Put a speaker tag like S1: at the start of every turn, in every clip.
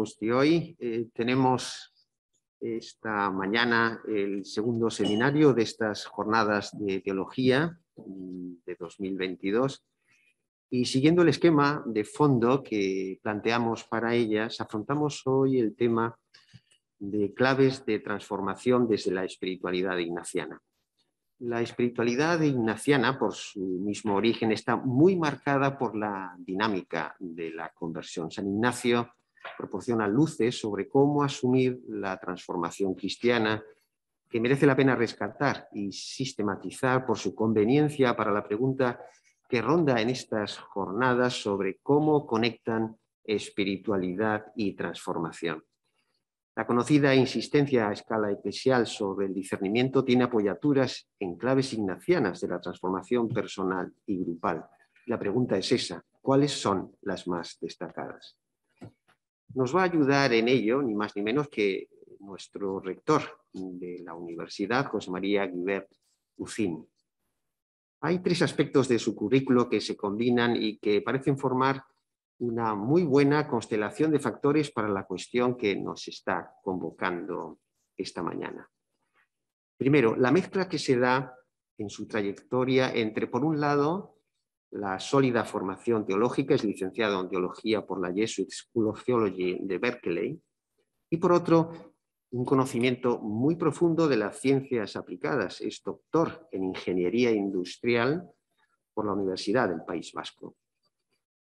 S1: pues de hoy tenemos esta mañana el segundo seminario de estas jornadas de teología de 2022 y siguiendo el esquema de fondo que planteamos para ellas, afrontamos hoy el tema de claves de transformación desde la espiritualidad ignaciana. La espiritualidad ignaciana, por su mismo origen, está muy marcada por la dinámica de la conversión. San Ignacio proporciona luces sobre cómo asumir la transformación cristiana, que merece la pena rescatar y sistematizar por su conveniencia para la pregunta que ronda en estas jornadas sobre cómo conectan espiritualidad y transformación. La conocida insistencia a escala eclesial sobre el discernimiento tiene apoyaturas en claves ignacianas de la transformación personal y grupal. La pregunta es esa: ¿cuáles son las más destacadas? Nos va a ayudar en ello, ni más ni menos que nuestro rector de la universidad, José María Guibert Ucín. Hay tres aspectos de su currículo que se combinan y que parecen formar una muy buena constelación de factores para la cuestión que nos está convocando esta mañana. Primero, la mezcla que se da en su trayectoria entre, por un lado, la sólida formación teológica, es licenciado en teología por la Jesuit School of Theology de Berkeley, y por otro, un conocimiento muy profundo de las ciencias aplicadas. Es doctor en ingeniería industrial por la Universidad del País Vasco.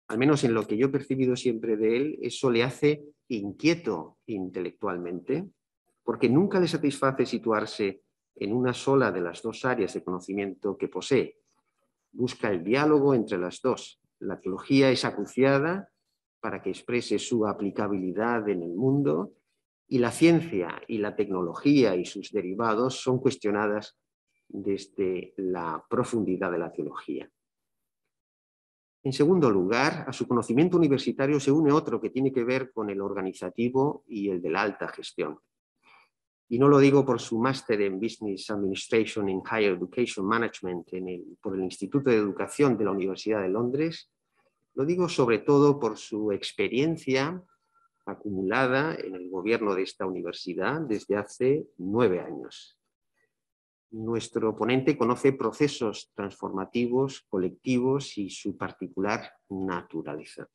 S1: Al menos en lo que yo he percibido siempre de él, eso le hace inquieto intelectualmente, porque nunca le satisface situarse en una sola de las dos áreas de conocimiento que posee. Busca el diálogo entre las dos. La teología es acuciada para que exprese su aplicabilidad en el mundo, y la ciencia y la tecnología y sus derivados son cuestionadas desde la profundidad de la teología. En segundo lugar, a su conocimiento universitario se une otro que tiene que ver con el organizativo y el de la alta gestión. Y no lo digo por su máster en Business Administration in Higher Education Management por el Instituto de Educación de la Universidad de Londres, lo digo sobre todo por su experiencia acumulada en el gobierno de esta universidad desde hace 9 años. Nuestro ponente conoce procesos transformativos, colectivos y su particular naturaleza.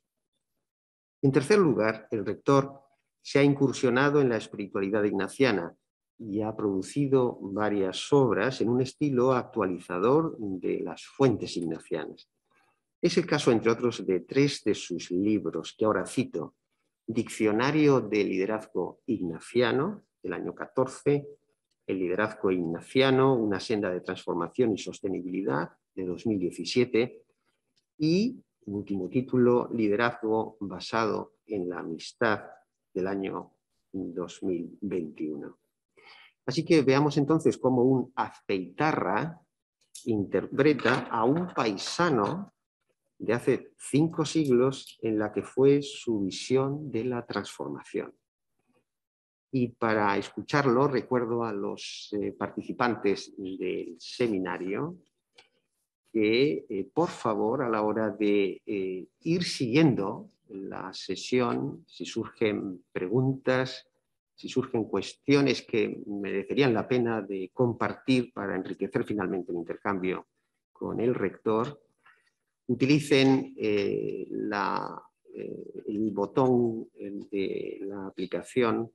S1: En tercer lugar, el rector se ha incursionado en la espiritualidad ignaciana y ha producido varias obras en un estilo actualizador de las fuentes ignacianas. Es el caso, entre otros, de 3 de sus libros, que ahora cito: Diccionario de Liderazgo Ignaciano, del año 14, El liderazgo ignaciano, una senda de transformación y sostenibilidad, de 2017, y el último título, Liderazgo basado en la amistad, del año 2021. Así que veamos entonces cómo un azpeitarra interpreta a un paisano de hace 5 siglos en la que fue su visión de la transformación. Y para escucharlo recuerdo a los participantes del seminario que por favor, a la hora de ir siguiendo la sesión, si surgen preguntas, si surgen cuestiones que merecerían la pena de compartir para enriquecer finalmente el intercambio con el rector, utilicen el botón de la aplicación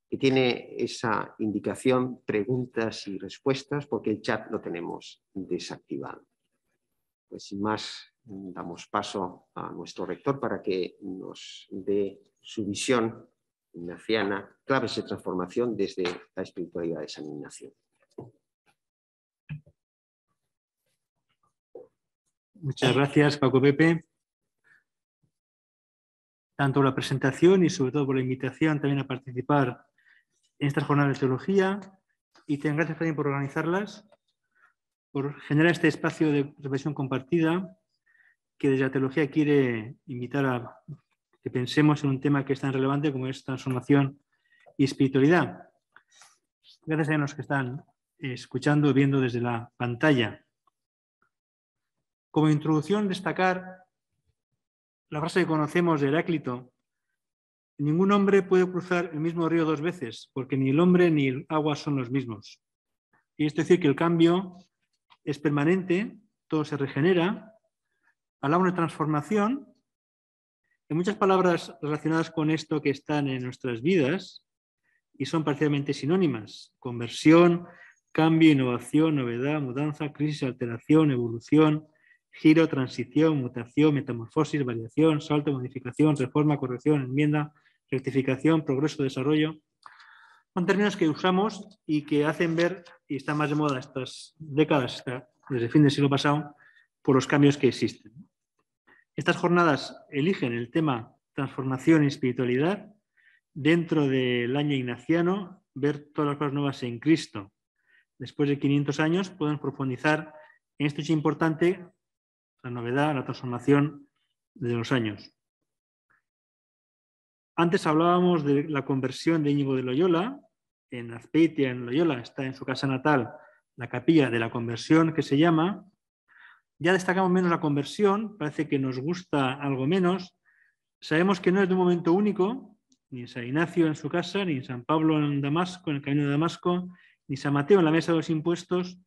S1: que tiene esa indicación preguntas y respuestas, porque el chat lo tenemos desactivado. Pues sin más, damos paso a nuestro rector para que nos dé su visión ignaciana, claves de transformación desde la espiritualidad de San Ignacio.
S2: Muchas gracias, Paco Pepe, tanto por la presentación y sobre todo por la invitación también a participar en estas jornadas de teología, y gracias también por organizarlas, por generar este espacio de reflexión compartida que desde la teología quiere invitar a que pensemos en un tema que es tan relevante como es transformación y espiritualidad. Gracias a los que están escuchando y viendo desde la pantalla. Como introducción, destacar la frase que conocemos de Heráclito, Ningún hombre puede cruzar el mismo río 2 veces, porque ni el hombre ni el agua son los mismos. Y esto es decir que el cambio es permanente, todo se regenera. Hablamos de transformación. Hay muchas palabras relacionadas con esto que están en nuestras vidas y son parcialmente sinónimas. Conversión, cambio, innovación, novedad, mudanza, crisis, alteración, evolución, giro, transición, mutación, metamorfosis, variación, salto, modificación, reforma, corrección, enmienda, rectificación, progreso, desarrollo. Son términos que usamos y que hacen ver, y está más de moda estas décadas, desde el fin del siglo pasado, por los cambios que existen. Estas jornadas eligen el tema transformación y espiritualidad dentro del año ignaciano, ver todas las cosas nuevas en Cristo. Después de 500 años pueden profundizar en esto que es importante, la novedad, la transformación de los años. Antes hablábamos de la conversión de Íñigo de Loyola. En Azpeitia, en Loyola, está en su casa natal la capilla de la conversión que se llama. Ya destacamos menos la conversión, parece que nos gusta algo menos. Sabemos que no es de un momento único, ni en San Ignacio en su casa, ni en San Pablo en Damasco, en el camino de Damasco, ni San Mateo en la mesa de los impuestos.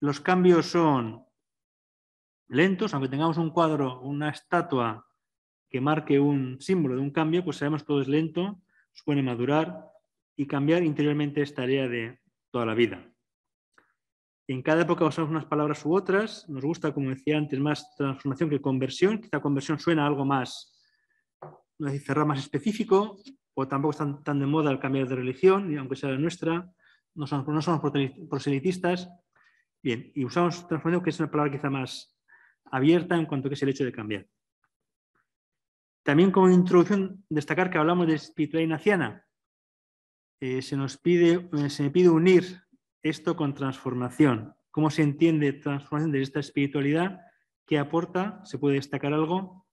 S2: Los cambios son lentos, aunque tengamos un cuadro, una estatua que marque un símbolo de un cambio, pues sabemos que todo es lento, supone madurar y cambiar interiormente es tarea de toda la vida. En cada época usamos unas palabras u otras. Nos gusta, como decía antes, más transformación que conversión. Quizá conversión suena a algo más, no decir, cerrado, más específico, o tampoco está tan de moda el cambiar de religión, y aunque sea la nuestra, no somos proselitistas. Bien, y usamos transformación, que es una palabra quizá más abierta en cuanto a que es el hecho de cambiar. También como introducción, destacar que hablamos de espiritualidad ignaciana. Se me pide unir esto con transformación. ¿Cómo se entiende transformación de esta espiritualidad? ¿Qué aporta? ¿Se puede destacar algo?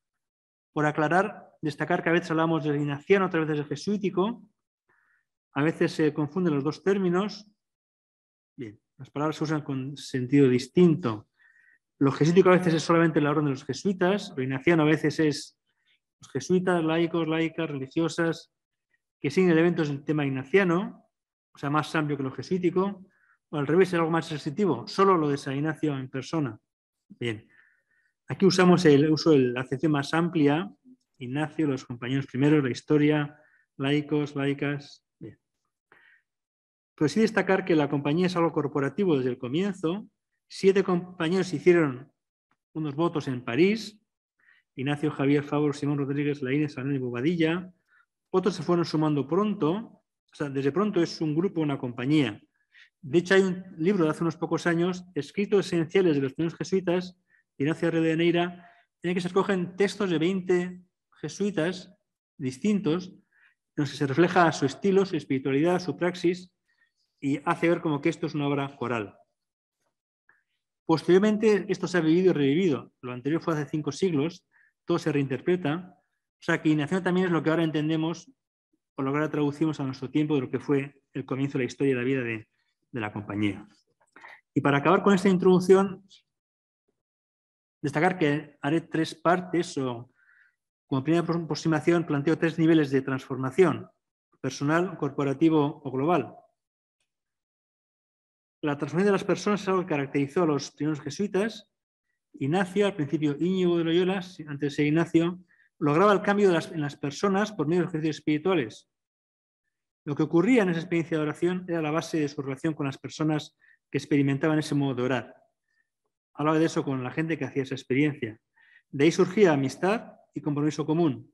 S2: Por aclarar, destacar que a veces hablamos del ignaciano, otras veces del jesuítico. A veces se confunden los dos términos. Bien, las palabras se usan con sentido distinto. Lo jesuítico a veces es solamente la orden de los jesuitas. Lo ignaciano a veces es los jesuitas, laicos, laicas, religiosas, que siguen elementos del tema ignaciano, o sea, más amplio que lo jesuítico, o al revés, es algo más restrictivo, solo lo de San Ignacio en persona. Bien, aquí usamos la acepción más amplia, Ignacio, los compañeros primeros, la historia, laicos, laicas. Bien. Pero sí destacar que la compañía es algo corporativo desde el comienzo. 7 compañeros hicieron unos votos en París, Ignacio, Javier, Fabro, Simón Rodríguez, Laínez, Salón y Bobadilla. Otros se fueron sumando pronto, o sea, desde pronto es un grupo, una compañía. De hecho, hay un libro de hace unos pocos años, Escritos Esenciales de los Primeros Jesuitas, de Ignacio Rivadeneira, en el que se escogen textos de 20 jesuitas distintos, en los que se refleja su estilo, su espiritualidad, su praxis, y hace ver como que esto es una obra coral. Posteriormente, esto se ha vivido y revivido. Lo anterior fue hace 5 siglos, todo se reinterpreta. O sea, que ignaciano también es lo que ahora entendemos o lo que ahora traducimos a nuestro tiempo de lo que fue el comienzo de la historia y la vida de la compañía. Y para acabar con esta introducción, destacar que haré 3 partes o como primera aproximación planteo 3 niveles de transformación: personal, corporativo o global. La transformación de las personas es algo que caracterizó a los primeros jesuitas. Ignacio, al principio Íñigo de Loyola, antes de ser Ignacio, lograba el cambio en las personas por medio de los ejercicios espirituales. Lo que ocurría en esa experiencia de oración era la base de su relación con las personas que experimentaban ese modo de orar. Hablaba de eso con la gente que hacía esa experiencia. De ahí surgía amistad y compromiso común.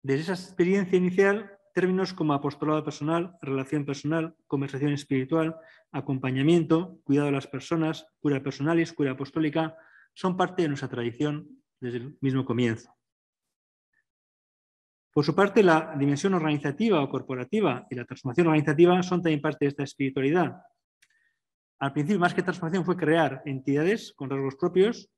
S2: Desde esa experiencia inicial, términos como apostolado personal, relación personal, conversación espiritual, acompañamiento, cuidado de las personas, cura personalis, cura apostólica, son parte de nuestra tradición desde el mismo comienzo. Por su parte, la dimensión organizativa o corporativa y la transformación organizativa son también parte de esta espiritualidad. Al principio, más que transformación, fue crear entidades con rasgos propios,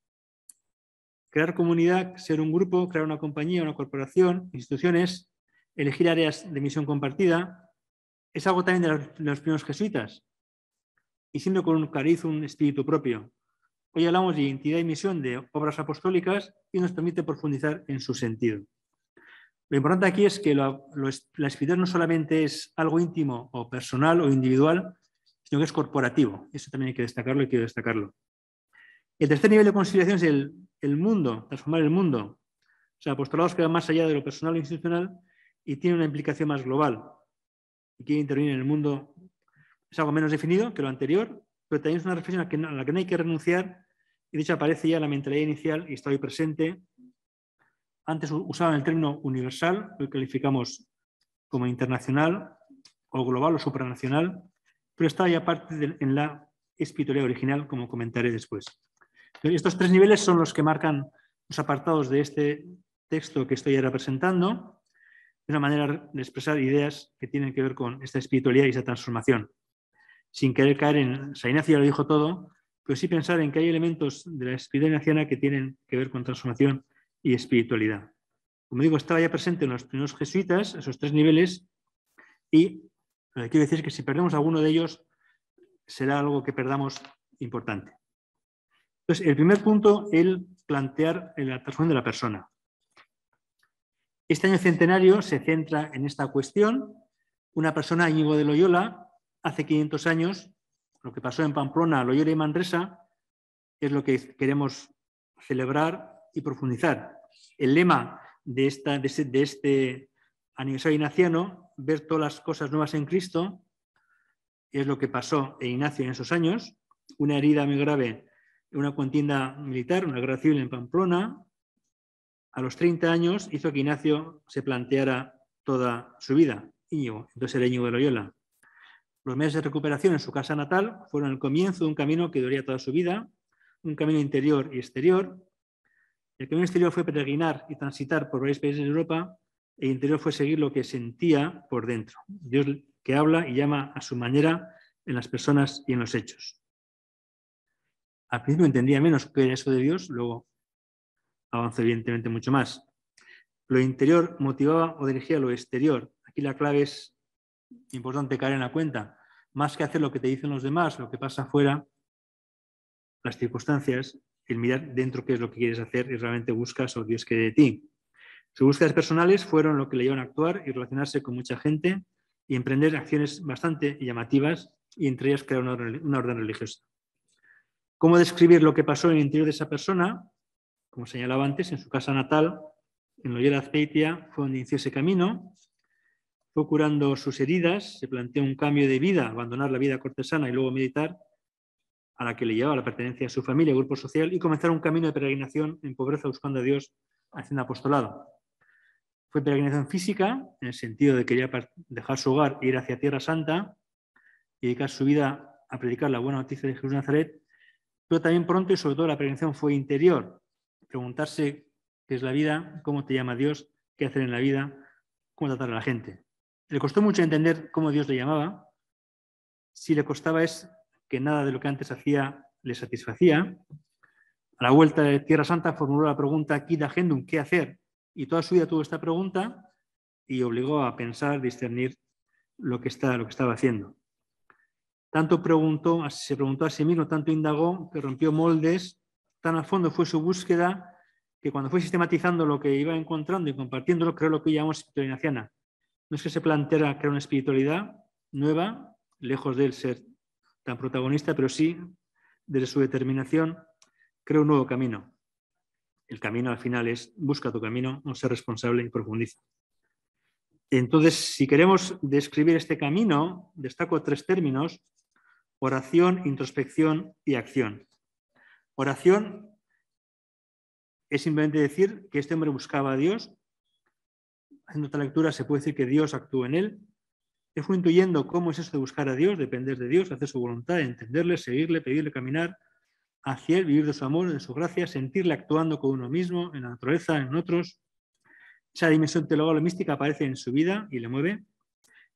S2: crear comunidad, ser un grupo, crear una compañía, una corporación, instituciones, elegir áreas de misión compartida. Es algo también de los primeros jesuitas, y siendo con un cariz, un espíritu propio. Hoy hablamos de identidad y misión de obras apostólicas y nos permite profundizar en su sentido. Lo importante aquí es que la espiritualidad no solamente es algo íntimo o personal o individual, sino que es corporativo. Eso también hay que destacarlo y quiero destacarlo. El tercer nivel de consideración es el mundo, transformar el mundo. O sea, apostolados que van más allá de lo personal e institucional y tienen una implicación más global. Y quiere intervenir en el mundo. Es algo menos definido que lo anterior, pero también es una reflexión a la que no hay que renunciar. Y de hecho aparece ya la mentalidad inicial y está hoy presente. Antes usaban el término universal, lo calificamos como internacional o global o supranacional, pero está ya parte en la espiritualidad original, como comentaré después. Estos tres niveles son los que marcan los apartados de este texto que estoy ahora presentando, de una manera de expresar ideas que tienen que ver con esta espiritualidad y esa transformación. Sin querer caer en San Ignacio ya lo dijo todo, pero sí pensar en que hay elementos de la espiritualidad ignaciana que tienen que ver con transformación y espiritualidad. Como digo, estaba ya presente en los primeros jesuitas, esos tres niveles, y lo que quiero decir es que si perdemos alguno de ellos, será algo que perdamos importante. Entonces, el primer punto, el plantear la transformación de la persona. Este año centenario se centra en esta cuestión. Una persona, Íñigo de Loyola, hace 500 años, lo que pasó en Pamplona, Loyola y Manresa, es lo que queremos celebrar y profundizar. El lema de este aniversario ignaciano, ver todas las cosas nuevas en Cristo, es lo que pasó en Ignacio en esos años. Una herida muy grave, una contienda militar, una guerra civil en Pamplona. A los 30 años hizo que Ignacio se planteara toda su vida. Íñigo, entonces era Íñigo de Loyola. Los meses de recuperación en su casa natal fueron el comienzo de un camino que duraría toda su vida, un camino interior y exterior. El camino exterior fue peregrinar y transitar por varios países de Europa, e interior fue seguir lo que sentía por dentro. Dios que habla y llama a su manera en las personas y en los hechos. Al principio entendía menos qué era eso de Dios, luego avanzó evidentemente mucho más. Lo interior motivaba o dirigía lo exterior. Aquí la clave es importante caer en la cuenta. Más que hacer lo que te dicen los demás, lo que pasa afuera, las circunstancias, el mirar dentro qué es lo que quieres hacer y realmente buscas o Dios quiere de ti. Sus búsquedas personales fueron lo que le llevan a actuar y relacionarse con mucha gente y emprender acciones bastante llamativas y entre ellas crear una orden religiosa. ¿Cómo describir lo que pasó en el interior de esa persona? Como señalaba antes, en su casa natal, en Loyola Azpeitia, fue donde inició ese camino. Fue curando sus heridas, se planteó un cambio de vida, abandonar la vida cortesana y luego meditar, a la que le llevaba la pertenencia a su familia, grupo social, y comenzar un camino de peregrinación en pobreza buscando a Dios, haciendo apostolado. Fue peregrinación física, en el sentido de que quería dejar su hogar e ir hacia Tierra Santa y dedicar su vida a predicar la buena noticia de Jesús de Nazaret, pero también pronto y sobre todo la peregrinación fue interior, preguntarse qué es la vida, cómo te llama Dios, qué hacer en la vida, cómo tratar a la gente. Le costó mucho entender cómo Dios le llamaba. Si le costaba es que nada de lo que antes hacía le satisfacía. A la vuelta de Tierra Santa formuló la pregunta «Quid agendum?», ¿qué hacer? Y toda su vida tuvo esta pregunta y obligó a pensar, discernir lo que estaba haciendo. Tanto se preguntó a sí mismo, tanto indagó, que rompió moldes, tan a fondo fue su búsqueda que cuando fue sistematizando lo que iba encontrando y compartiéndolo, creó lo que llamamos espiritualidad ignaciana. No es que se planteara crear una espiritualidad nueva, lejos de él ser tan protagonista, pero sí, desde su determinación, creó un nuevo camino. El camino al final es busca tu camino, no ser responsable y profundiza. Entonces, si queremos describir este camino, destaco 3 términos: oración, introspección y acción. Oración es simplemente decir que este hombre buscaba a Dios. Haciendo esta lectura se puede decir que Dios actúa en él. Él fue intuyendo cómo es eso de buscar a Dios, depender de Dios, hacer su voluntad, entenderle, seguirle, pedirle, caminar hacia él, vivir de su amor, de su gracia, sentirle actuando con uno mismo, en la naturaleza, en otros. Esa dimensión teológica mística aparece en su vida y le mueve.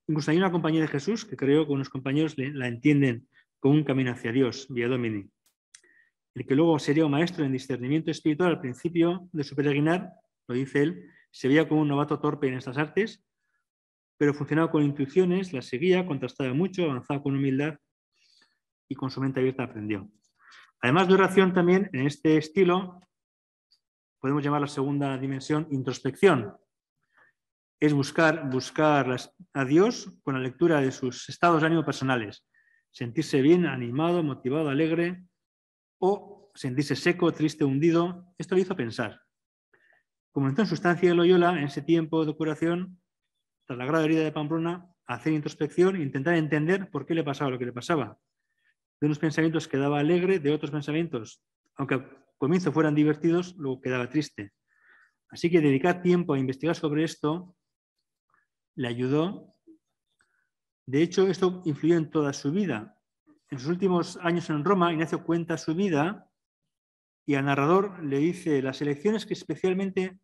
S2: Incluso hay una compañía de Jesús que creo que unos compañeros la entienden como un camino hacia Dios, Via Domini. El que luego sería un maestro en discernimiento espiritual al principio de su peregrinar, lo dice él, se veía como un novato torpe en estas artes, pero funcionaba con intuiciones, las seguía, contrastaba mucho, avanzaba con humildad y con su mente abierta aprendió. Además de oración también, en este estilo, podemos llamar la segunda dimensión introspección. es buscar a Dios con la lectura de sus estados de ánimo personales. Sentirse bien, animado, motivado, alegre, o sentirse seco, triste, hundido. Esto le hizo pensar. Comenzó en su estancia de Loyola, en ese tiempo de curación, tras la grave herida de Pamplona, a hacer introspección e intentar entender por qué le pasaba lo que le pasaba. De unos pensamientos quedaba alegre, de otros pensamientos, aunque al comienzo fueran divertidos, luego quedaba triste. Así que dedicar tiempo a investigar sobre esto le ayudó. De hecho, esto influyó en toda su vida. En sus últimos años en Roma, Ignacio cuenta su vida y al narrador le dice las elecciones que especialmente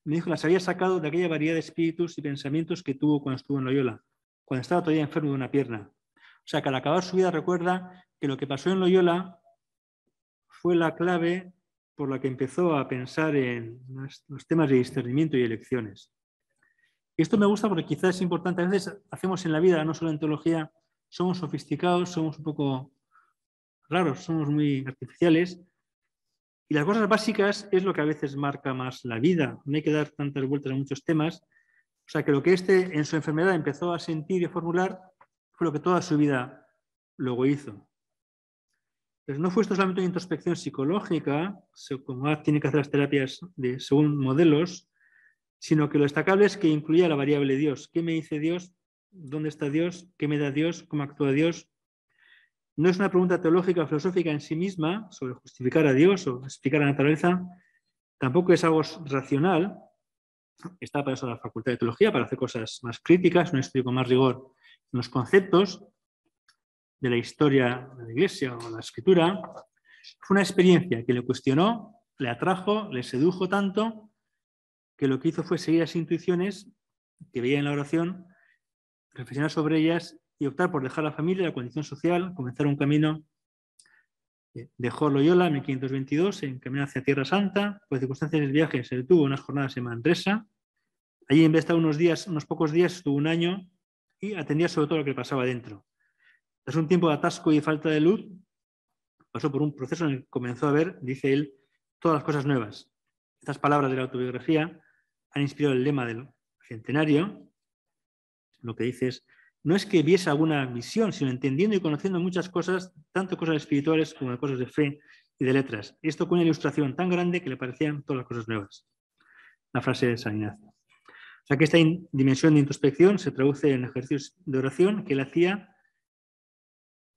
S2: me dijo las había sacado de aquella variedad de espíritus y pensamientos que tuvo cuando estuvo en Loyola, cuando estaba todavía enfermo de una pierna. O sea, que al acabar su vida recuerda que lo que pasó en Loyola fue la clave por la que empezó a pensar en los temas de discernimiento y elecciones. Esto me gusta porque quizás es importante. A veces hacemos en la vida, no solo en teología, somos sofisticados, somos un poco raros, somos muy artificiales. Y las cosas básicas es lo que a veces marca más la vida. No hay que dar tantas vueltas a muchos temas. O sea, que lo que en su enfermedad empezó a sentir y a formular fue lo que toda su vida luego hizo. Pero no fue esto solamente una introspección psicológica, como tiene que hacer las terapias según modelos, sino que lo destacable es que incluía la variable Dios. ¿Qué me dice Dios? ¿Dónde está Dios? ¿Qué me da Dios? ¿Cómo actúa Dios? No es una pregunta teológica o filosófica en sí misma sobre justificar a Dios o explicar la naturaleza. Tampoco es algo racional. Está para eso la Facultad de Teología, para hacer cosas más críticas, un estudio con más rigor en los conceptos de la historia de la Iglesia o la Escritura. Fue una experiencia que le cuestionó, le atrajo, le sedujo tanto que lo que hizo fue seguir las intuiciones que veía en la oración, reflexionar sobre ellas y optar por dejar la familia, la condición social, comenzar un camino. Dejó Loyola en 1522, se encaminó hacia Tierra Santa, por circunstancias del viaje se detuvo unas jornadas en Manresa. Allí en vez de estar unos pocos días, estuvo un año y atendía sobre todo lo que pasaba dentro. Tras un tiempo de atasco y falta de luz, pasó por un proceso en el que comenzó a ver, dice él, todas las cosas nuevas. Estas palabras de la autobiografía han inspirado el lema del centenario. Lo que dice es, no es que viese alguna visión, sino entendiendo y conociendo muchas cosas, tanto cosas espirituales como de cosas de fe y de letras. Esto con una ilustración tan grande que le parecían todas las cosas nuevas. La frase de San Ignacio. O sea que esta dimensión de introspección se traduce en ejercicios de oración que él hacía,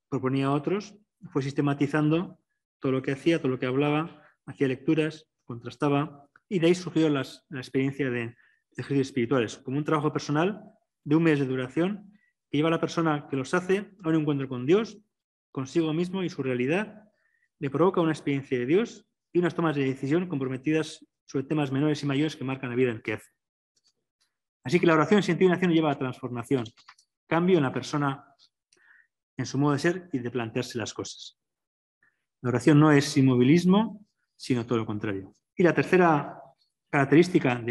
S2: proponía a otros, fue sistematizando todo lo que hacía, todo lo que hablaba, hacía lecturas, contrastaba, y de ahí surgió la experiencia de ejercicios espirituales, como un trabajo personal de un mes de duración que lleva a la persona que los hace a un encuentro con Dios, consigo mismo y su realidad, le provoca una experiencia de Dios y unas tomas de decisión comprometidas sobre temas menores y mayores que marcan la vida del que hace. Así que la oración en sentido de acción lleva a transformación, cambio en la persona, en su modo de ser y de plantearse las cosas. La oración no es inmovilismo, sino todo lo contrario. Y la tercera característica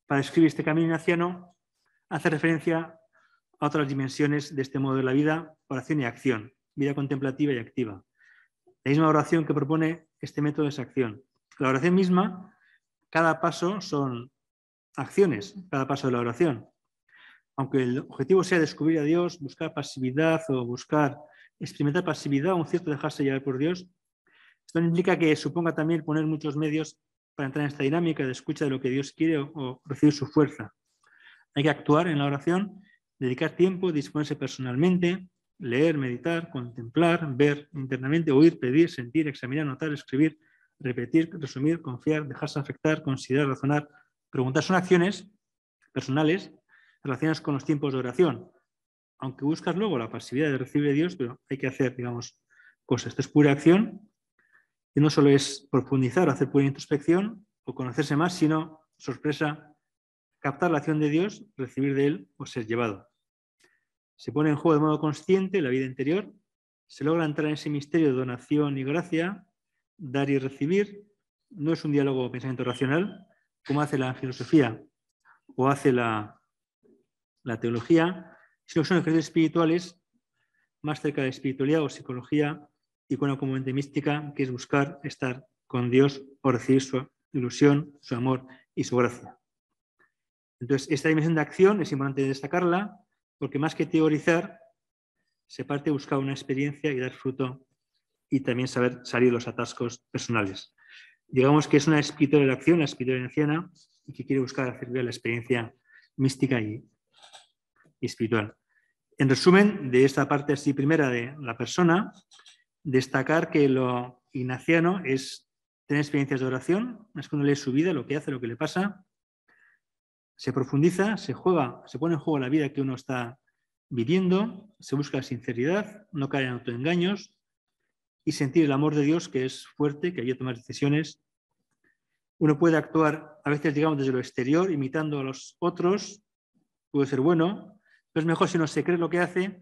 S2: para describir este camino ignaciano, hace referencia a otras dimensiones de este modo de la vida, oración y acción, vida contemplativa y activa. La misma oración que propone este método es acción. La oración misma, cada paso son acciones, cada paso de la oración. Aunque el objetivo sea descubrir a Dios, buscar pasividad o experimentar pasividad o un cierto dejarse llevar por Dios, esto no implica que suponga también poner muchos medios para entrar en esta dinámica de escucha de lo que Dios quiere o recibir su fuerza. Hay que actuar en la oración, dedicar tiempo, disponerse personalmente, leer, meditar, contemplar, ver internamente, oír, pedir, sentir, examinar, notar, escribir, repetir, resumir, confiar, dejarse afectar, considerar, razonar, preguntar. Son acciones personales relacionadas con los tiempos de oración. Aunque buscas luego la pasividad de recibir de Dios, pero hay que hacer, cosas. Esto es pura acción y no solo es profundizar o hacer pura introspección o conocerse más, sino, sorpresa, captar la acción de Dios, recibir de Él o ser llevado. Se pone en juego de modo consciente la vida interior, se logra entrar en ese misterio de donación y gracia, dar y recibir. No es un diálogo o pensamiento racional, como hace la filosofía o hace la teología, sino que son ejercicios espirituales más cerca de espiritualidad o psicología y con una componente mística que es buscar estar con Dios o recibir su ilusión, su amor y su gracia. Entonces, esta dimensión de acción es importante destacarla porque más que teorizar, se parte de buscar una experiencia y dar fruto y también saber salir de los atascos personales. Digamos que es una espiritual de la acción, la espiritual anciana, y que quiere buscar hacer la experiencia mística y espiritual. En resumen, de esta parte así primera de la persona, destacar que lo ignaciano es tener experiencias de oración, es que uno lee su vida, lo que hace, lo que le pasa, se profundiza, se juega, se pone en juego la vida que uno está viviendo, se busca la sinceridad, no cae en autoengaños y sentir el amor de Dios que es fuerte, que ayuda a tomar decisiones. Uno puede actuar a veces, digamos, desde lo exterior, imitando a los otros, puede ser bueno, pero es mejor si uno se cree lo que hace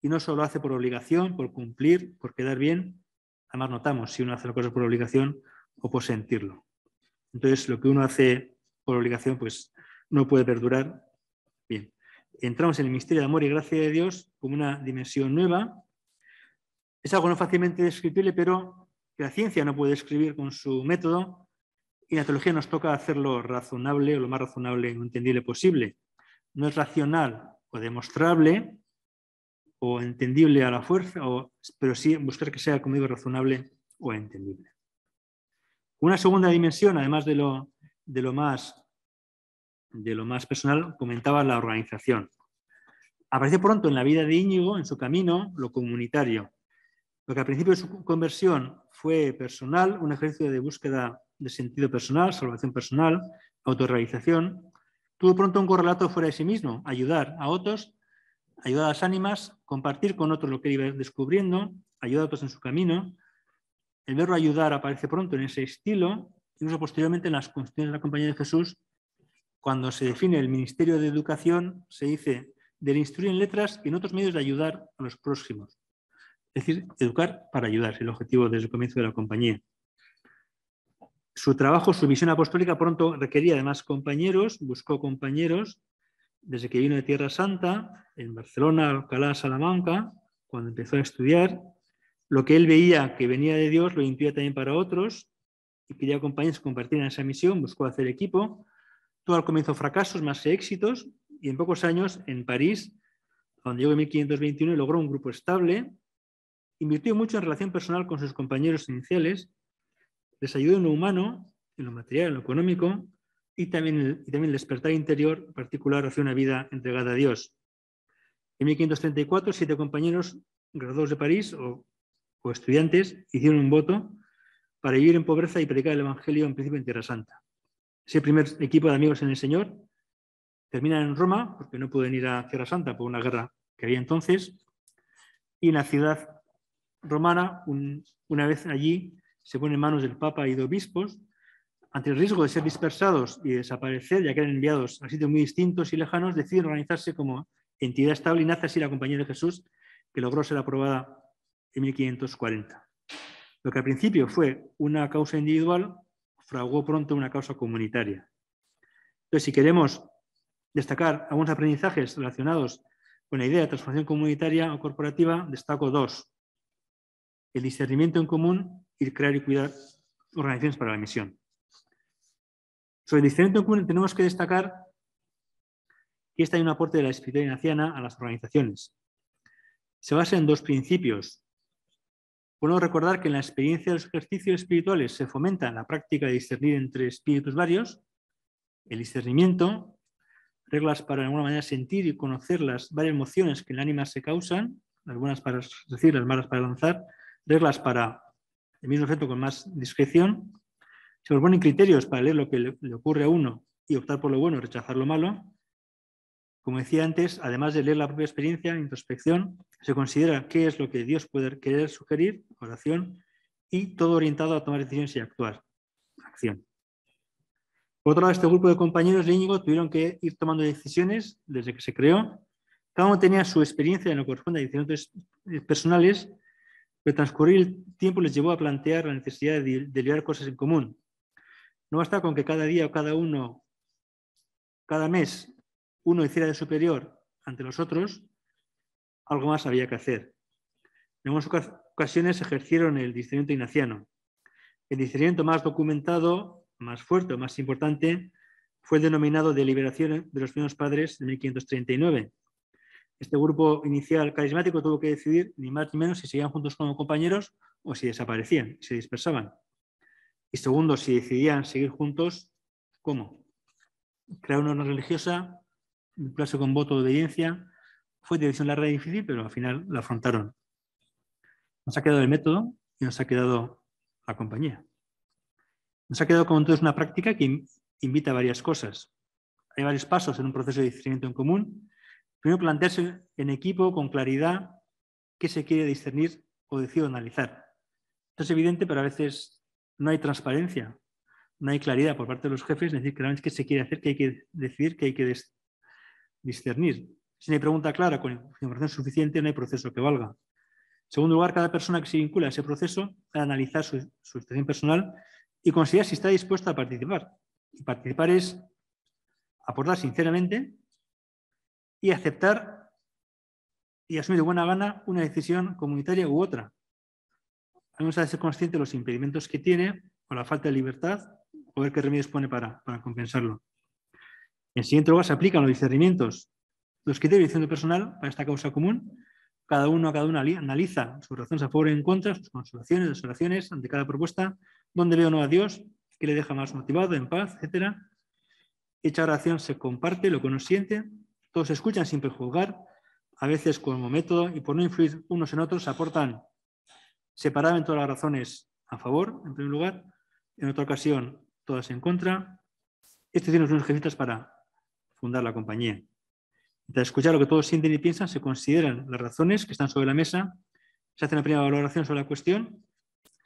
S2: y no solo hace por obligación, por cumplir, por quedar bien. Además notamos si uno hace las cosas por obligación o por sentirlo. Entonces, lo que uno hace por obligación, pues no puede perdurar. Bien, entramos en el misterio de amor y gracia de Dios como una dimensión nueva. Es algo no fácilmente descriptible, pero que la ciencia no puede describir con su método y la teología nos toca hacerlo razonable o lo más razonable o entendible posible. No es racional o demostrable o entendible a la fuerza, pero sí buscar que sea, como digo, razonable o entendible. Una segunda dimensión, además de lo más personal, comentaba la organización. Aparece pronto en la vida de Íñigo, en su camino, lo comunitario. Lo que al principio de su conversión fue personal, un ejercicio de búsqueda de sentido personal, salvación personal, autorrealización, tuvo pronto un correlato fuera de sí mismo, ayudar a otros, ayudar a las ánimas, compartir con otros lo que iba descubriendo, ayudar a otros en su camino. El verbo ayudar aparece pronto en ese estilo, incluso posteriormente en las Constituciones de la Compañía de Jesús, cuando se define el ministerio de educación, se dice del instruir en letras y en otros medios de ayudar a los próximos. Es decir, educar para ayudar, es el objetivo desde el comienzo de la compañía. Su trabajo, su visión apostólica pronto requería además compañeros, buscó compañeros desde que vino de Tierra Santa, en Barcelona, Alcalá, Salamanca, cuando empezó a estudiar. Lo que él veía que venía de Dios lo intuía también para otros y quería compañeros que compartieran esa misión, buscó hacer equipo. Tuvo al comienzo fracasos, más que éxitos, y en pocos años en París, donde llegó en 1521 y logró un grupo estable. Invirtió mucho en relación personal con sus compañeros iniciales, les ayudó en lo humano, en lo material, en lo económico, y también el despertar interior particular hacia una vida entregada a Dios. En 1534, 7 compañeros graduados de París o estudiantes hicieron un voto para vivir en pobreza y predicar el Evangelio en principio en Tierra Santa. Ese primer equipo de amigos en el Señor termina en Roma, porque no pueden ir a Tierra Santa por una guerra que había entonces, y en la ciudad romana, una vez allí, se pone en manos del Papa y de obispos, ante el riesgo de ser dispersados y desaparecer, ya que eran enviados a sitios muy distintos y lejanos, deciden organizarse como entidad estable y nace así la Compañía de Jesús, que logró ser aprobada en 1540. Lo que al principio fue una causa individual, fraguó pronto una causa comunitaria. Entonces, si queremos destacar algunos aprendizajes relacionados con la idea de transformación comunitaria o corporativa, destaco 2. El discernimiento en común y crear y cuidar organizaciones para la misión. Sobre el discernimiento en común tenemos que destacar que este hay un aporte de la espiritualidad ignaciana a las organizaciones. Se basa en 2 principios. Podemos recordar que en la experiencia de los ejercicios espirituales se fomenta la práctica de discernir entre espíritus varios, el discernimiento, reglas para de alguna manera sentir y conocer las varias emociones que en el ánima se causan, las buenas para decir, las malas para lanzar, reglas para el mismo efecto con más discreción. Se proponen criterios para leer lo que le ocurre a uno y optar por lo bueno y rechazar lo malo. Como decía antes, además de leer la propia experiencia, introspección, se considera qué es lo que Dios puede querer sugerir, oración, y todo orientado a tomar decisiones y actuar, acción. Por otro lado, este grupo de compañeros de Íñigo tuvieron que ir tomando decisiones desde que se creó. Cada uno tenía su experiencia en lo que corresponde a decisiones personales, pero transcurrir el tiempo les llevó a plantear la necesidad de liderar cosas en común. No basta con que cada día o cada mes, uno hiciera de superior ante los otros, algo más había que hacer. En algunas ocasiones ejercieron el discernimiento ignaciano. El discernimiento más documentado, más fuerte o más importante fue el denominado Deliberación de los Primeros Padres de 1539. Este grupo inicial carismático tuvo que decidir ni más ni menos si seguían juntos como compañeros o si desaparecían, se dispersaban. Y segundo, si decidían seguir juntos, ¿cómo? Crear una orden religiosa, vincularse con voto de obediencia. Fue decisión larga y difícil, pero al final la afrontaron. Nos ha quedado el método y nos ha quedado la compañía. Nos ha quedado como entonces una práctica que invita a varias cosas. Hay varios pasos en un proceso de discernimiento en común. Primero, plantearse en equipo con claridad qué se quiere discernir o decir o analizar. Esto es evidente, pero a veces no hay transparencia, no hay claridad por parte de los jefes, es decir, claramente qué se quiere hacer, qué hay que decidir, qué hay que discernir. Si no hay pregunta clara con información suficiente, no hay proceso que valga. En segundo lugar, cada persona que se vincula a ese proceso ha de analizar su situación personal y considerar si está dispuesto a participar. Y participar es aportar sinceramente y aceptar y asumir de buena gana una decisión comunitaria u otra. Vamos a ser conscientes de los impedimentos que tiene o la falta de libertad o ver qué remedios pone para compensarlo. En siguiente lugar, se aplican los discernimientos, los criterios de decisión personal para esta causa común. Cada uno analiza sus razones a favor y en contra, sus consolaciones, desolaciones ante cada propuesta, dónde ve o no a Dios, qué le deja más motivado, en paz, etc. Hecha oración se comparte lo que uno siente, todos escuchan sin prejuzgar, a veces como método y por no influir unos en otros aportan separadamente todas las razones a favor, en primer lugar, en otra ocasión todas en contra. Estos tienen unos ejercicios para fundar la compañía. Tras escuchar lo que todos sienten y piensan, se consideran las razones que están sobre la mesa, se hace una primera valoración sobre la cuestión,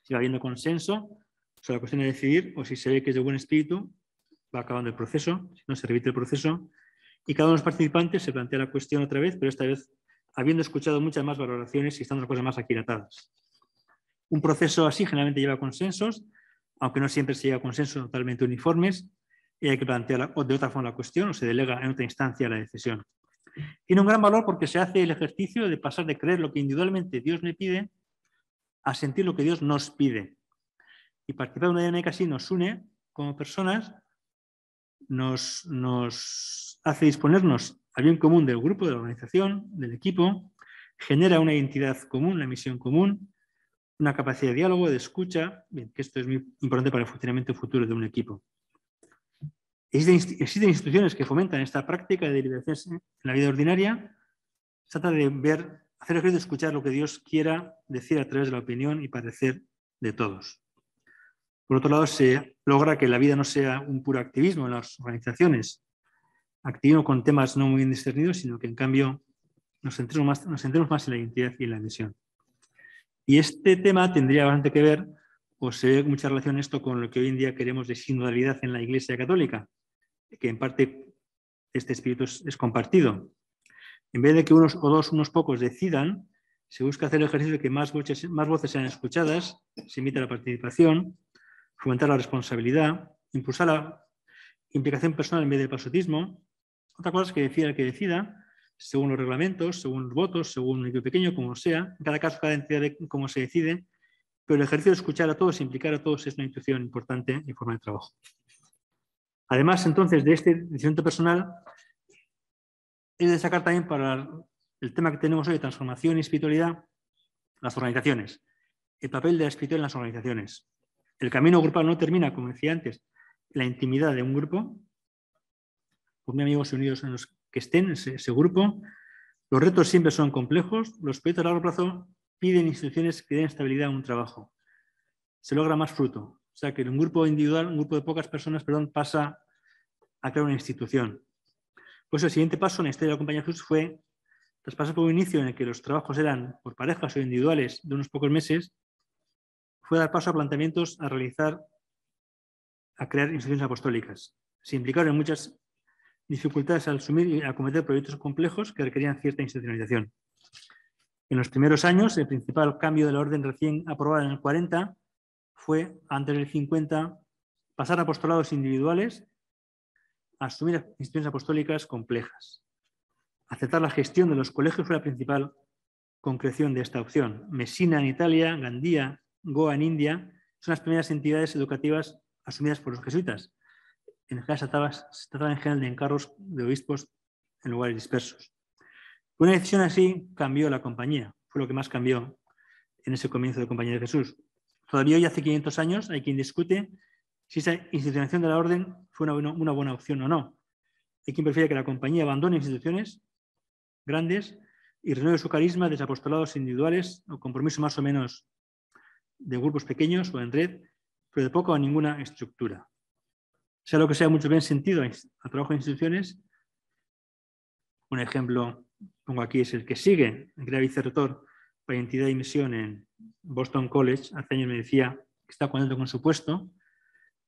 S2: si va habiendo consenso sobre la cuestión de decidir o si se ve que es de buen espíritu, va acabando el proceso, si no se repite el proceso, y cada uno de los participantes se plantea la cuestión otra vez, pero esta vez habiendo escuchado muchas más valoraciones y estando las cosas más aquilatadas. Un proceso así generalmente lleva consensos, aunque no siempre se llega a consensos totalmente uniformes, y hay que plantear de otra forma la cuestión o se delega en otra instancia la decisión. Tiene un gran valor porque se hace el ejercicio de pasar de creer lo que individualmente Dios me pide a sentir lo que Dios nos pide. Y participar de una dinámica así nos une como personas, nos hace disponernos al bien común del grupo, de la organización, del equipo, genera una identidad común, una misión común, una capacidad de diálogo, de escucha, bien, que esto es muy importante para el funcionamiento futuro de un equipo. Existen instituciones que fomentan esta práctica de deliberación en la vida ordinaria. Se trata de hacer el ejercicio de escuchar lo que Dios quiera decir a través de la opinión y parecer de todos. Por otro lado, se logra que la vida no sea un puro activismo en las organizaciones, activismo con temas no muy bien discernidos, sino que en cambio nos centremos más en la identidad y en la misión. Y este tema tendría bastante que ver, o se ve mucha relación esto con lo que hoy en día queremos de sinodalidad en la Iglesia Católica, que en parte este espíritu es compartido. En vez de que unos pocos decidan, se busca hacer el ejercicio de que más voces sean escuchadas, se invita a la participación, fomentar la responsabilidad, impulsar la implicación personal en vez del pasotismo. Otra cosa es que decida el que decida, según los reglamentos, según los votos, según un equipo pequeño, como sea, en cada caso, cada entidad de cómo se decide, pero el ejercicio de escuchar a todos, implicar a todos, es una intuición importante y forma de trabajo. Además, entonces, de este discernimiento personal, es destacar también para el tema que tenemos hoy de transformación y espiritualidad, las organizaciones. El papel de la espiritualidad en las organizaciones. El camino grupal no termina, como decía antes, en la intimidad de un grupo, por mis amigos unidos en los que estén en ese grupo. Los retos siempre son complejos. Los proyectos a largo plazo piden instituciones que den estabilidad a un trabajo. Se logra más fruto. O sea, que un grupo individual, un grupo de pocas personas, pasa a crear una institución. Pues el siguiente paso en la historia de la Compañía de Jesús fue, tras pasar por un inicio en el que los trabajos eran por parejas o individuales de unos pocos meses, fue dar paso a planteamientos a crear instituciones apostólicas. Se implicaron en muchas dificultades al asumir y acometer proyectos complejos que requerían cierta institucionalización. En los primeros años, el principal cambio de la orden recién aprobada en el 40 fue, antes del 50, pasar a apostolados individuales a asumir instituciones apostólicas complejas. Aceptar la gestión de los colegios fue la principal concreción de esta opción. Messina en Italia, Gandía, Goa en India son las primeras entidades educativas asumidas por los jesuitas. En general se trataba en general de encargos de obispos en lugares dispersos. Una decisión así cambió la compañía, fue lo que más cambió en ese comienzo de Compañía de Jesús. Todavía hoy, hace 500 años, hay quien discute si esa institucionalización de la orden fue una buena opción o no. Hay quien prefiere que la compañía abandone instituciones grandes y renueve su carisma de apostolados individuales o compromiso más o menos de grupos pequeños o en red, pero de poca o ninguna estructura. Sea lo que sea, mucho bien sentido al trabajo de instituciones. Un ejemplo, pongo aquí, es el que sigue, el que era vicerrector para identidad y misión en Boston College. Hace años me decía que está contento con su puesto.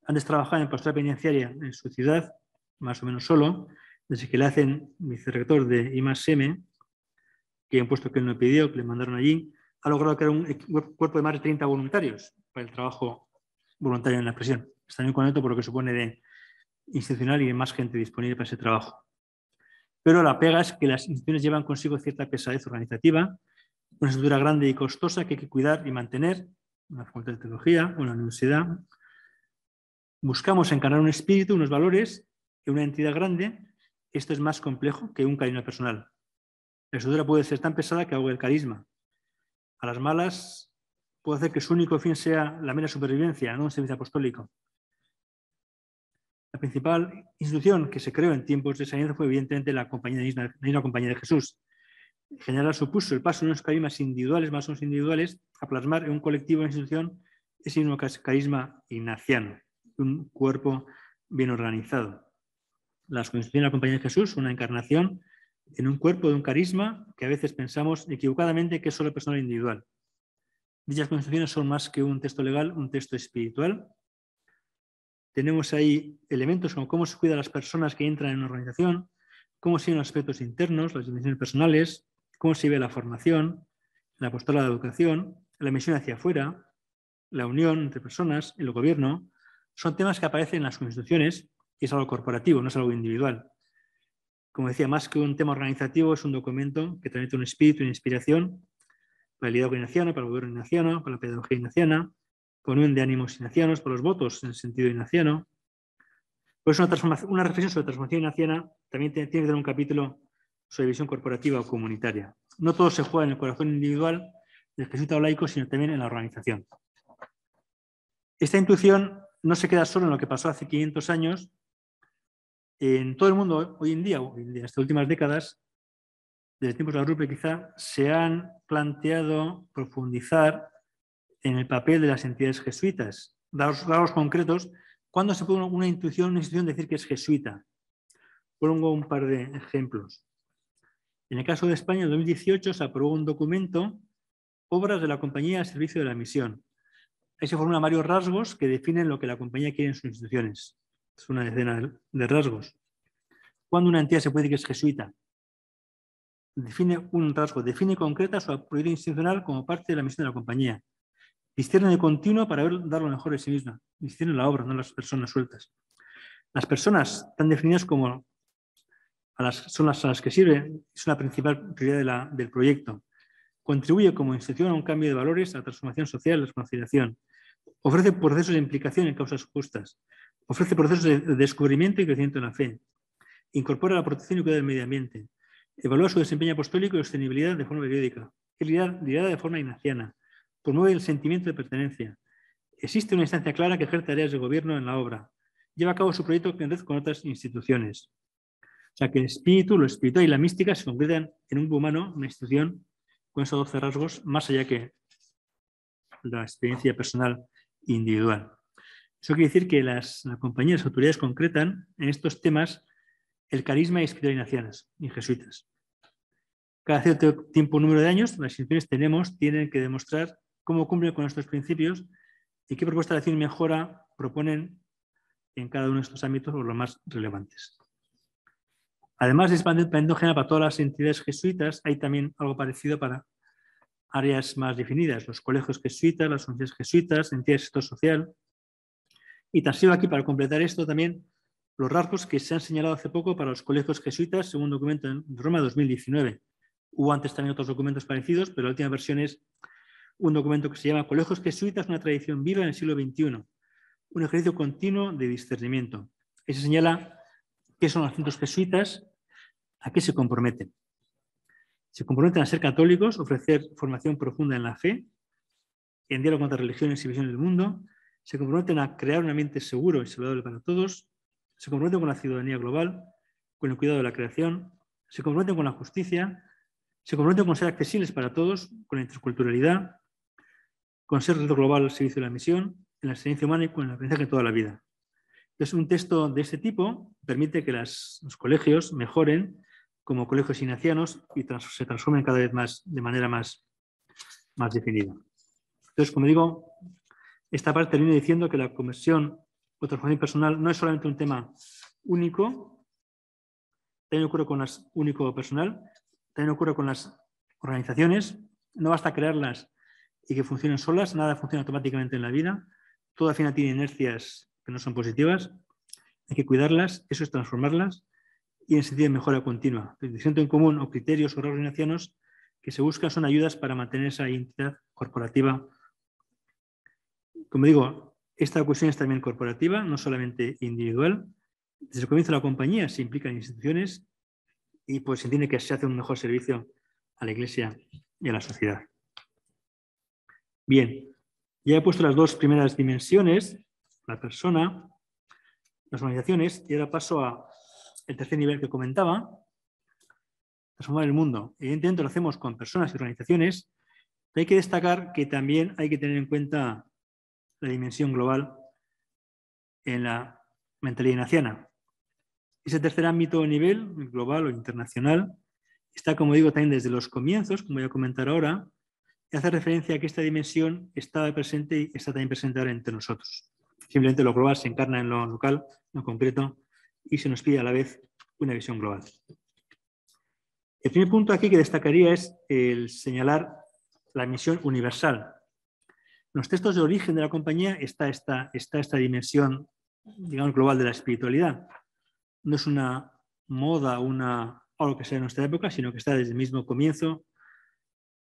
S2: Antes trabajaba en pastoral penitenciaria en su ciudad, más o menos solo, desde que le hacen vicerrector de I+M, que es un puesto que él no pidió, que le mandaron allí, ha logrado crear un cuerpo de más de 30 voluntarios para el trabajo voluntario en la prisión. Está muy contento por lo que supone de institucional y de más gente disponible para ese trabajo. Pero la pega es que las instituciones llevan consigo cierta pesadez organizativa, una estructura grande y costosa que hay que cuidar y mantener, una facultad de teología, una universidad. Buscamos encarnar un espíritu, unos valores en una entidad grande. Esto es más complejo que un carisma personal. La estructura puede ser tan pesada que ahogue el carisma. A las malas puede hacer que su único fin sea la mera supervivencia, no un servicio apostólico. La principal institución que se creó en tiempos de San fue evidentemente la misma Compañía de Jesús. En general supuso el paso de unos carismas individuales, más o menos individuales, a plasmar en un colectivo de institución ese mismo carisma ignaciano, un cuerpo bien organizado. La constitución de la Compañía de Jesús, una encarnación en un cuerpo de un carisma que a veces pensamos equivocadamente que es solo personal individual. Dichas constituciones son más que un texto legal, un texto espiritual. Tenemos ahí elementos como cómo se cuida a las personas que entran en una organización, cómo se ven los aspectos internos, las dimensiones personales, cómo se ve la formación, la apostolado de educación, la misión hacia afuera, la unión entre personas, el gobierno. Son temas que aparecen en las constituciones y es algo corporativo, no es algo individual. Como decía, más que un tema organizativo, es un documento que transmite un espíritu y una inspiración para el liderazgo ignaciano, para el gobierno ignaciano, para la pedagogía ignaciana, para unión de ánimos ignacianos, para los votos en el sentido ignaciano. Por eso una reflexión sobre transformación ignaciana también tiene que tener un capítulo sobre visión corporativa o comunitaria. No todo se juega en el corazón individual del jesuita o laico, sino también en la organización. Esta intuición no se queda solo en lo que pasó hace 500 años. En todo el mundo hoy en día, estas últimas décadas, desde tiempos de la RUPE quizá, se han planteado profundizar en el papel de las entidades jesuitas. Daros concretos, ¿cuándo se puede una institución decir que es jesuita? Pongo un par de ejemplos. En el caso de España, en 2018 se aprobó un documento, Obras de la Compañía al Servicio de la Misión. Ahí se formulan varios rasgos que definen lo que la compañía quiere en sus instituciones. Es una decena de rasgos. ¿Cuándo una entidad se puede decir que es jesuita? Define un rasgo, define concreta su proyecto institucional como parte de la misión de la compañía. Discierne de continuo para dar lo mejor de sí misma. Discierne la obra, no las personas sueltas. Las personas están definidas como son las a las que sirve, es una principal prioridad del proyecto. Contribuye como institución a un cambio de valores, a la transformación social, la reconciliación. Ofrece procesos de implicación en causas justas. Ofrece procesos de descubrimiento y crecimiento en la fe. Incorpora la protección y cuidado del medio ambiente. Evalúa su desempeño apostólico y sostenibilidad de forma periódica. Es liderada de forma ignaciana. Promueve el sentimiento de pertenencia. Existe una instancia clara que ejerce tareas de gobierno en la obra. Lleva a cabo su proyecto en red con otras instituciones. O sea que el espíritu, lo espiritual y la mística se concretan en un grupo humano, una institución, con esos 12 rasgos, más allá que la experiencia personal e individual. Eso quiere decir que las compañías, las autoridades concretan en estos temas el carisma y espiritualidad ignacianas y jesuitas. Cada cierto tiempo, número de años, las instituciones tienen que demostrar cómo cumplen con estos principios y qué propuestas de acción y mejora proponen en cada uno de estos ámbitos o los más relevantes. Además de expandir endógena para todas las entidades jesuitas, hay también algo parecido para áreas más definidas, los colegios jesuitas, las universidades jesuitas, entidades del sector social. Y tan solo aquí, para completar esto, también los rasgos que se han señalado hace poco para los colegios jesuitas, según un documento en Roma 2019. Hubo antes también otros documentos parecidos, pero la última versión es un documento que se llama Colegios jesuitas, una tradición viva en el siglo XXI. Un ejercicio continuo de discernimiento. Ahí se señala qué son los centros jesuitas, a qué se comprometen. Se comprometen a ser católicos, ofrecer formación profunda en la fe, en diálogo con otras religiones y visiones del mundo. Se comprometen a crear un ambiente seguro y saludable para todos. Se comprometen con la ciudadanía global, con el cuidado de la creación. Se comprometen con la justicia. Se comprometen con ser accesibles para todos, con la interculturalidad, con ser reto global al servicio de la misión, en la excelencia humana y con el aprendizaje de toda la vida. Entonces, un texto de este tipo permite que los colegios mejoren como colegios ignacianos y se transformen cada vez más de manera más definida. Entonces, como digo, esta parte termina diciendo que la conversión o transformación personal no es solamente un tema único, también ocurre con las único personal, también ocurre con las organizaciones. No basta crearlas y que funcionen solas, nada funciona automáticamente en la vida, todo al final tiene inercias que no son positivas, hay que cuidarlas, eso es transformarlas y en sentido de mejora continua. El sentido en común o criterios o organizaciones que se buscan son ayudas para mantener esa identidad corporativa. Como digo, esta cuestión es también corporativa, no solamente individual. Desde el comienzo de la compañía se implican instituciones y pues se entiende que se hace un mejor servicio a la Iglesia y a la sociedad. Bien, ya he puesto las dos primeras dimensiones, la persona, las organizaciones, y ahora paso al tercer nivel que comentaba, transformar el mundo. Evidentemente lo hacemos con personas y organizaciones, pero hay que destacar que también hay que tener en cuenta la dimensión global en la mentalidad ignaciana. Ese tercer ámbito o nivel, global o internacional, está, como digo, también desde los comienzos, como voy a comentar ahora, y hace referencia a que esta dimensión está presente y está también presente ahora entre nosotros. Simplemente lo global se encarna en lo local, en lo concreto, y se nos pide a la vez una visión global. El primer punto aquí que destacaría es el señalar la misión universal. En los textos de origen de la compañía está esta dimensión, digamos, global de la espiritualidad. No es una moda, algo que sea de nuestra época, sino que está desde el mismo comienzo.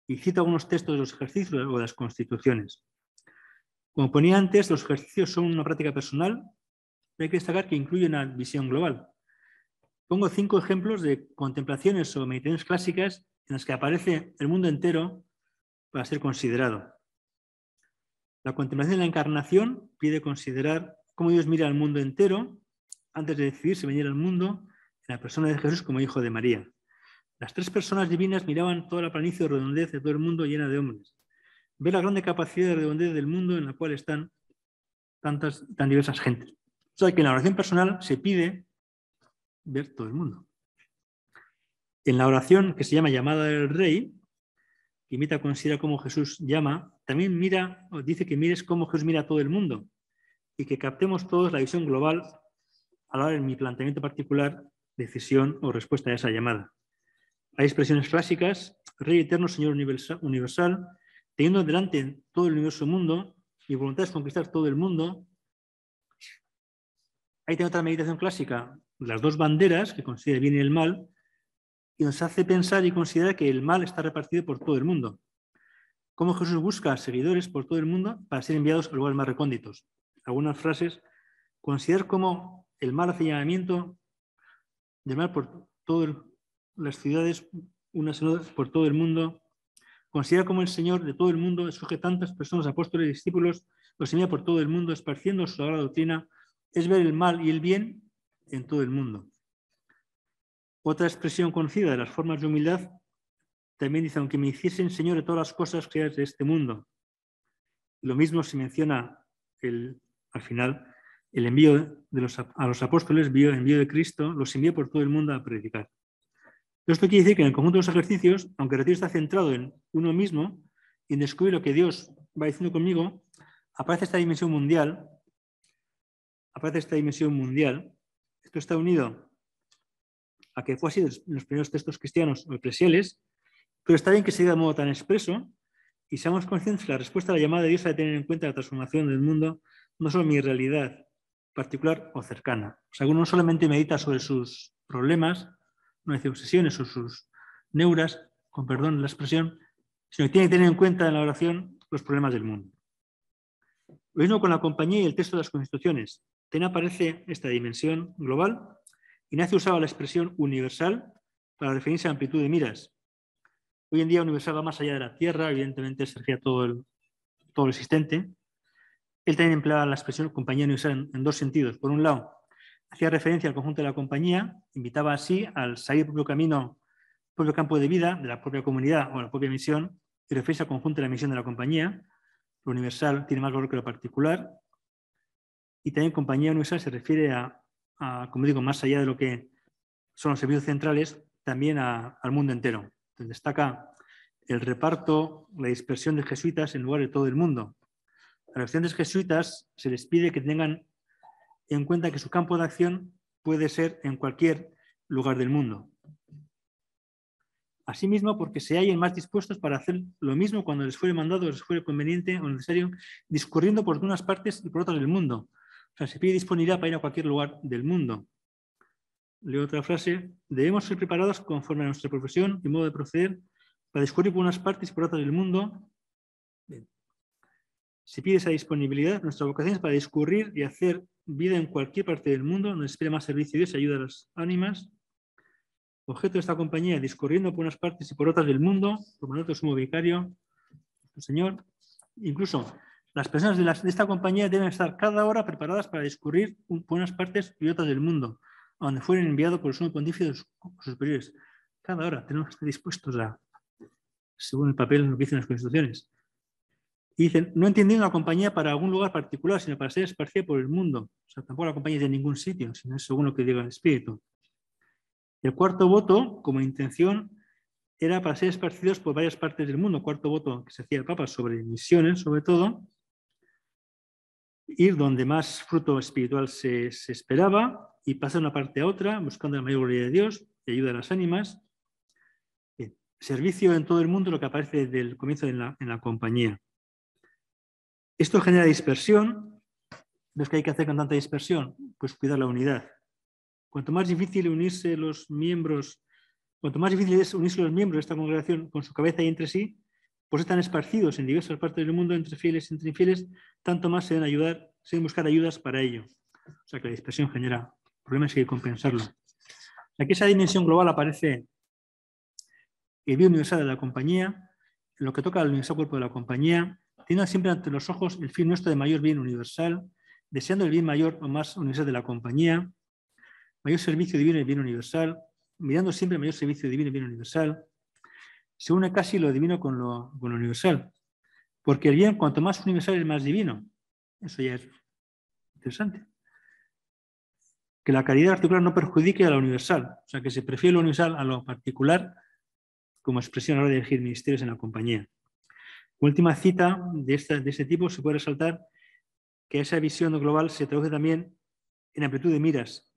S2: Y cito algunos textos de los ejercicios o de las constituciones. Como ponía antes, los ejercicios son una práctica personal, pero hay que destacar que incluyen una visión global. Pongo 5 ejemplos de contemplaciones o meditaciones clásicas en las que aparece el mundo entero para ser considerado. La contemplación de la encarnación pide considerar cómo Dios mira al mundo entero antes de decidirse venir al mundo en la persona de Jesús como hijo de María. Las 3 personas divinas miraban toda la planicie de redondez de todo el mundo llena de hombres. Ver la grande capacidad de redondez del mundo en la cual están tan diversas gentes. O sea que en la oración personal se pide ver todo el mundo. En la oración que se llama llamada del rey, que imita a considerar cómo Jesús llama, también dice que mires cómo Jesús mira a todo el mundo y que captemos todos la visión global a la hora de mi planteamiento particular, decisión o respuesta a esa llamada. Hay expresiones clásicas, Rey eterno, Señor universal, teniendo delante todo el universo mundo, mi voluntad es conquistar todo el mundo. Ahí tiene otra meditación clásica, las 2 banderas, que considera el bien y el mal, y nos hace pensar y considerar que el mal está repartido por todo el mundo. Cómo Jesús busca seguidores por todo el mundo para ser enviados a lugares más recónditos. Algunas frases, considerar cómo el mal hace llamamiento del mal por todas las ciudades, unas por todo el mundo. Considera cómo el Señor de todo el mundo escoge tantas personas, apóstoles y discípulos, los envía por todo el mundo, esparciendo su sagrada doctrina. Es ver el mal y el bien en todo el mundo. Otra expresión conocida de las formas de humildad también dice, aunque me hiciesen Señor de todas las cosas creadas de este mundo. Lo mismo se menciona al final, el envío a los apóstoles, envío de Cristo, los envió por todo el mundo a predicar. Esto quiere decir que en el conjunto de los ejercicios, aunque el retiro está centrado en uno mismo y en descubrir lo que Dios va diciendo conmigo, aparece esta dimensión mundial. Esto está unido a que fue así en los primeros textos cristianos o eclesiales, pero está bien que se diga de modo tan expreso y seamos conscientes que la respuesta a la llamada de Dios ha de tener en cuenta la transformación del mundo, no solo mi realidad particular o cercana. O sea, uno no solamente medita sobre sus problemas, no dice obsesiones o sus neuras, con perdón la expresión, sino que tiene que tener en cuenta en la oración los problemas del mundo. Lo mismo con la compañía y el texto de las constituciones. También aparece esta dimensión global. Ignacio usaba la expresión universal para referirse a amplitud de miras. Hoy en día universal va más allá de la Tierra, evidentemente se refiere a todo lo existente. Él también empleaba la expresión compañía universal en dos sentidos. Por un lado, hacía referencia al conjunto de la compañía, invitaba así al salir del propio camino, propio campo de vida de la propia comunidad o la propia misión, y referirse al conjunto de la misión de la compañía. Lo universal tiene más valor que lo particular. Y también compañía universal se refiere a, como digo, más allá de lo que son los servicios centrales, también al mundo entero. Entonces, destaca el reparto, la dispersión de jesuitas en lugar de todo el mundo. A los estudiantes jesuitas se les pide que tengan en cuenta que su campo de acción puede ser en cualquier lugar del mundo. Asimismo, porque se hallen más dispuestos para hacer lo mismo cuando les fuere mandado, les fuere conveniente o necesario, discurriendo por unas partes y por otras del mundo. O sea, se pide disponibilidad para ir a cualquier lugar del mundo. Leo otra frase. Debemos ser preparados conforme a nuestra profesión y modo de proceder para discurrir por unas partes y por otras del mundo. Bien. Se pide esa disponibilidad. Nuestra vocación es para discurrir y hacer vida en cualquier parte del mundo. Nos espera más servicio de Dios y ayuda a las ánimas. Objeto de esta compañía, discurriendo por unas partes y por otras del mundo, por mandato sumo vicario, el Señor. Incluso las personas de esta compañía deben estar cada hora preparadas para discurrir por unas partes y otras del mundo, a donde fueren enviados por el sumo pontífice de sus superiores. Cada hora tenemos que estar dispuestos a, según el papel, lo que dicen las constituciones. Y dicen, no entienden la compañía para algún lugar particular, sino para ser esparcida por el mundo. O sea, tampoco la compañía es de ningún sitio, sino es según lo que diga el Espíritu. El cuarto voto, como intención, era para ser esparcidos por varias partes del mundo. Cuarto voto que se hacía el Papa sobre misiones, sobre todo. Ir donde más fruto espiritual se esperaba y pasar de una parte a otra, buscando la mayor gloria de Dios y ayuda a las ánimas. Bien. Servicio en todo el mundo, lo que aparece desde el comienzo en la compañía. Esto genera dispersión. ¿Qué es que hay que hacer con tanta dispersión? Pues cuidar la unidad. Cuanto más difícil es unirse los miembros de esta congregación con su cabeza y entre sí, pues están esparcidos en diversas partes del mundo entre fieles y entre infieles, tanto más se deben buscar ayudas para ello. O sea que la dispersión genera problemas y hay que compensarlo. Aquí esa dimensión global aparece el bien universal de la compañía, en lo que toca al universal cuerpo de la compañía, teniendo siempre ante los ojos el fin nuestro de mayor bien universal, deseando el bien mayor o más universal de la compañía, mayor servicio divino y bien universal, mirando siempre el mayor servicio divino y bien universal. Se une casi lo divino con lo universal, porque el bien cuanto más universal es más divino. Eso ya es interesante. Que la caridad particular no perjudique a la universal, o sea, que se prefiere lo universal a lo particular como expresión a la hora de elegir ministerios en la compañía. Última cita de este tipo, se puede resaltar que esa visión global se traduce también en amplitud de miras,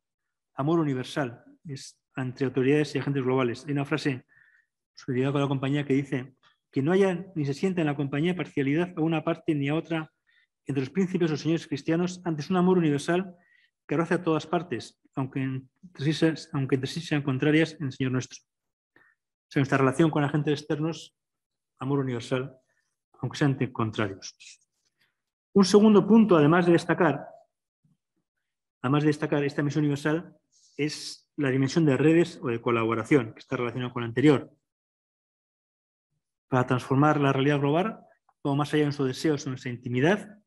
S2: amor universal, es entre autoridades y agentes globales. Hay una frase solidaridad con la compañía que dice que no haya ni se sienta en la compañía parcialidad a una parte ni a otra entre los príncipes o señores cristianos, antes un amor universal que roce a todas partes, aunque entre sí sean contrarias en el Señor nuestro. O sea, nuestra relación con agentes externos, amor universal, aunque sean contrarios. Un segundo punto, además de destacar esta misión universal, es la dimensión de redes o de colaboración, que está relacionada con la anterior. Para transformar la realidad global, o más allá de nuestros deseos o nuestra intimidad,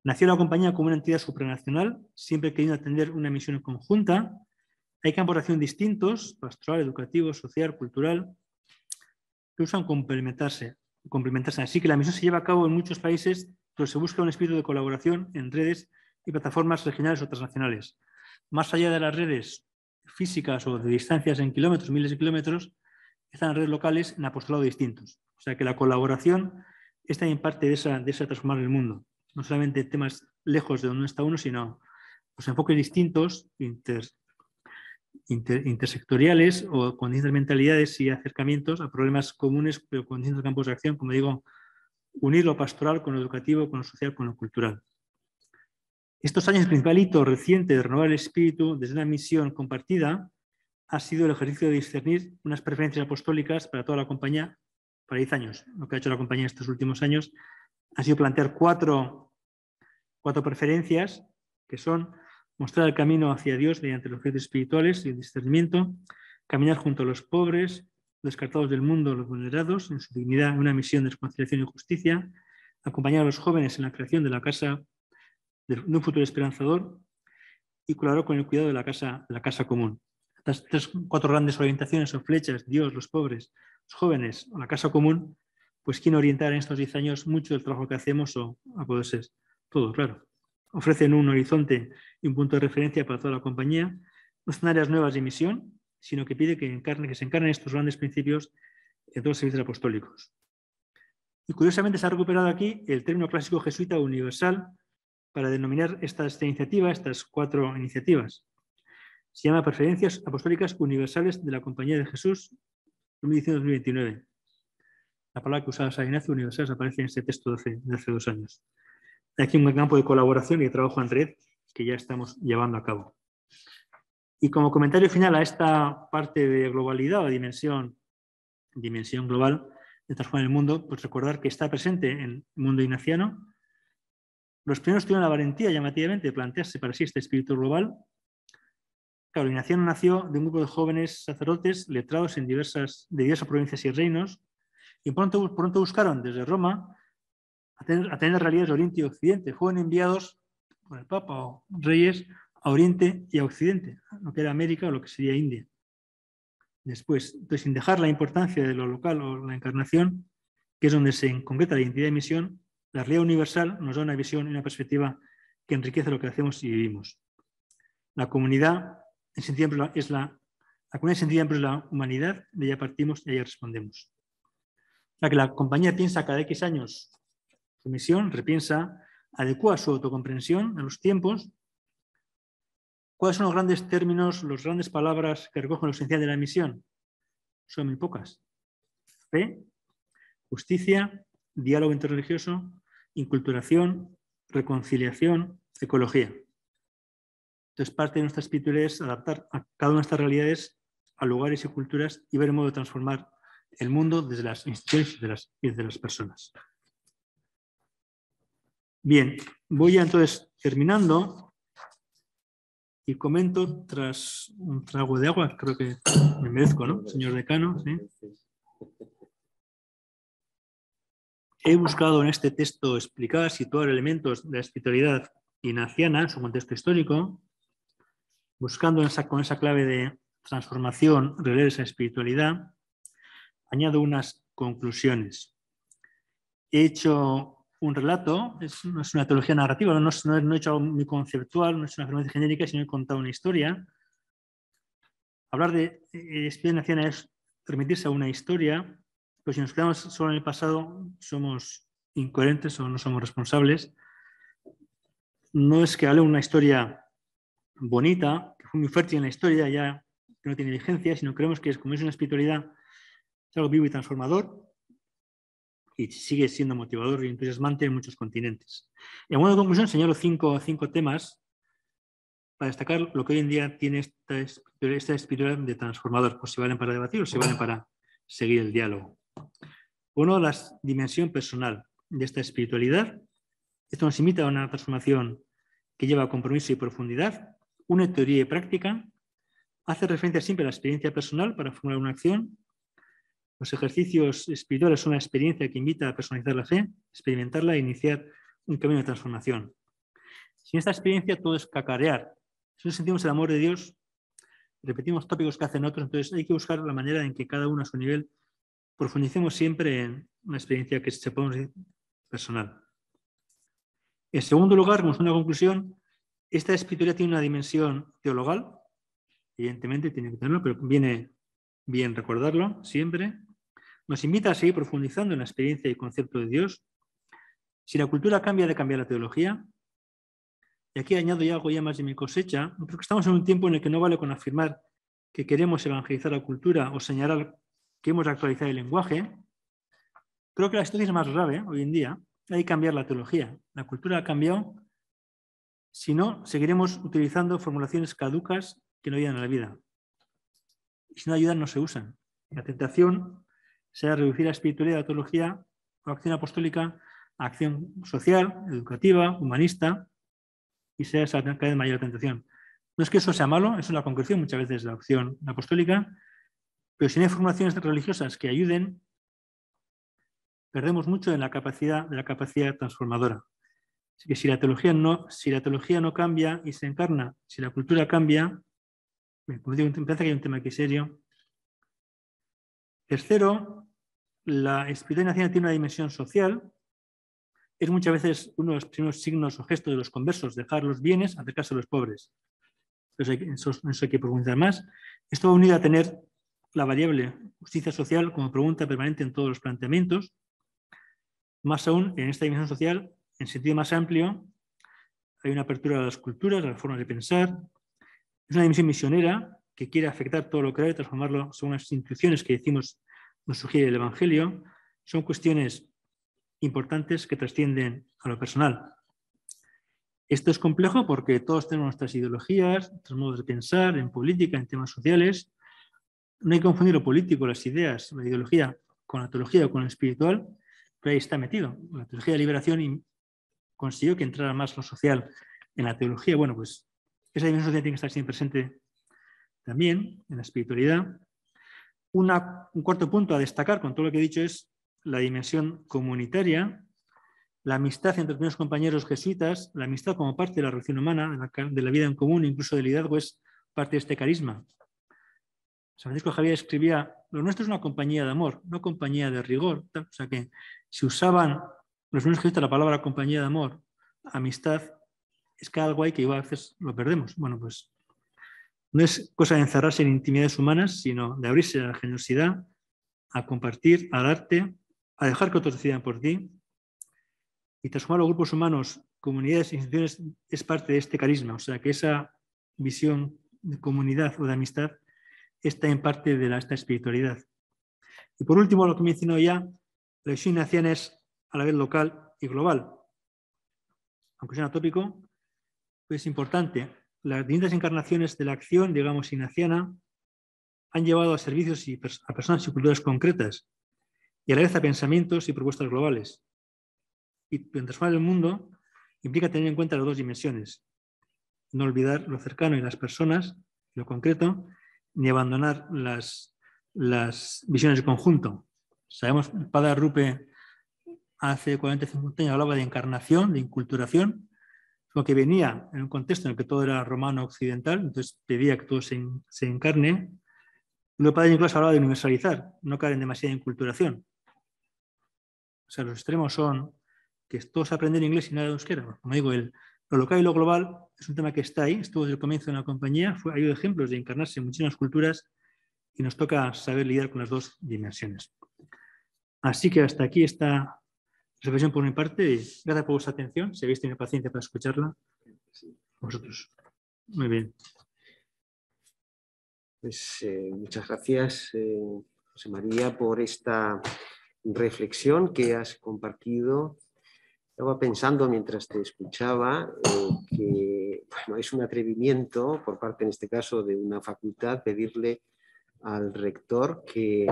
S2: nació la compañía como una entidad supranacional, siempre queriendo atender una misión conjunta. Hay campos de acción distintos, pastoral, educativo, social, cultural, que usan complementarse. Así que la misión se lleva a cabo en muchos países, pero se busca un espíritu de colaboración en redes y plataformas regionales o transnacionales. Más allá de las redes físicas o de distancias en kilómetros, miles de kilómetros, están redes locales en apostolados distintos. O sea que la colaboración es también parte de esa transformar el mundo. No solamente temas lejos de donde está uno, sino los enfoques distintos, intersectoriales o con distintas mentalidades y acercamientos a problemas comunes, pero con distintos campos de acción, como digo, unir lo pastoral con lo educativo, con lo social, con lo cultural. Estos años, el principal hito reciente de renovar el espíritu desde una misión compartida ha sido el ejercicio de discernir unas preferencias apostólicas para toda la compañía para 10 años. Lo que ha hecho la compañía estos últimos años ha sido plantear cuatro preferencias que son mostrar el camino hacia Dios mediante los oficios espirituales y el discernimiento, caminar junto a los pobres, descartados del mundo, los vulnerados, en su dignidad, en una misión de reconciliación y justicia, acompañar a los jóvenes en la creación de la casa de un futuro esperanzador y colaborar con el cuidado de la casa común. Estas 4 grandes orientaciones o flechas, Dios, los pobres, los jóvenes o la casa común, pues quieren orientar en estos 10 años mucho del trabajo que hacemos o a poder ser todo, claro. Ofrecen un horizonte y un punto de referencia para toda la compañía. No son áreas nuevas de misión, sino que pide que se encarnen estos grandes principios en todos los servicios apostólicos. Y curiosamente se ha recuperado aquí el término clásico jesuita universal para denominar esta iniciativa, estas 4 iniciativas. Se llama Preferencias Apostólicas Universales de la Compañía de Jesús 2019-2029. La palabra que usaba San Ignacio, universales, aparece en este texto de hace 2 años. Hay aquí un campo de colaboración y de trabajo en red que ya estamos llevando a cabo. Y como comentario final a esta parte de globalidad o dimensión global de transformar el mundo, pues recordar que está presente en el mundo ignaciano. Los primeros tuvieron la valentía llamativamente de plantearse para sí este espíritu global. Claro, Ignaciano nació de un grupo de jóvenes sacerdotes letrados de diversas provincias y reinos, y pronto buscaron desde Roma a tener realidades de Oriente y Occidente. Fueron enviados por el Papa o reyes a Oriente y a Occidente, lo que era América o lo que sería India. Después, entonces, sin dejar la importancia de lo local o la encarnación, que es donde se concreta la identidad de misión, la realidad universal nos da una visión y una perspectiva que enriquece lo que hacemos y vivimos. La comunidad en sentido amplio es la humanidad, de ella partimos y a ella respondemos. O sea que la compañía piensa cada X años su misión, repiensa, adecua su autocomprensión a los tiempos. ¿Cuáles son los grandes términos, las grandes palabras que recogen lo esencial de la misión? Son muy pocas. Fe, justicia, diálogo interreligioso, inculturación, reconciliación, ecología. Entonces, parte de nuestra espiritualidad es adaptar a cada una de estas realidades a lugares y culturas y ver el modo de transformar el mundo desde las instituciones y desde las personas. Bien, voy ya entonces terminando y comento tras un trago de agua, creo que me merezco, ¿no, señor decano? ¿Sí? He buscado en este texto explicar, situar elementos de la espiritualidad ignaciana en su contexto histórico, buscando con esa clave de transformación, releer esa espiritualidad. Añado unas conclusiones. He hecho un relato, no es una teología narrativa, no he hecho algo muy conceptual, no es una afirmación genérica, sino he contado una historia. Hablar de espiritualidad ignaciana es remitirse a una historia, pero si nos quedamos solo en el pasado, somos incoherentes o no somos responsables. No es que hable una historia bonita, que fue muy fértil en la historia, ya que no tiene vigencia, sino creemos que como es una espiritualidad, es algo vivo y transformador y sigue siendo motivador y entusiasmante en muchos continentes. Y a modo de conclusión señalo cinco temas para destacar lo que hoy en día tiene esta espiritualidad de transformador, pues si valen para debatir o si valen para seguir el diálogo. Uno, la dimensión personal de esta espiritualidad. Esto nos invita a una transformación que lleva a compromiso y profundidad, una teoría y práctica, hace referencia siempre a la experiencia personal para formular una acción. Los ejercicios espirituales son una experiencia que invita a personalizar la fe, experimentarla e iniciar un camino de transformación. Sin esta experiencia todo es cacarear. Si no sentimos el amor de Dios, repetimos tópicos que hacen otros, entonces hay que buscar la manera en que cada uno a su nivel profundicemos siempre en una experiencia que se podemos decir personal. En segundo lugar, como una conclusión, esta espiritualidad tiene una dimensión teologal, evidentemente tiene que tenerlo, pero viene bien recordarlo siempre. Nos invita a seguir profundizando en la experiencia y concepto de Dios. Si la cultura cambia, ha de cambiar la teología. Y aquí añado ya algo ya más de mi cosecha, porque estamos en un tiempo en el que no vale con afirmar que queremos evangelizar la cultura o señalar que hemos de actualizar el lenguaje. Creo que la situación es más grave hoy en día. Hay que cambiar la teología. La cultura ha cambiado. Si no, seguiremos utilizando formulaciones caducas que no ayudan a la vida. Y si no ayudan, no se usan. La tentación será reducir la espiritualidad de la teología o acción apostólica a acción social, educativa, humanista, y sea esa cada vez mayor tentación. No es que eso sea malo, eso es la concreción muchas veces de la opción apostólica, pero si no hay formaciones religiosas que ayuden, perdemos mucho de la capacidad transformadora. Así que si la teología no cambia y se encarna, si la cultura cambia, como digo, me parece que hay un tema aquí serio. Tercero, la espiritualidad naciana tiene una dimensión social. Es muchas veces uno de los primeros signos o gestos de los conversos, dejar los bienes, acercarse a los pobres. Eso hay que profundizar más. Esto va unido a tener la variable justicia social como pregunta permanente en todos los planteamientos. Más aún, en esta dimensión social, en sentido más amplio, hay una apertura a las culturas, a las formas de pensar. Es una dimensión misionera que quiere afectar todo lo que hay y transformarlo según las intuiciones que decimos nos sugiere el Evangelio. Son cuestiones importantes que trascienden a lo personal. Esto es complejo porque todos tenemos nuestras ideologías, nuestros modos de pensar en política, en temas sociales. No hay que confundir lo político, las ideas, la ideología con la teología o con lo espiritual, pero ahí está metido. La teología de liberación consiguió que entrara más lo social en la teología. Bueno, pues esa dimensión social tiene que estar siempre presente también en la espiritualidad. Un cuarto punto a destacar con todo lo que he dicho es la dimensión comunitaria, la amistad entre primeros compañeros jesuitas, la amistad como parte de la relación humana, de la vida en común, incluso del liderazgo, es parte de este carisma. San Francisco Javier escribía, lo nuestro es una compañía de amor, no compañía de rigor. O sea que si usaban los primeros jesuitas la palabra compañía de amor, amistad, es que algo hay que igual a veces lo perdemos. Bueno, pues no es cosa de encerrarse en intimidades humanas, sino de abrirse a la generosidad, a compartir, a darte, a dejar que otros decidan por ti. Y transformar los grupos humanos, comunidades e instituciones es parte de este carisma. O sea que esa visión de comunidad o de amistad está en parte de esta espiritualidad. Y por último, lo que he mencionado ya, la visión ignaciana es a la vez local y global. Aunque sea atópico, es importante. Las distintas encarnaciones de la acción, digamos, ignaciana, han llevado a servicios a personas y culturas concretas y a la vez a pensamientos y propuestas globales. Y transformar el mundo implica tener en cuenta las dos dimensiones. No olvidar lo cercano y las personas, lo concreto, ni abandonar las visiones de conjunto. Sabemos, el padre Rupe hace 40 o 50 años hablaba de encarnación, de inculturación, lo que venía en un contexto en el que todo era romano occidental, entonces pedía que todo se encarne. Y luego el padre Nicolás hablaba de universalizar, no caer en demasiada inculturación. O sea, los extremos son que todos aprenden inglés y nada de euskera. Como digo, lo local y lo global es un tema que está ahí, estuvo desde el comienzo en la compañía, ha habido ejemplos de encarnarse en muchísimas culturas y nos toca saber lidiar con las dos dimensiones. Así que hasta aquí esta reflexión por mi parte y gracias por vuestra atención. Si habéis tenido paciencia para escucharla, vosotros. Muy bien.
S1: Pues muchas gracias, José María, por esta reflexión que has compartido. Estaba pensando mientras te escuchaba que bueno, es un atrevimiento por parte, en este caso, de una facultad pedirle al rector que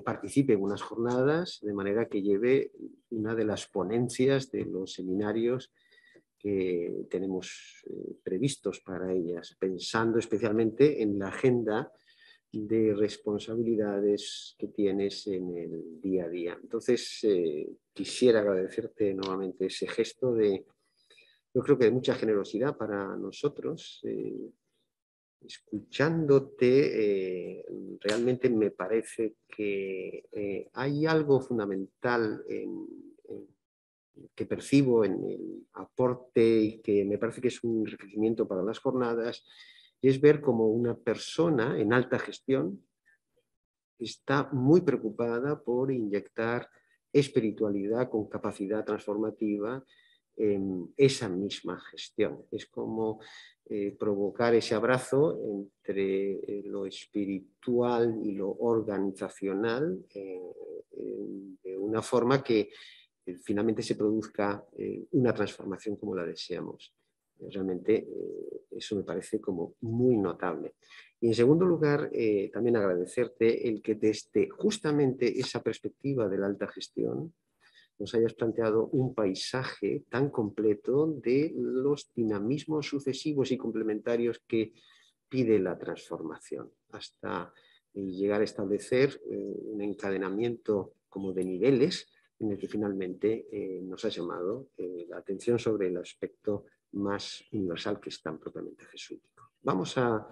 S1: participe en unas jornadas de manera que lleve una de las ponencias de los seminarios que tenemos previstos para ellas, pensando especialmente en la agenda de responsabilidades que tienes en el día a día. Entonces, quisiera agradecerte nuevamente ese gesto yo creo que de mucha generosidad para nosotros. Escuchándote, realmente me parece que hay algo fundamental que percibo en el aporte y que me parece que es un enriquecimiento para las jornadas, y es ver cómo una persona en alta gestión está muy preocupada por inyectar espiritualidad con capacidad transformativa en esa misma gestión. Es como provocar ese abrazo entre lo espiritual y lo organizacional de una forma que finalmente se produzca una transformación como la deseamos. Realmente eso me parece como muy notable. Y en segundo lugar, también agradecerte el que desde justamente esa perspectiva de la alta gestión nos hayas planteado un paisaje tan completo de los dinamismos sucesivos y complementarios que pide la transformación, hasta llegar a establecer un encadenamiento como de niveles en el que finalmente nos ha llamado la atención sobre el aspecto más universal, que es tan propiamente jesuítico. Vamos a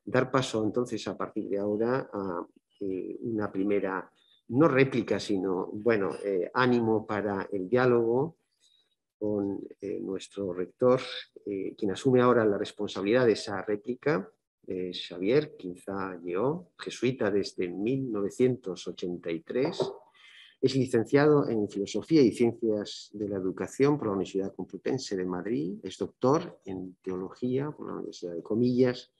S1: dar paso entonces a partir de ahora a una primera, no réplica, sino, bueno, ánimo para el diálogo con nuestro rector, quien asume ahora la responsabilidad de esa réplica, Xavier Quinzá Lleó, jesuita desde 1983. Es licenciado en Filosofía y Ciencias de la Educación por la Universidad Complutense de Madrid. Es doctor en Teología por la Universidad de Comillas.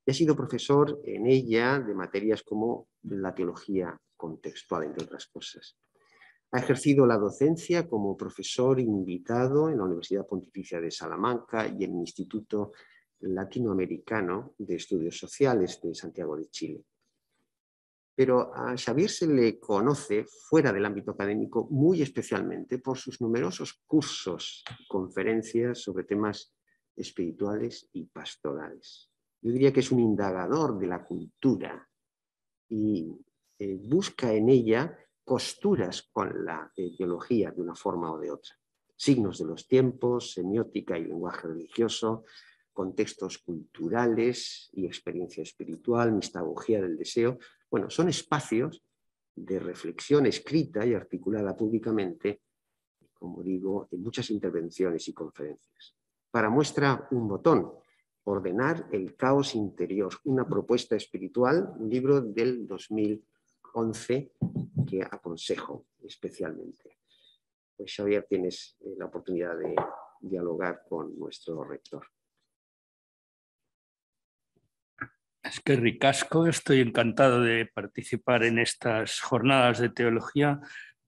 S1: Y ha sido profesor en ella de materias como la teología contextual, entre otras cosas. Ha ejercido la docencia como profesor invitado en la Universidad Pontificia de Salamanca y en el Instituto Latinoamericano de Estudios Sociales de Santiago de Chile. Pero a Xavier se le conoce fuera del ámbito académico muy especialmente por sus numerosos cursos y conferencias sobre temas espirituales y pastorales. Yo diría que es un indagador de la cultura y busca en ella costuras con la teología de una forma o de otra. Signos de los tiempos, semiótica y lenguaje religioso, contextos culturales y experiencia espiritual, mistagogía del deseo. Bueno, son espacios de reflexión escrita y articulada públicamente, como digo, en muchas intervenciones y conferencias. Para muestra un botón, Ordenar el caos interior, una propuesta espiritual, un libro del 2011 que aconsejo especialmente. Pues Xavier, tienes la oportunidad de dialogar con nuestro rector.
S3: Es que ricasco, estoy encantado de participar en estas jornadas de teología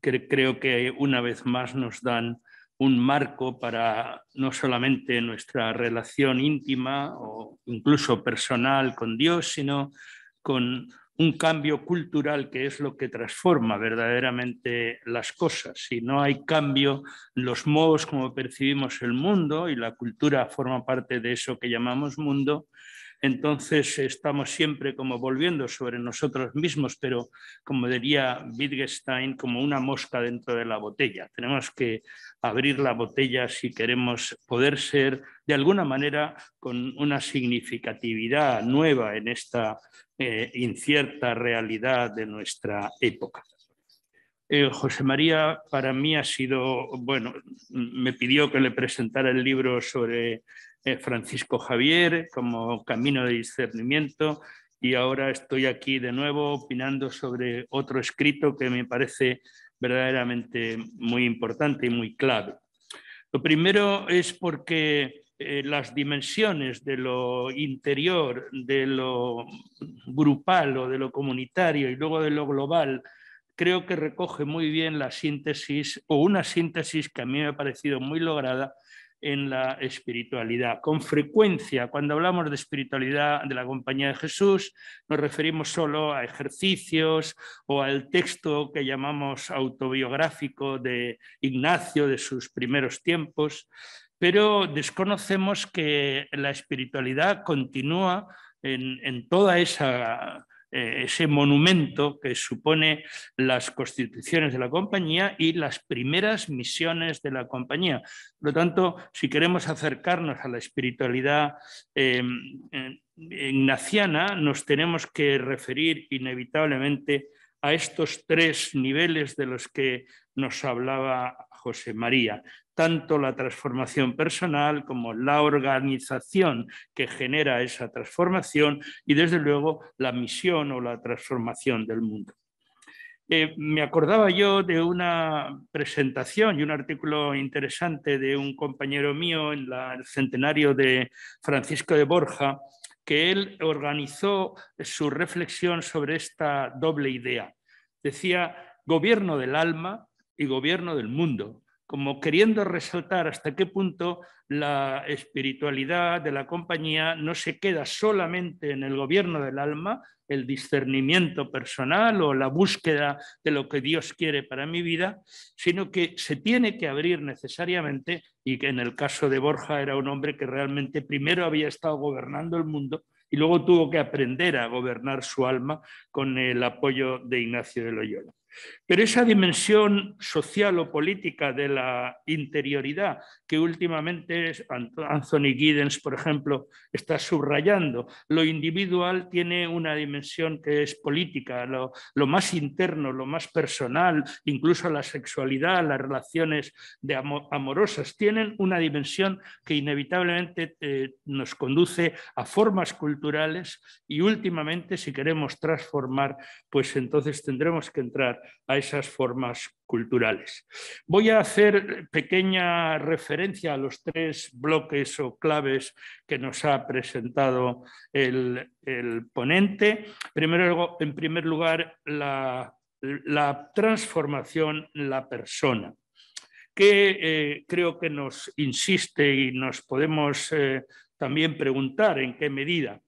S3: que creo que una vez más nos dan un marco para no solamente nuestra relación íntima o incluso personal con Dios, sino con un cambio cultural que es lo que transforma verdaderamente las cosas. Si no hay cambio en los modos como percibimos el mundo, y la cultura forma parte de eso que llamamos mundo, entonces estamos siempre como volviendo sobre nosotros mismos, pero como diría Wittgenstein, como una mosca dentro de la botella. Tenemos que abrir la botella si queremos poder ser de alguna manera con una significatividad nueva en esta incierta realidad de nuestra época. José María para mí ha sido, bueno, me pidió que le presentara el libro sobre Francisco Javier como camino de discernimiento, y ahora estoy aquí de nuevo opinando sobre otro escrito que me parece verdaderamente muy importante y muy clave. Lo primero es porque las dimensiones de lo interior, de lo grupal o de lo comunitario y luego de lo global, creo que recoge muy bien la síntesis, o una síntesis que a mí me ha parecido muy lograda en la espiritualidad. Con frecuencia, cuando hablamos de espiritualidad de la Compañía de Jesús, nos referimos solo a ejercicios o al texto que llamamos autobiográfico de Ignacio de sus primeros tiempos, pero desconocemos que la espiritualidad continúa en toda ese monumento que supone las constituciones de la compañía y las primeras misiones de la compañía. Por lo tanto, si queremos acercarnos a la espiritualidad ignaciana, nos tenemos que referir inevitablemente a estos tres niveles de los que nos hablaba José María, tanto la transformación personal como la organización que genera esa transformación y desde luego la misión o la transformación del mundo. Me acordaba yo de una presentación y un artículo interesante de un compañero mío en el centenario de Francisco de Borja, que él organizó su reflexión sobre esta doble idea. Decía gobierno del alma y gobierno del mundo. como queriendo resaltar hasta qué punto la espiritualidad de la compañía no se queda solamente en el gobierno del alma, el discernimiento personal o la búsqueda de lo que Dios quiere para mi vida, sino que se tiene que abrir necesariamente, y que en el caso de Borja era un hombre que realmente primero había estado gobernando el mundo y luego tuvo que aprender a gobernar su alma con el apoyo de Ignacio de Loyola. Pero esa dimensión social o política de la interioridad que últimamente Anthony Giddens, por ejemplo, está subrayando, lo individual tiene una dimensión que es política, lo más interno, lo más personal, incluso la sexualidad, las relaciones amorosas, tienen una dimensión que inevitablemente nos conduce a formas culturales y últimamente, si queremos transformar, pues entonces tendremos que entrar a esas formas culturales. Voy a hacer pequeña referencia a los 3 bloques o claves que nos ha presentado el ponente. En primer lugar, la transformación en la persona, que creo que nos insiste y nos podemos también preguntar en qué medida.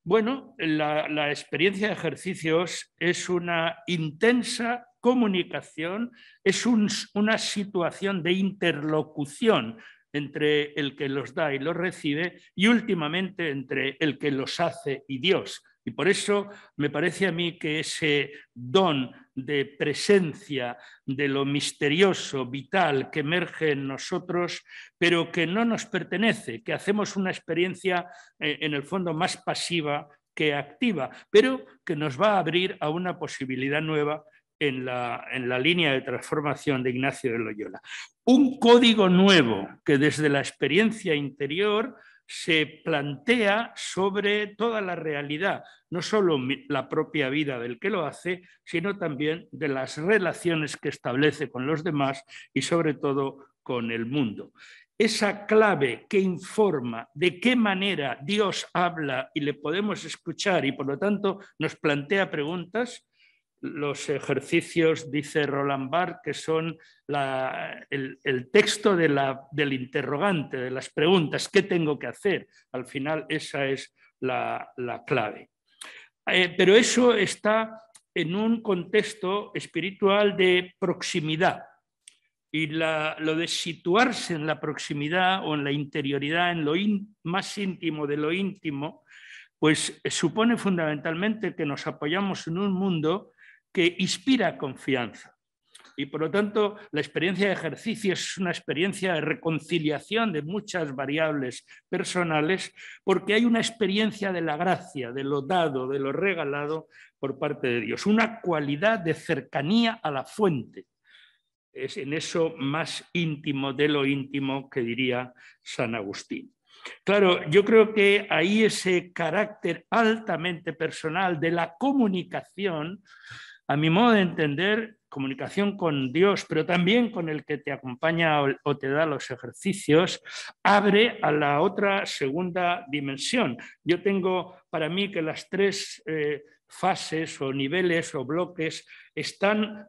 S3: Bueno, la experiencia de ejercicios es una intensa comunicación, es una situación de interlocución entre el que los da y los recibe y últimamente entre el que los hace y Dios. Y por eso me parece a mí que ese don de presencia de lo misterioso, vital, que emerge en nosotros, pero que no nos pertenece, que hacemos una experiencia en el fondo más pasiva que activa, pero que nos va a abrir a una posibilidad nueva en la línea de transformación de Ignacio de Loyola. Un código nuevo que desde la experiencia interior se plantea sobre toda la realidad, no solo la propia vida del que lo hace, sino también de las relaciones que establece con los demás y sobre todo con el mundo. Esa clave que informa de qué manera Dios habla y le podemos escuchar y por lo tanto nos plantea preguntas. Los ejercicios, dice Roland Barthes, que son el texto del interrogante, de las preguntas, ¿qué tengo que hacer? Al final esa es la clave. Pero eso está en un contexto espiritual de proximidad. Y lo de situarse en la proximidad o en la interioridad, en lo más íntimo de lo íntimo, pues supone fundamentalmente que nos apoyamos en un mundo que inspira confianza. Y por lo tanto, la experiencia de ejercicio es una experiencia de reconciliación de muchas variables personales, porque hay una experiencia de la gracia, de lo dado, de lo regalado por parte de Dios, una cualidad de cercanía a la fuente. Es en eso más íntimo de lo íntimo que diría San Agustín. Claro, yo creo que ahí ese carácter altamente personal de la comunicación, a mi modo de entender, comunicación con Dios, pero también con el que te acompaña o te da los ejercicios, abre a la otra segunda dimensión. Yo tengo para mí que las 3 fases o niveles o bloques están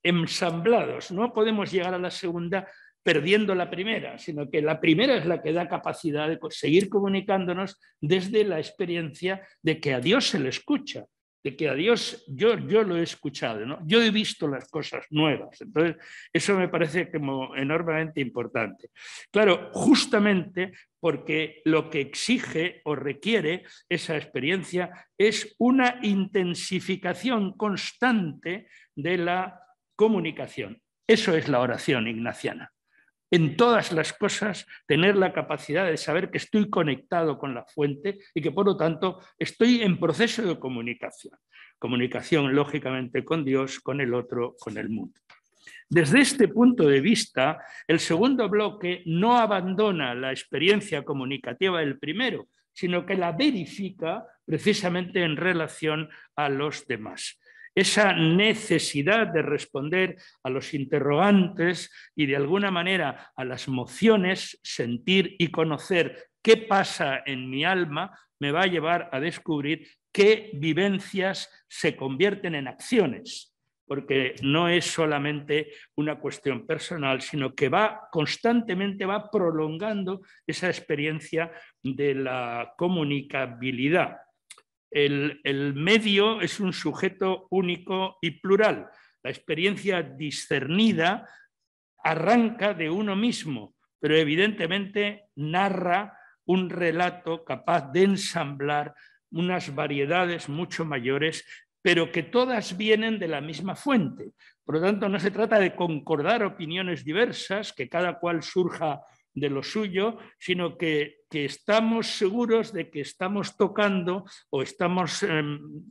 S3: ensamblados. No podemos llegar a la segunda perdiendo la primera, sino que la primera es la que da capacidad de seguir comunicándonos desde la experiencia de que a Dios se le escucha, de que a Dios yo lo he escuchado, ¿no? Yo he visto las cosas nuevas. Entonces, eso me parece como enormemente importante. Claro, justamente porque lo que exige o requiere esa experiencia es una intensificación constante de la comunicación. Eso es la oración ignaciana. En todas las cosas, tener la capacidad de saber que estoy conectado con la fuente y que, por lo tanto, estoy en proceso de comunicación. Comunicación, lógicamente, con Dios, con el otro, con el mundo. Desde este punto de vista, el segundo bloque no abandona la experiencia comunicativa del primero, sino que la verifica precisamente en relación a los demás. Esa necesidad de responder a los interrogantes y de alguna manera a las emociones, sentir y conocer qué pasa en mi alma, me va a llevar a descubrir qué vivencias se convierten en acciones porque no es solamente una cuestión personal, sino que constantemente va prolongando esa experiencia de la comunicabilidad. El medio es un sujeto único y plural. La experiencia discernida arranca de uno mismo, pero evidentemente narra un relato capaz de ensamblar unas variedades mucho mayores, pero que todas vienen de la misma fuente. Por lo tanto, no se trata de concordar opiniones diversas, que cada cual surja de lo suyo, sino que estamos seguros de que estamos tocando o estamos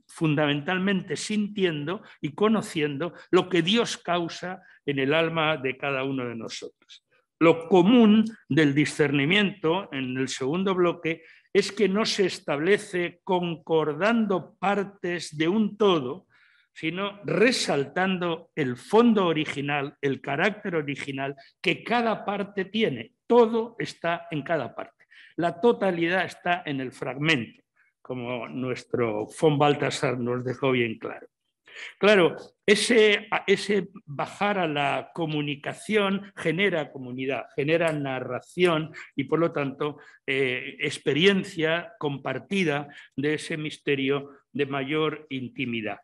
S3: fundamentalmente sintiendo y conociendo lo que Dios causa en el alma de cada uno de nosotros. Lo común del discernimiento, en el segundo bloque, es que no se establece concordando partes de un todo, sino resaltando el fondo original, el carácter original que cada parte tiene. Todo está en cada parte. La totalidad está en el fragmento, como nuestro von Balthasar nos dejó bien claro. Claro, ese bajar a la comunicación genera comunidad, genera narración y por lo tanto experiencia compartida de ese misterio de mayor intimidad.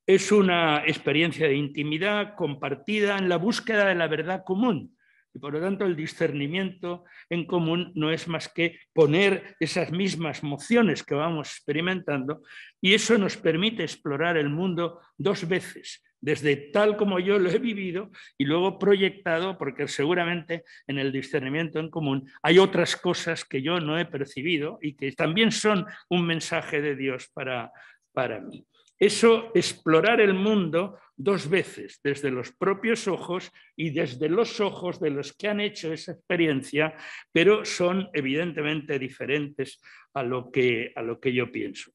S3: Es una experiencia de intimidad compartida en la búsqueda de la verdad común. Y por lo tanto el discernimiento en común no es más que poner esas mismas mociones que vamos experimentando, y eso nos permite explorar el mundo dos veces, desde tal como yo lo he vivido y luego proyectado, porque seguramente en el discernimiento en común hay otras cosas que yo no he percibido y que también son un mensaje de Dios para mí. Eso, explorar el mundo dos veces, desde los propios ojos y desde los ojos de los que han hecho esa experiencia, pero son evidentemente diferentes a lo que yo pienso.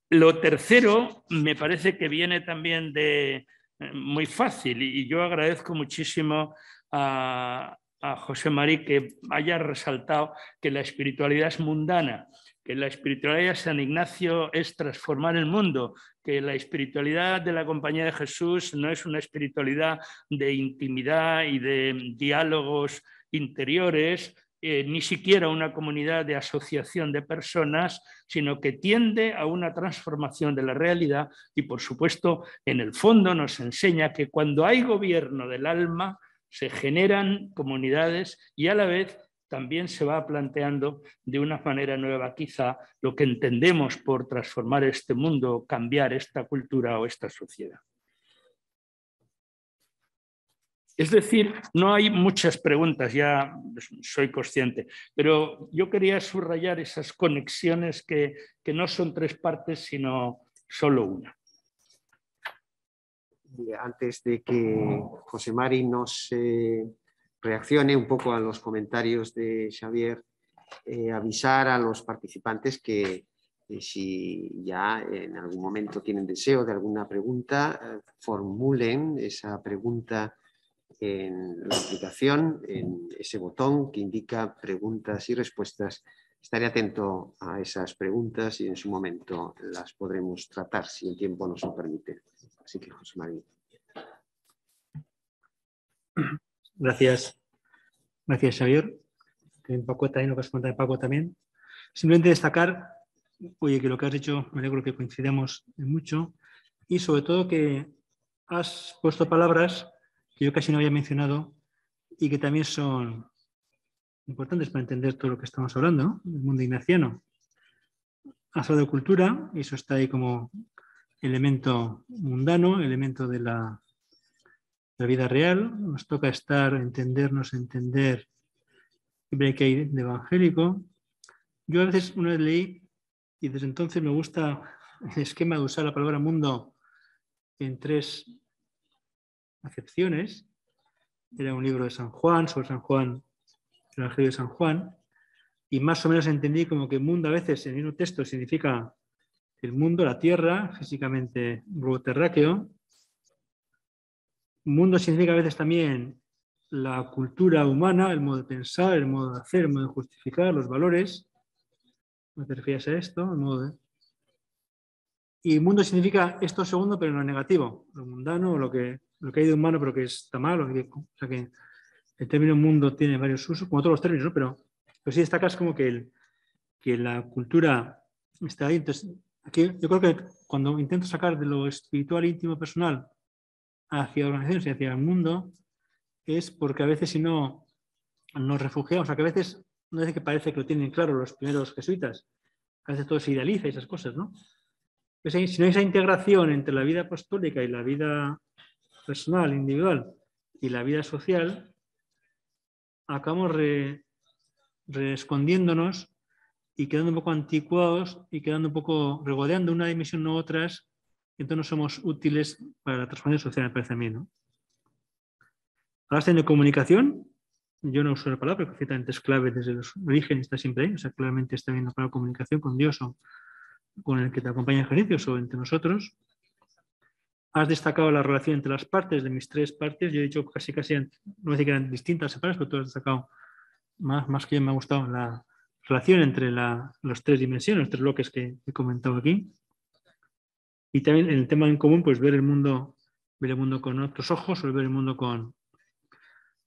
S3: Lo tercero me parece que viene también de muy fácil, y yo agradezco muchísimo a José María que haya resaltado que la espiritualidad es mundana, que la espiritualidad de San Ignacio es transformar el mundo, que la espiritualidad de la Compañía de Jesús no es una espiritualidad de intimidad y de diálogos interiores, ni siquiera una comunidad de asociación de personas, sino que tiende a una transformación de la realidad y, por supuesto, en el fondo nos enseña que cuando hay gobierno del alma se generan comunidades y a la vez también se va planteando de una manera nueva quizá lo que entendemos por transformar este mundo, cambiar esta cultura o esta sociedad. Es decir, no hay muchas preguntas, ya soy consciente, pero yo quería subrayar esas conexiones que no son tres partes, sino solo una.
S1: Antes de que José Mari nos reaccione un poco a los comentarios de Xavier, avisar a los participantes que si ya en algún momento tienen deseo de alguna pregunta, formulen esa pregunta en la aplicación, en ese botón que indica preguntas y respuestas. Estaré atento a esas preguntas y en su momento las podremos tratar si el tiempo nos lo permite. Así que, José María.
S2: Gracias. Gracias, Xavier. Paco también, lo que has comentado de Paco también. Simplemente destacar, oye, que lo que has dicho, me alegro que coincidamos en mucho y sobre todo que has puesto palabras que yo casi no había mencionado y que también son importantes para entender todo lo que estamos hablando, ¿no? El mundo ignaciano. Has hablado de cultura, y eso está ahí como elemento mundano, elemento de la vida real. Nos toca entendernos, entender siempre que hay de evangélico. Yo a veces una vez leí, y desde entonces me gusta el esquema de usar la palabra mundo en tres acepciones. Era un libro de San Juan, sobre San Juan, el Evangelio de San Juan, y más o menos entendí como que mundo a veces en el mismo texto significa el mundo, la tierra, físicamente globo terráqueo. Mundo significa a veces también la cultura humana, el modo de pensar, el modo de hacer, el modo de justificar, los valores. ¿No te refieres a esto? El modo de... Y mundo significa esto segundo, pero en lo negativo, lo mundano, lo que hay de humano, pero que está mal. O sea que el término mundo tiene varios usos, como todos los términos, ¿no? Pero sí destacas como que la cultura está ahí. Entonces, aquí yo creo que cuando intento sacar de lo espiritual, íntimo, personal, hacia organizaciones y hacia el mundo, es porque a veces si no nos refugiamos, o sea que a veces no es que parece que lo tienen claro los primeros jesuitas, a veces todo se idealiza y esas cosas, ¿no? Pues si no hay esa integración entre la vida apostólica y la vida personal, individual y la vida social, acabamos escondiéndonos y quedando un poco anticuados y quedando un poco regodeando una dimensión no otras, y entonces no somos útiles para la transformación social, me parece a mí, ¿no? Hablaste de comunicación, yo no uso la palabra, porque ciertamente es clave desde los orígenes, está siempre ahí, o sea, claramente está bien la palabra comunicación con Dios o con el que te acompaña en ejercicios o entre nosotros. Has destacado la relación entre las partes, de mis 3 partes, yo he dicho casi, no voy a decir que eran distintas, separadas, pero tú has destacado más que me ha gustado la relación entre las 3 dimensiones, los 3 bloques que he comentado aquí. Y también en el tema en común, pues ver el mundo con otros ojos o ver el mundo con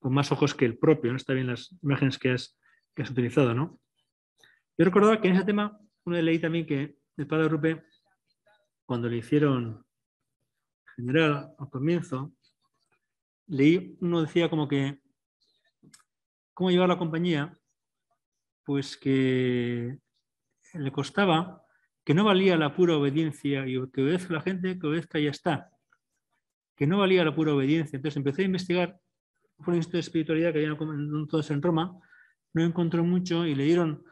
S2: más ojos que el propio, ¿no? Está bien las imágenes que has utilizado, ¿no? Yo recordaba que en ese tema, una vez leí también que el padre Rupe, cuando le hicieron general al comienzo, uno decía como que cómo llevar la compañía, pues que le costaba, que no valía la pura obediencia y que obedezca a la gente, que obedezca y ya está, que no valía la pura obediencia. Entonces empecé a investigar, fue un instituto de espiritualidad que habían todos en Roma, no encontró mucho y le dieron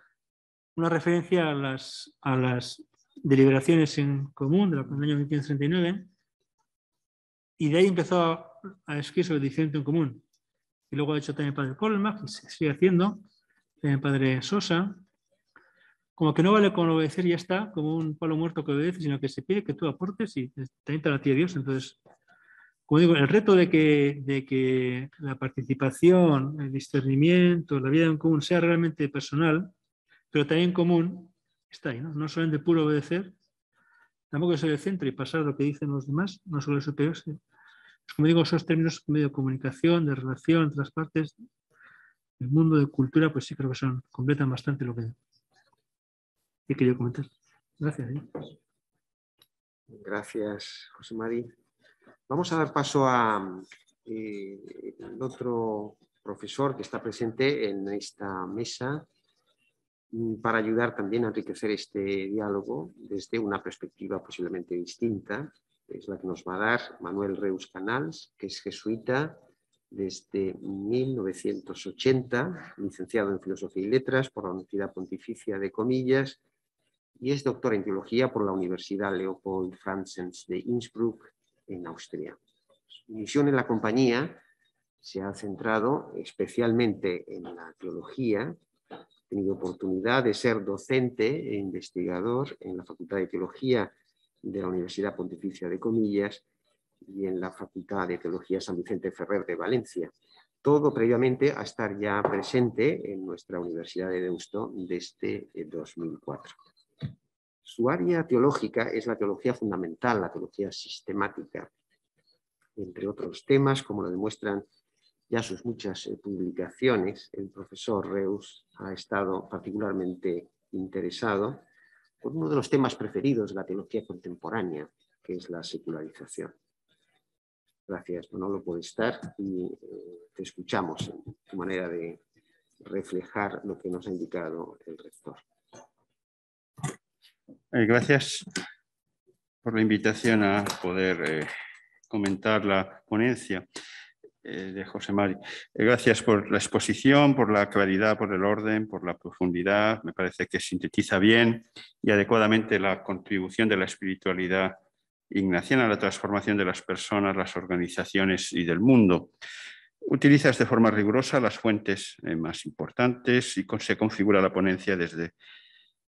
S2: una referencia a las deliberaciones en común del año 1539 y de ahí empezó a escribir sobre el diccionario en común. Y luego ha hecho también el padre Colma, que se sigue haciendo, el padre Sosa, como que no vale con obedecer y ya está, como un palo muerto que obedece, sino que se pide que tú aportes y también te la tía Dios. Entonces, como digo, el reto de que la participación, el discernimiento, la vida en común sea realmente personal, pero también común, está ahí, ¿no? No solamente puro obedecer, tampoco ser el centro y pasar lo que dicen los demás, no solo el superior. Como digo, esos términos de comunicación, de relación entre las partes, el mundo de cultura, pues sí creo que completan bastante lo que he querido comentar. Gracias.
S1: Gracias, José Mari. Vamos a dar paso a el otro profesor que está presente en esta mesa para ayudar también a enriquecer este diálogo desde una perspectiva posiblemente distinta. Es la que nos va a dar Manuel Reus Canals, que es jesuita desde 1980, licenciado en Filosofía y Letras por la Universidad Pontificia de Comillas y es doctor en Teología por la Universidad Leopold Franzens de Innsbruck, en Austria. Su misión en la compañía se ha centrado especialmente en la teología. Ha tenido oportunidad de ser docente e investigador en la Facultad de Teología de la Universidad Pontificia de Comillas y en la Facultad de Teología San Vicente Ferrer de Valencia. Todo previamente a estar ya presente en nuestra Universidad de Deusto desde 2004. Su área teológica es la teología fundamental, la teología sistemática, entre otros temas, como lo demuestran ya sus muchas publicaciones. El profesor Reus ha estado particularmente interesado por uno de los temas preferidos de la teología contemporánea, que es la secularización. Gracias, Manolo, por estar y te escuchamos en tu manera de reflejar lo que nos ha indicado el rector.
S4: Gracias por la invitación a poder comentar la ponencia de José Mari. Gracias por la exposición, por la claridad, por el orden, por la profundidad. Me parece que sintetiza bien y adecuadamente la contribución de la espiritualidad ignaciana a la transformación de las personas, las organizaciones y del mundo. Utilizas de forma rigurosa las fuentes más importantes y se configura la ponencia desde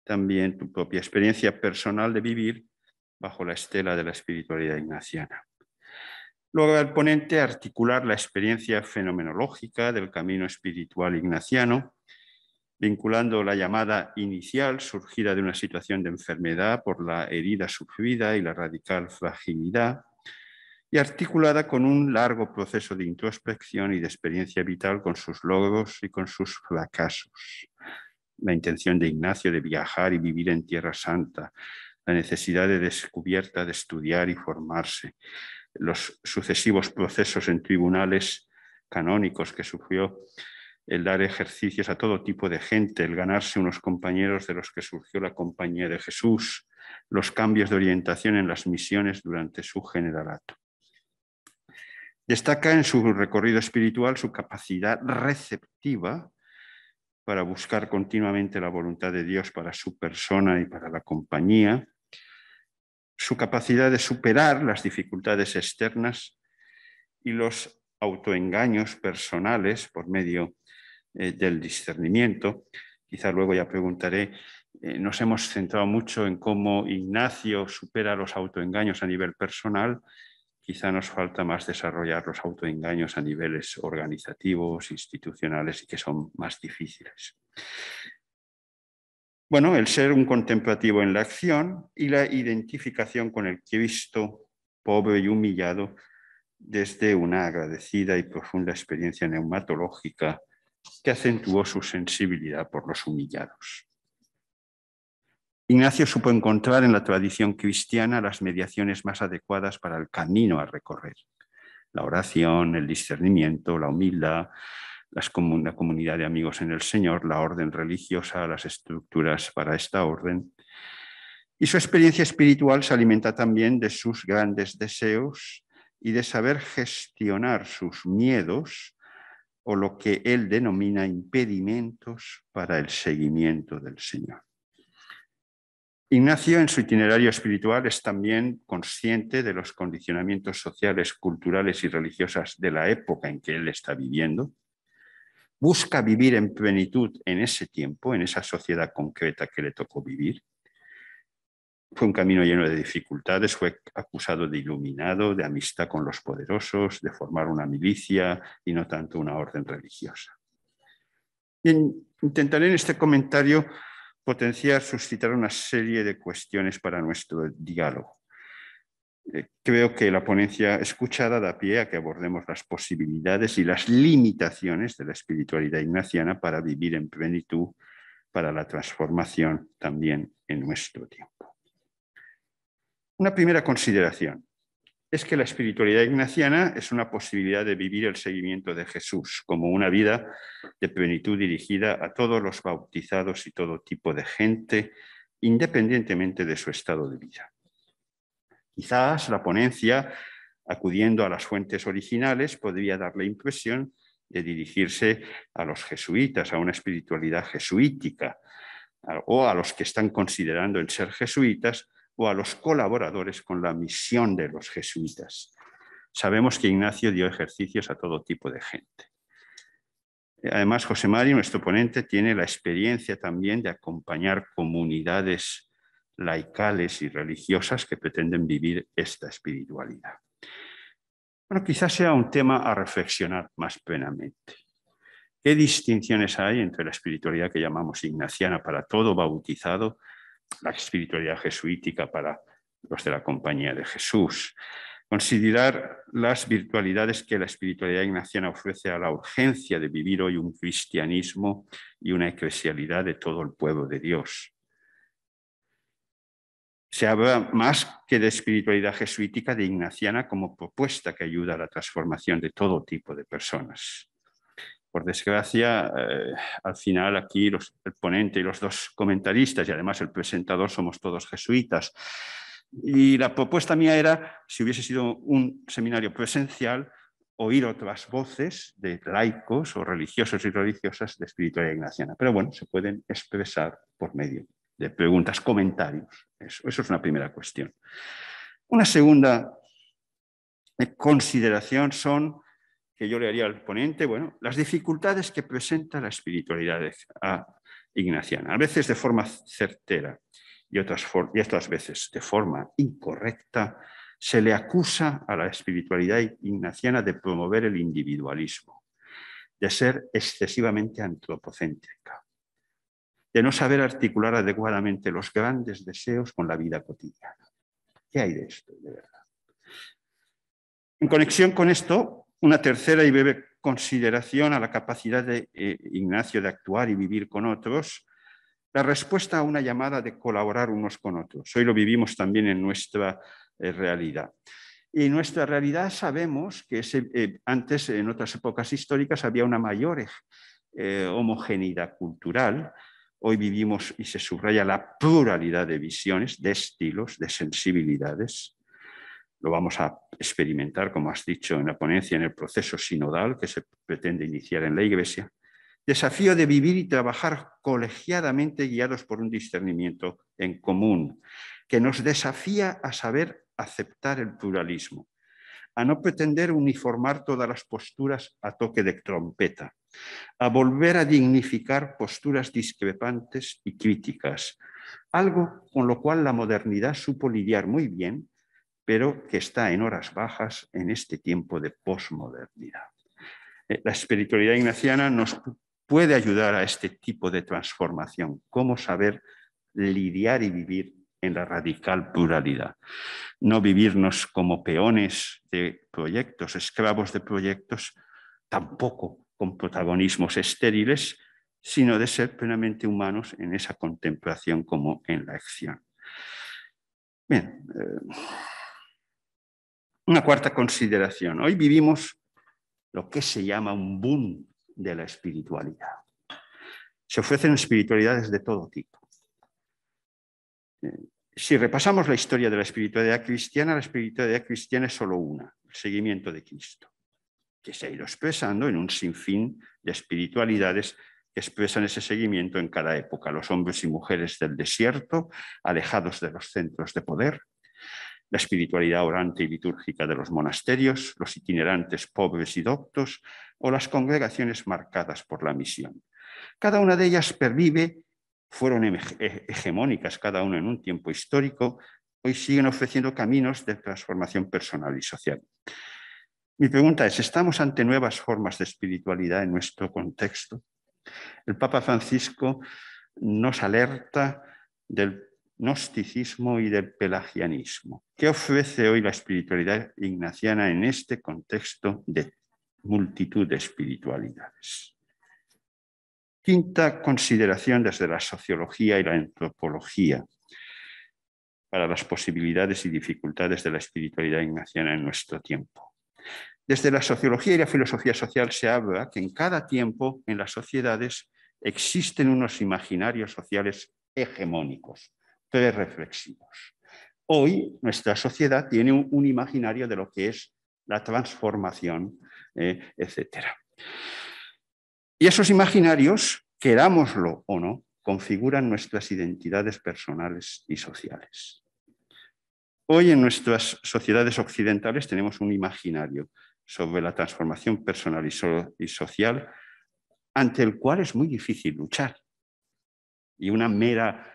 S4: también tu propia experiencia personal de vivir bajo la estela de la espiritualidad ignaciana. Luego el ponente articular la experiencia fenomenológica del camino espiritual ignaciano vinculando la llamada inicial surgida de una situación de enfermedad por la herida sufrida y la radical fragilidad, y articulada con un largo proceso de introspección y de experiencia vital con sus logros y con sus fracasos. La intención de Ignacio de viajar y vivir en Tierra Santa, la necesidad de descubierta de estudiar y formarse, los sucesivos procesos en tribunales canónicos que sufrió, el dar ejercicios a todo tipo de gente, el ganarse unos compañeros de los que surgió la Compañía de Jesús, los cambios de orientación en las misiones durante su generalato. Destaca en su recorrido espiritual su capacidad receptiva para buscar continuamente la voluntad de Dios para su persona y para la compañía, su capacidad de superar las dificultades externas y los autoengaños personales por medio del discernimiento. Quizá luego ya preguntaré, nos hemos centrado mucho en cómo Ignacio supera los autoengaños a nivel personal. Quizá nos falta más desarrollar los autoengaños a niveles organizativos, institucionales y que son más difíciles. Bueno, el ser un contemplativo en la acción y la identificación con el Cristo pobre y humillado desde una agradecida y profunda experiencia neumatológica que acentuó su sensibilidad por los humillados. Ignacio supo encontrar en la tradición cristiana las mediaciones más adecuadas para el camino a recorrer. La oración, el discernimiento, la humildad, la comunidad de amigos en el Señor, la orden religiosa, las estructuras para esta orden. Y su experiencia espiritual se alimenta también de sus grandes deseos y de saber gestionar sus miedos o lo que él denomina impedimentos para el seguimiento del Señor. Ignacio, en su itinerario espiritual, es también consciente de los condicionamientos sociales, culturales y religiosas de la época en que él está viviendo. Busca vivir en plenitud en ese tiempo, en esa sociedad concreta que le tocó vivir. Fue un camino lleno de dificultades, fue acusado de iluminado, de amistad con los poderosos, de formar una milicia y no tanto una orden religiosa. Bien, intentaré en este comentario potenciar, suscitar una serie de cuestiones para nuestro diálogo. Creo que la ponencia escuchada da pie a que abordemos las posibilidades y las limitaciones de la espiritualidad ignaciana para vivir en plenitud, para la transformación también en nuestro tiempo. Una primera consideración es que la espiritualidad ignaciana es una posibilidad de vivir el seguimiento de Jesús como una vida de plenitud dirigida a todos los bautizados y todo tipo de gente, independientemente de su estado de vida. Quizás la ponencia, acudiendo a las fuentes originales, podría dar la impresión de dirigirse a los jesuitas, a una espiritualidad jesuítica, o a los que están considerando el ser jesuitas, o a los colaboradores con la misión de los jesuitas. Sabemos que Ignacio dio ejercicios a todo tipo de gente. Además, José Mari, nuestro ponente, tiene la experiencia también de acompañar comunidades laicales y religiosas que pretenden vivir esta espiritualidad. Bueno, quizás sea un tema a reflexionar más plenamente. ¿Qué distinciones hay entre la espiritualidad que llamamos ignaciana para todo bautizado, la espiritualidad jesuítica para los de la Compañía de Jesús? Considerar las virtualidades que la espiritualidad ignaciana ofrece a la urgencia de vivir hoy un cristianismo y una eclesialidad de todo el pueblo de Dios. Se habla más que de espiritualidad jesuítica, de ignaciana como propuesta que ayuda a la transformación de todo tipo de personas. Por desgracia, al final aquí el ponente y los dos comentaristas y además el presentador somos todos jesuitas. Y la propuesta mía era, si hubiese sido un seminario presencial, oír otras voces de laicos o religiosos y religiosas de espiritualidad ignaciana. Pero bueno, se pueden expresar por medio de preguntas, comentarios. Eso es una primera cuestión. Una segunda consideración son, que yo le haría al ponente, bueno, las dificultades que presenta la espiritualidad ignaciana. A veces de forma certera y otras veces de forma incorrecta, se le acusa a la espiritualidad ignaciana de promover el individualismo, de ser excesivamente antropocéntrica. de no saber articular adecuadamente los grandes deseos con la vida cotidiana. ¿Qué hay de esto, de verdad? En conexión con esto, una tercera y breve consideración a la capacidad de Ignacio de actuar y vivir con otros, la respuesta a una llamada de colaborar unos con otros. Hoy lo vivimos también en nuestra realidad. Y en nuestra realidad sabemos que antes, en otras épocas históricas, había una mayor homogeneidad cultural. Hoy vivimos y se subraya la pluralidad de visiones, de estilos, de sensibilidades. Lo vamos a experimentar, como has dicho, en la ponencia, en el proceso sinodal que se pretende iniciar en la Iglesia. Desafío de vivir y trabajar colegiadamente guiados por un discernimiento en común, que nos desafía a saber aceptar el pluralismo, a no pretender uniformar todas las posturas a toque de trompeta, a volver a dignificar posturas discrepantes y críticas, algo con lo cual la modernidad supo lidiar muy bien, pero que está en horas bajas en este tiempo de posmodernidad. La espiritualidad ignaciana nos puede ayudar a este tipo de transformación, cómo saber lidiar y vivir en la radical pluralidad. No vivirnos como peones de proyectos, esclavos de proyectos, tampoco con protagonismos estériles, sino de ser plenamente humanos en esa contemplación como en la acción. Bien, una cuarta consideración. Hoy vivimos lo que se llama un boom de la espiritualidad. Se ofrecen espiritualidades de todo tipo. Si repasamos la historia de la espiritualidad cristiana es solo una, el seguimiento de Cristo, que se ha ido expresando en un sinfín de espiritualidades que expresan ese seguimiento en cada época. Los hombres y mujeres del desierto, alejados de los centros de poder, la espiritualidad orante y litúrgica de los monasterios, los itinerantes pobres y doctos o las congregaciones marcadas por la misión. Cada una de ellas pervive, fueron hegemónicas cada una en un tiempo histórico, hoy siguen ofreciendo caminos de transformación personal y social. Mi pregunta es, ¿estamos ante nuevas formas de espiritualidad en nuestro contexto? El Papa Francisco nos alerta del gnosticismo y del pelagianismo. ¿Qué ofrece hoy la espiritualidad ignaciana en este contexto de multitud de espiritualidades? Quinta consideración desde la sociología y la antropología para las posibilidades y dificultades de la espiritualidad ignaciana en nuestro tiempo. Desde la sociología y la filosofía social se habla que en cada tiempo en las sociedades existen unos imaginarios sociales hegemónicos, prereflexivos. Hoy nuestra sociedad tiene un imaginario de lo que es la transformación, etc. Y esos imaginarios, querámoslo o no, configuran nuestras identidades personales y sociales. Hoy en nuestras sociedades occidentales tenemos un imaginario sobre la transformación personal y social ante el cual es muy difícil luchar. Y una mera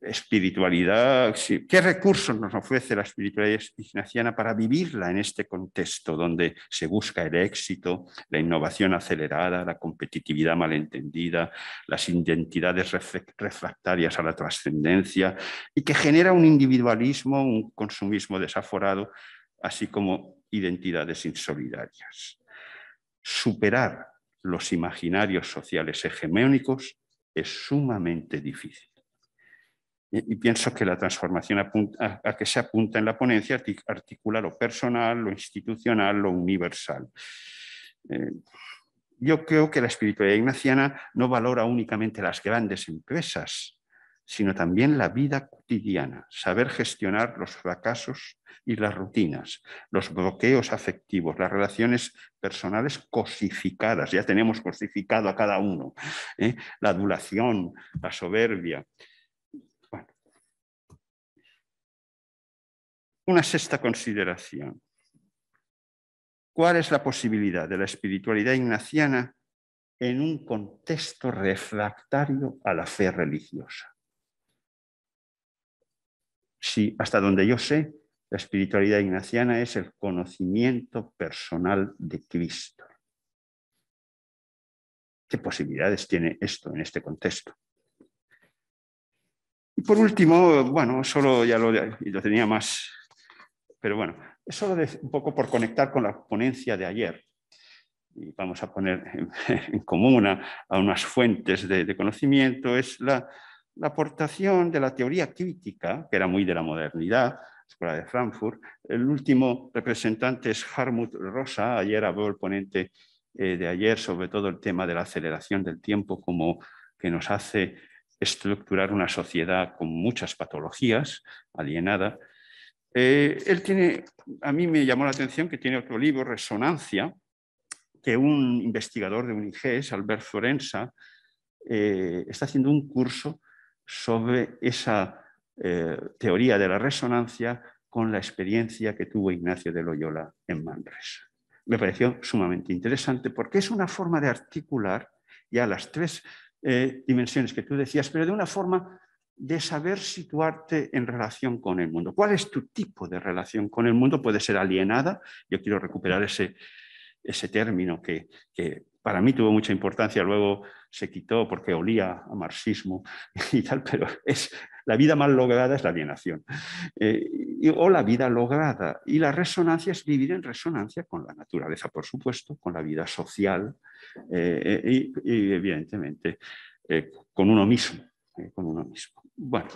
S4: espiritualidad, ¿qué recursos nos ofrece la espiritualidad ignaciana para vivirla en este contexto donde se busca el éxito, la innovación acelerada, la competitividad malentendida, las identidades refractarias a la trascendencia y que genera un individualismo, un consumismo desaforado, así como identidades insolidarias? Superar los imaginarios sociales hegemónicos es sumamente difícil. Y pienso que la transformación a que se apunta en la ponencia articula lo personal, lo institucional, lo universal. Yo creo que la espiritualidad ignaciana no valora únicamente las grandes empresas, sino también la vida cotidiana, saber gestionar los fracasos y las rutinas, los bloqueos afectivos, las relaciones personales cosificadas, ya tenemos cosificado a cada uno, la adulación, la soberbia. Bueno. Una sexta consideración. ¿Cuál es la posibilidad de la espiritualidad ignaciana en un contexto refractario a la fe religiosa? Sí, hasta donde yo sé, la espiritualidad ignaciana es el conocimiento personal de Cristo. ¿Qué posibilidades tiene esto en este contexto? Y por último, bueno, solo ya lo tenía más, pero bueno, es solo un poco por conectar con la ponencia de ayer. Y vamos a poner en común a unas fuentes de conocimiento, es la aportación de la teoría crítica, que era muy de la modernidad, Escuela de Frankfurt. El último representante es Hartmut Rosa. Ayer habló el ponente de ayer sobre todo el tema de la aceleración del tiempo como que nos hace estructurar una sociedad con muchas patologías, alienada. Él tiene, a mí me llamó la atención que tiene otro libro, Resonancia, que un investigador de UNIGES, Albert Forensa, está haciendo un curso sobre esa teoría de la resonancia con la experiencia que tuvo Ignacio de Loyola en Manresa. Me pareció sumamente interesante porque es una forma de articular ya las tres dimensiones que tú decías, pero de una forma de saber situarte en relación con el mundo. ¿Cuál es tu tipo de relación con el mundo? Puede ser alienada. Yo quiero recuperar ese término que para mí tuvo mucha importancia, luego se quitó porque olía a marxismo y tal, pero la vida mal lograda es la alienación, o la vida lograda. Y la resonancia es vivir en resonancia con la naturaleza, por supuesto, con la vida social y evidentemente con uno mismo. Bueno.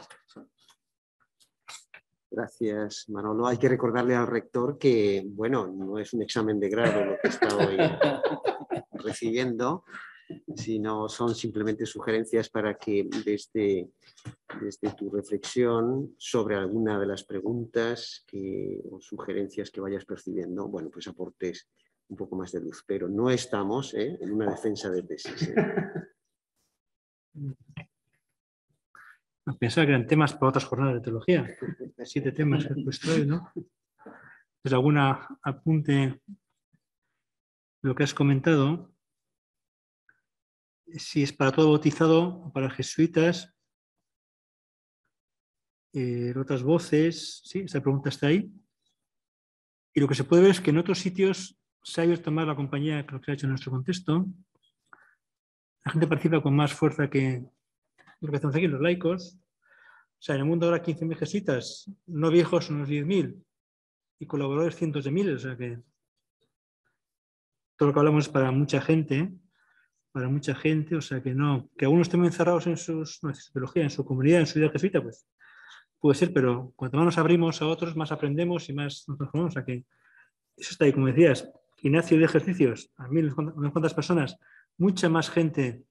S1: Gracias, Manolo. Hay que recordarle al rector que, bueno, no es un examen de grado lo que está hoy recibiendo, sino son simplemente sugerencias para que desde tu reflexión sobre alguna de las preguntas o sugerencias que vayas percibiendo, bueno, pues aportes un poco más de luz. Pero no estamos en una defensa de tesis.
S2: Pensaba que eran temas para otras jornadas de teología. 7 temas que he puesto hoy, ¿no? Pues algún apunte de lo que has comentado. Si es para todo bautizado o para jesuitas, otras voces, sí, esa pregunta está ahí. Y lo que se puede ver es que en otros sitios se ha abierto más la compañía que lo que se ha hecho en nuestro contexto. La gente participa con más fuerza que lo que hacemos aquí, los laicos. O sea, en el mundo ahora 15.000 jesuitas, no viejos unos 10.000 y colaboradores cientos de miles. O sea que todo lo que hablamos es para mucha gente, o sea que no, que algunos estén encerrados en su teología, en su comunidad, en su vida jesuita, pues puede ser, pero cuanto más nos abrimos a otros, más aprendemos y más nos transformamos. O sea que eso está ahí, como decías, Ignacio de ejercicios, a unas cuantas personas, mucha más gente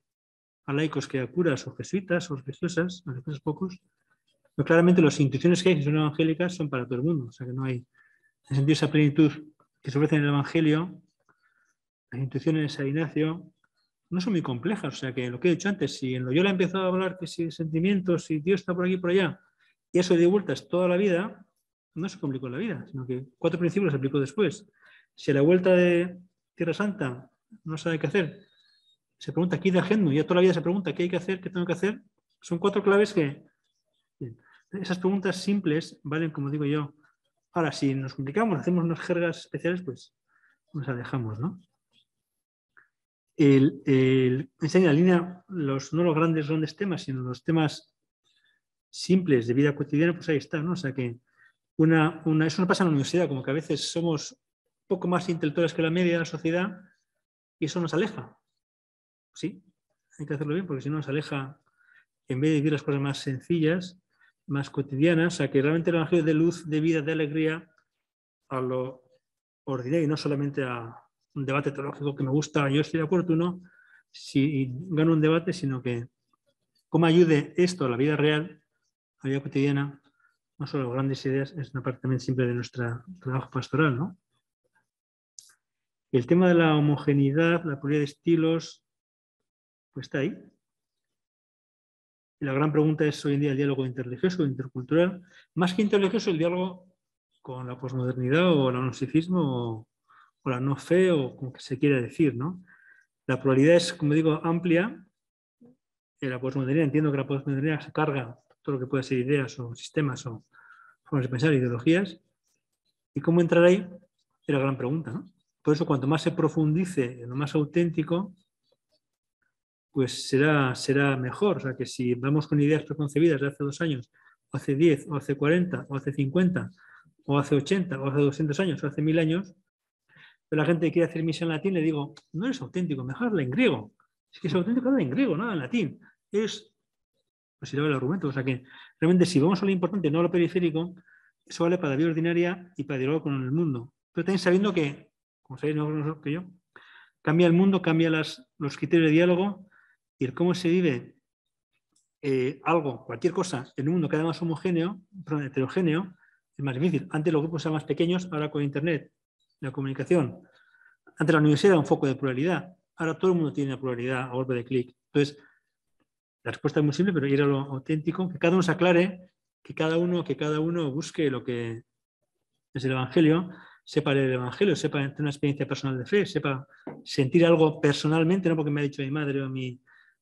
S2: a laicos que a curas o jesuitas o religiosas, a veces pocos, pero claramente las intuiciones que hay, que son evangélicas, son para todo el mundo. O sea que no hay, en el sentido, esa plenitud que se ofrece en el Evangelio, las intuiciones a Ignacio no son muy complejas. O sea que lo que he dicho antes, si en Loyola he empezado a hablar que si sentimientos, si Dios está por aquí y por allá, y eso de vueltas toda la vida, no se complicó la vida, sino que 4 principios se aplicó después. Si a la vuelta de Tierra Santa no sabe qué hacer, se pregunta qué de agendo, ya toda la vida se pregunta qué hay que hacer, qué tengo que hacer. Son 4 claves que... Esas preguntas simples valen, como digo yo. Ahora, si nos complicamos, hacemos unas jergas especiales, pues nos alejamos, ¿no? Enseña la línea, no los grandes temas, sino los temas simples de vida cotidiana, pues ahí está, ¿no? O sea que eso no pasa en la universidad, como que a veces somos un poco más intelectuales que la media de la sociedad y eso nos aleja. Sí, hay que hacerlo bien porque si no nos aleja, en vez de vivir las cosas más sencillas, más cotidianas, o sea que realmente el evangelio de luz, de vida, de alegría a lo ordinario y no solamente a un debate teológico que me gusta, yo estoy de acuerdo, tú no, si gano un debate, sino que cómo ayude esto a la vida real, a la vida cotidiana, no solo las grandes ideas, es una parte también siempre de nuestro trabajo pastoral, ¿no? El tema de la homogeneidad, la pluralidad de estilos, pues está ahí. Y la gran pregunta es hoy en día el diálogo interreligioso, intercultural, más que interreligioso, el diálogo con la posmodernidad o el agnosticismo o la no fe o como que se quiera decir, ¿no? La pluralidad es, como digo, amplia. En la posmodernidad, entiendo que la posmodernidad se carga todo lo que puede ser ideas o sistemas o formas de pensar, ideologías. ¿Y cómo entrar ahí? Es la gran pregunta, ¿no? Por eso, cuanto más se profundice en lo más auténtico, pues será mejor. O sea, que si vamos con ideas preconcebidas de hace 2 años, o hace 10, o hace 40, o hace 50, o hace 80, o hace 200 años, o hace 1000 años, pero la gente que quiere hacer misa en latín le digo, no eres auténtico, mejor habla en griego. Es que es auténtico, habla en griego, no en latín. Pues si le va el argumento. O sea que realmente si vamos a lo importante, no a lo periférico, eso vale para la vida ordinaria y para dialogar con el mundo. Pero también sabiendo que, como sabéis mejor que yo, cambia el mundo, cambia los criterios de diálogo y el cómo se vive algo, cualquier cosa, en un mundo cada vez más homogéneo, heterogéneo, es más difícil. Antes los grupos eran más pequeños, ahora con Internet, la comunicación. Antes la universidad era un foco de pluralidad, ahora todo el mundo tiene una pluralidad a golpe de clic. Entonces, la respuesta es muy simple, pero ir a lo auténtico, que cada uno se aclare, que cada uno busque lo que es el Evangelio, sepa leer el Evangelio, sepa tener una experiencia personal de fe, sepa sentir algo personalmente, no porque me ha dicho mi madre o mi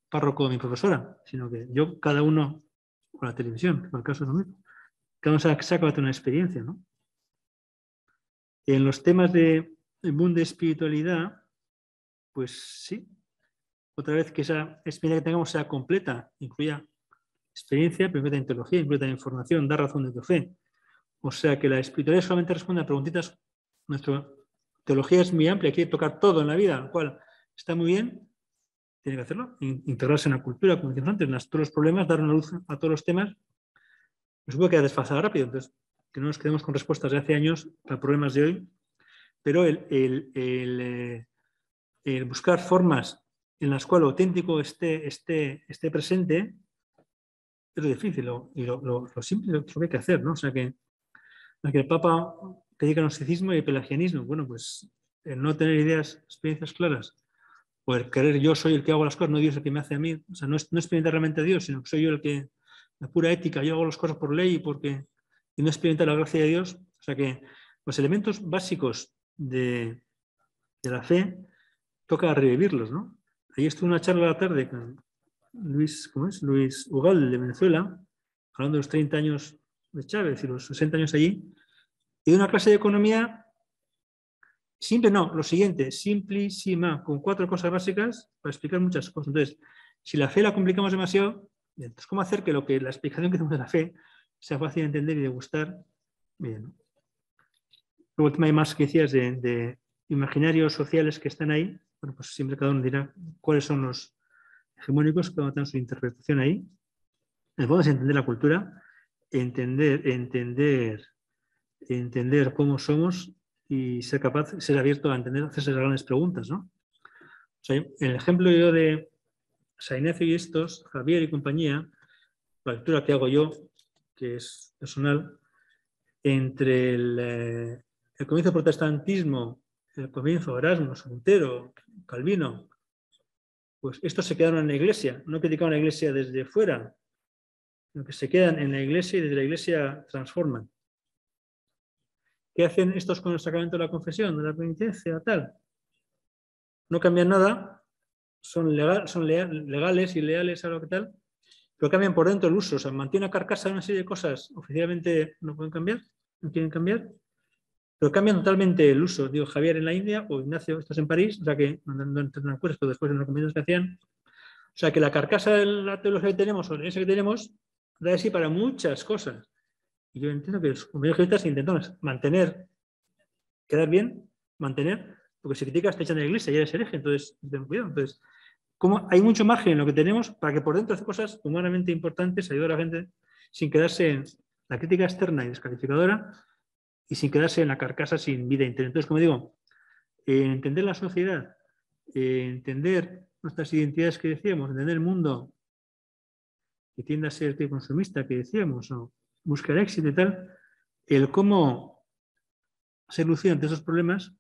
S2: párroco o mi profesora, sino que yo, cada uno, con la televisión, por el caso es lo mismo, cada uno saca una experiencia, ¿no? En los temas de mundo de espiritualidad, pues sí, otra vez que esa experiencia que tengamos sea completa, incluya experiencia, pero incluya teología, incluya información, da razón de tu fe. O sea que la espiritualidad solamente responde a preguntitas. Nuestra teología es muy amplia, quiere tocar todo en la vida, lo cual está muy bien, tiene que hacerlo, integrarse en la cultura, como decíamos antes, en todos los problemas, dar una luz a todos los temas. Nos puede quedar desfasada rápido, entonces que no nos quedemos con respuestas de hace años para problemas de hoy, pero el buscar formas en las cuales lo auténtico esté presente es lo difícil y lo simple lo que hay que hacer, ¿no? O sea que el Papa predica gnosticismo y pelagianismo. Bueno, pues el no tener ideas, experiencias claras, o el querer yo soy el que hago las cosas, no Dios el que me hace a mí. O sea, no experimentar realmente a Dios, sino que soy yo el que, la pura ética, yo hago las cosas por ley y no experimentar la gracia de Dios. O sea que los elementos básicos de la fe toca revivirlos, ¿no? Ahí estuvo una charla a la tarde con Luis Ugalde de Venezuela, hablando de los 30 años de Chávez y los 60 años allí, y de una clase de economía simple, no, lo siguiente, simplísima, con 4 cosas básicas para explicar muchas cosas. Entonces, si la fe la complicamos demasiado, entonces, ¿cómo hacer que la explicación que tenemos de la fe sea fácil de entender y de gustar? Bien. Luego el tema de más que decías de imaginarios sociales que están ahí, bueno, pues siempre cada uno dirá cuáles son los hegemónicos, cada uno tiene su interpretación ahí. En el fondo es entender la cultura, entender cómo somos y ser capaz, ser abierto a entender, hacerse las grandes preguntas, ¿no? O sea, el ejemplo yo de San Ignacio y estos, Javier y compañía, la lectura que hago yo, que es personal, entre el comienzo del protestantismo, el comienzo Erasmus, Lutero, Calvino, pues estos se quedaron en la iglesia, no criticaban la iglesia desde fuera, sino que se quedan en la iglesia y desde la iglesia transforman. ¿Qué hacen estos con el sacramento de la confesión, de la penitencia, tal? No cambian nada, son legales y leales a lo que tal, pero cambian por dentro el uso, o sea, mantiene una carcasa de una serie de cosas, oficialmente no pueden cambiar, no quieren cambiar, pero cambian totalmente el uso. Digo, Javier en la India o Ignacio, estás en París, o sea que no acuerdas, pero después en los convenios que hacían. O sea que la carcasa de la teología que tenemos, o la iglesia que tenemos, da de sí para muchas cosas. Y yo entiendo que los compañeros jesuitas intentan mantener, quedar bien, mantener, porque si criticas te echan de la iglesia y eres hereje, entonces ten cuidado. Entonces, como hay mucho margen en lo que tenemos para que por dentro hace cosas humanamente importantes, ayudar a la gente sin quedarse en la crítica externa y descalificadora y sin quedarse en la carcasa sin vida interior. Entonces, como digo, entender la sociedad, entender nuestras identidades que decíamos, entender el mundo que tiende a ser consumista que decíamos, o buscar éxito y tal, el cómo ser lucido ante esos problemas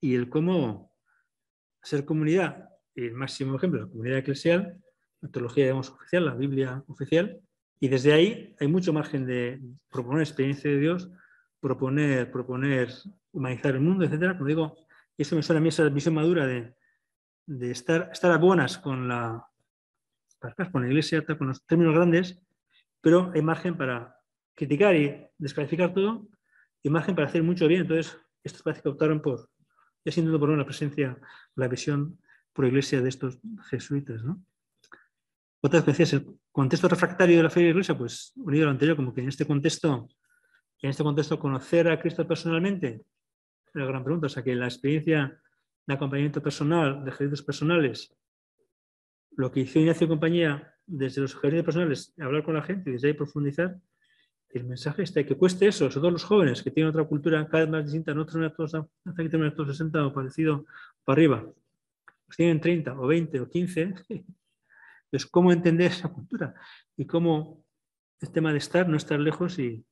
S2: y el cómo ser comunidad, el máximo ejemplo, la comunidad eclesial, la teología digamos, oficial, la Biblia oficial, y desde ahí hay mucho margen de proponer experiencia de Dios, proponer humanizar el mundo, etcétera. Como digo, eso me suena a mí esa visión madura de estar a buenas con la iglesia, con los términos grandes, pero hay margen para criticar y descalificar todo y margen para hacer mucho bien. Entonces, estos parece que optaron por, ya siendo por una presencia, la visión por la iglesia de estos jesuitas, ¿no? Otra vez decías, el contexto refractario de la fe de la iglesia, pues unido a lo anterior, como que en este contexto conocer a Cristo personalmente, es la gran pregunta. O sea, que la experiencia de acompañamiento personal, de ejercicios personales, lo que hizo Ignacio y compañía desde los ejercicios personales, hablar con la gente y desde ahí profundizar, el mensaje está que cueste eso, sobre todo los jóvenes que tienen otra cultura cada vez más distinta, no tienen todos 60 o parecido para arriba, pues tienen 30 o 20 o 15, pues cómo entender esa cultura y cómo el tema de estar, no estar lejos y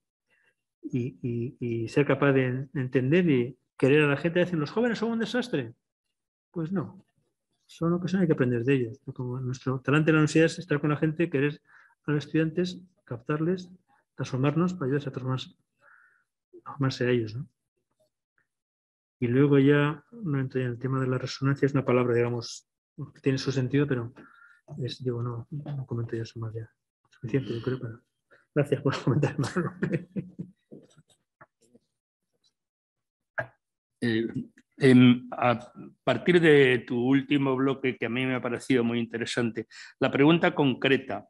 S2: ser capaz de entender y querer a la gente. Dicen, ¿los jóvenes son un desastre? Pues no, son lo que son, hay que aprender de ellos. Como nuestro talante en la universidad es estar con la gente, querer a los estudiantes, captarles, transformarnos para ayudarse a transformarse a ellos, ¿no? Y luego ya, no entro en el tema de la resonancia, es una palabra, digamos, que tiene su sentido, pero digo, no comento yo eso más ya. Suficiente, yo creo, pero gracias por comentar, Manolo.
S3: A partir de tu último bloque, que a mí me ha parecido muy interesante, la pregunta concreta,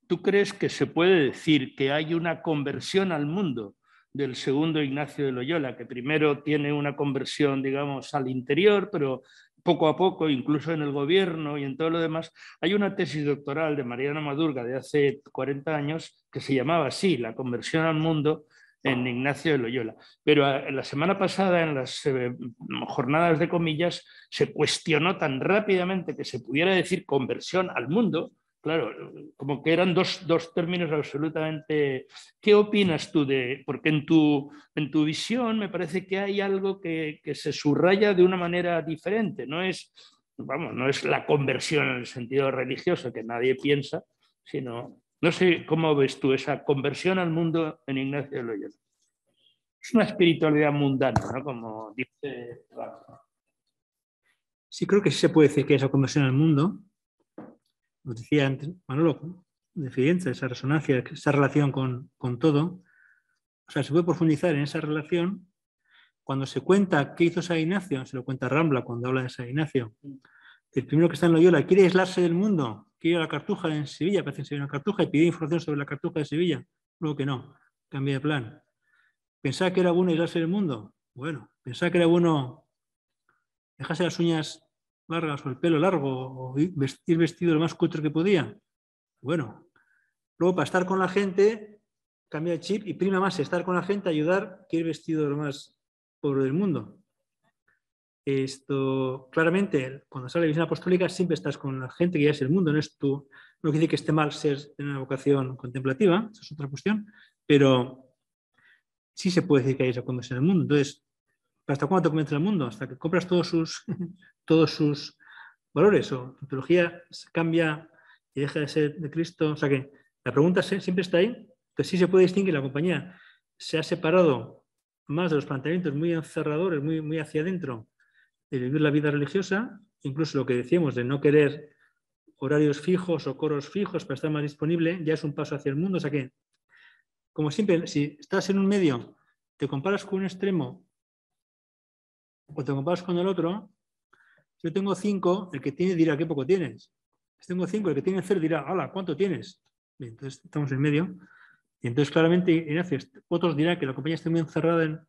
S3: ¿tú crees que se puede decir que hay una conversión al mundo del segundo Ignacio de Loyola, que primero tiene una conversión, digamos, al interior, pero poco a poco, incluso en el gobierno y en todo lo demás? Hay una tesis doctoral de Mariana Madurga de hace 40 años que se llamaba así, La conversión al mundo en Ignacio de Loyola. Pero la semana pasada, en las jornadas de comillas, se cuestionó tan rápidamente que se pudiera decir conversión al mundo. Claro, como que eran dos términos absolutamente... ¿Qué opinas tú de...? Porque en tu visión me parece que hay algo que se subraya de una manera diferente. No es, vamos, no es la conversión en el sentido religioso que nadie piensa, sino... No sé cómo ves tú esa conversión al mundo en Ignacio de Loyola. Es una espiritualidad mundana, ¿no? Como dice...
S2: Sí, creo que sí se puede decir que hay esa conversión al mundo. Nos decía antes Manolo, de Fidenza, esa resonancia, esa relación con todo. O sea, se puede profundizar en esa relación. Cuando se cuenta qué hizo San Ignacio, se lo cuenta Rambla cuando habla de San Ignacio. El primero que está en Loyola quiere aislarse del mundo, quiere ir a la Cartuja en Sevilla, parece que se ve una Cartuja y pide información sobre la Cartuja de Sevilla. Luego que no, cambia de plan. ¿Pensaba que era bueno aislarse del mundo? Bueno, pensaba que era bueno dejarse las uñas largas o el pelo largo o ir vestido lo más cutre que podía. Bueno, luego para estar con la gente cambia el chip y prima más estar con la gente, ayudar, que ir vestido lo más pobre del mundo. Esto, claramente, cuando sale la visión apostólica siempre estás con la gente que ya es el mundo, no es tú. No quiere decir que esté mal ser en una vocación contemplativa, eso es otra cuestión, pero sí se puede decir que hay esa conversión en el mundo. Entonces, ¿hasta cuándo te convence el mundo? Hasta que compras todos sus valores o tu teología cambia y deja de ser de Cristo. O sea que la pregunta siempre está ahí. Entonces sí se puede distinguir, la compañía se ha separado más de los planteamientos muy encerradores, muy hacia adentro, de vivir la vida religiosa, incluso lo que decíamos de no querer horarios fijos o coros fijos para estar más disponible, ya es un paso hacia el mundo. O sea que, como siempre, si estás en un medio, te comparas con un extremo o te comparas con el otro. Si yo tengo 5, el que tiene dirá qué poco tienes. Si tengo 5, el que tiene 0 dirá, hala, ¿cuánto tienes? Bien, entonces estamos en medio. Y entonces claramente, Ignacio, otros dirán que la compañía está muy encerrada en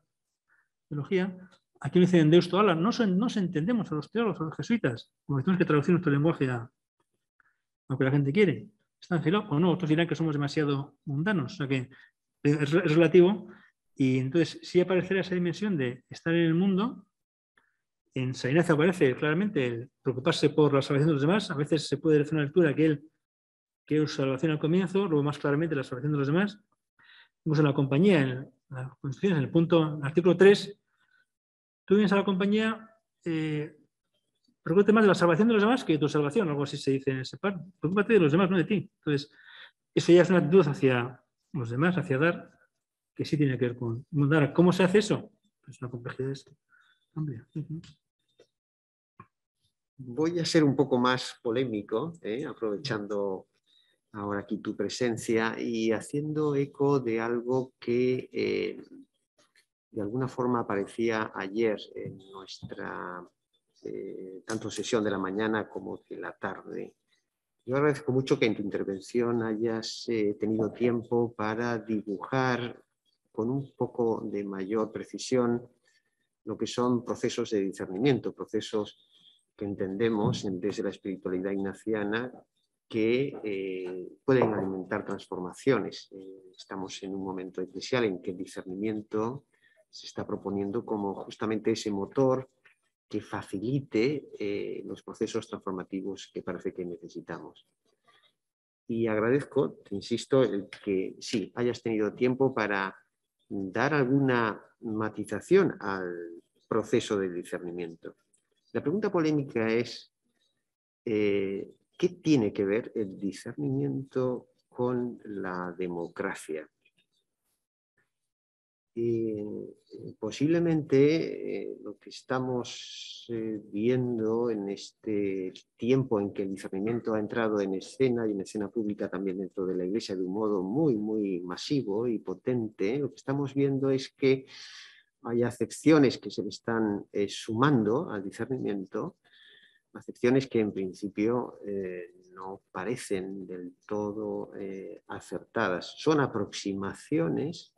S2: teología. Aquí me dicen Deusto, hala, no se entendemos a los teólogos, a los jesuitas, como tenemos que traducir nuestro lenguaje a lo que la gente quiere. ¿Están filados o no? Otros dirán que somos demasiado mundanos. O sea que es relativo. Y entonces sí aparecerá esa dimensión de estar en el mundo. En San Ignacio aparece claramente el preocuparse por la salvación de los demás. A veces se puede hacer una lectura que él quiere su salvación al comienzo, luego más claramente la salvación de los demás. Vemos en la compañía, en la Constitución, en el punto, artículo 3, tú vienes a la compañía, preocúpate más de la salvación de los demás que de tu salvación, algo así se dice en ese par. Preocúpate de los demás, no de ti. Entonces, eso ya es una actitud hacia los demás, hacia dar, que sí tiene que ver con dar. ¿Cómo se hace eso? Pues una complejidad amplia.
S1: Voy a ser un poco más polémico, aprovechando ahora aquí tu presencia y haciendo eco de algo que de alguna forma aparecía ayer en nuestra tanto sesión de la mañana como de la tarde. Yo agradezco mucho que en tu intervención hayas tenido tiempo para dibujar con un poco de mayor precisión lo que son procesos de discernimiento, procesos que entendemos desde la espiritualidad ignaciana que pueden alimentar transformaciones. Estamos en un momento especial en que el discernimiento se está proponiendo como justamente ese motor que facilite los procesos transformativos que parece que necesitamos. Y agradezco, te insisto, el que sí, hayas tenido tiempo para dar alguna matización al proceso de discernimiento. La pregunta polémica es, ¿qué tiene que ver el discernimiento con la democracia? Posiblemente lo que estamos viendo en este tiempo en que el discernimiento ha entrado en escena y en escena pública también dentro de la Iglesia de un modo muy masivo y potente, lo que estamos viendo es que hay acepciones que se le están sumando al discernimiento, acepciones que en principio no parecen del todo acertadas. Son aproximaciones,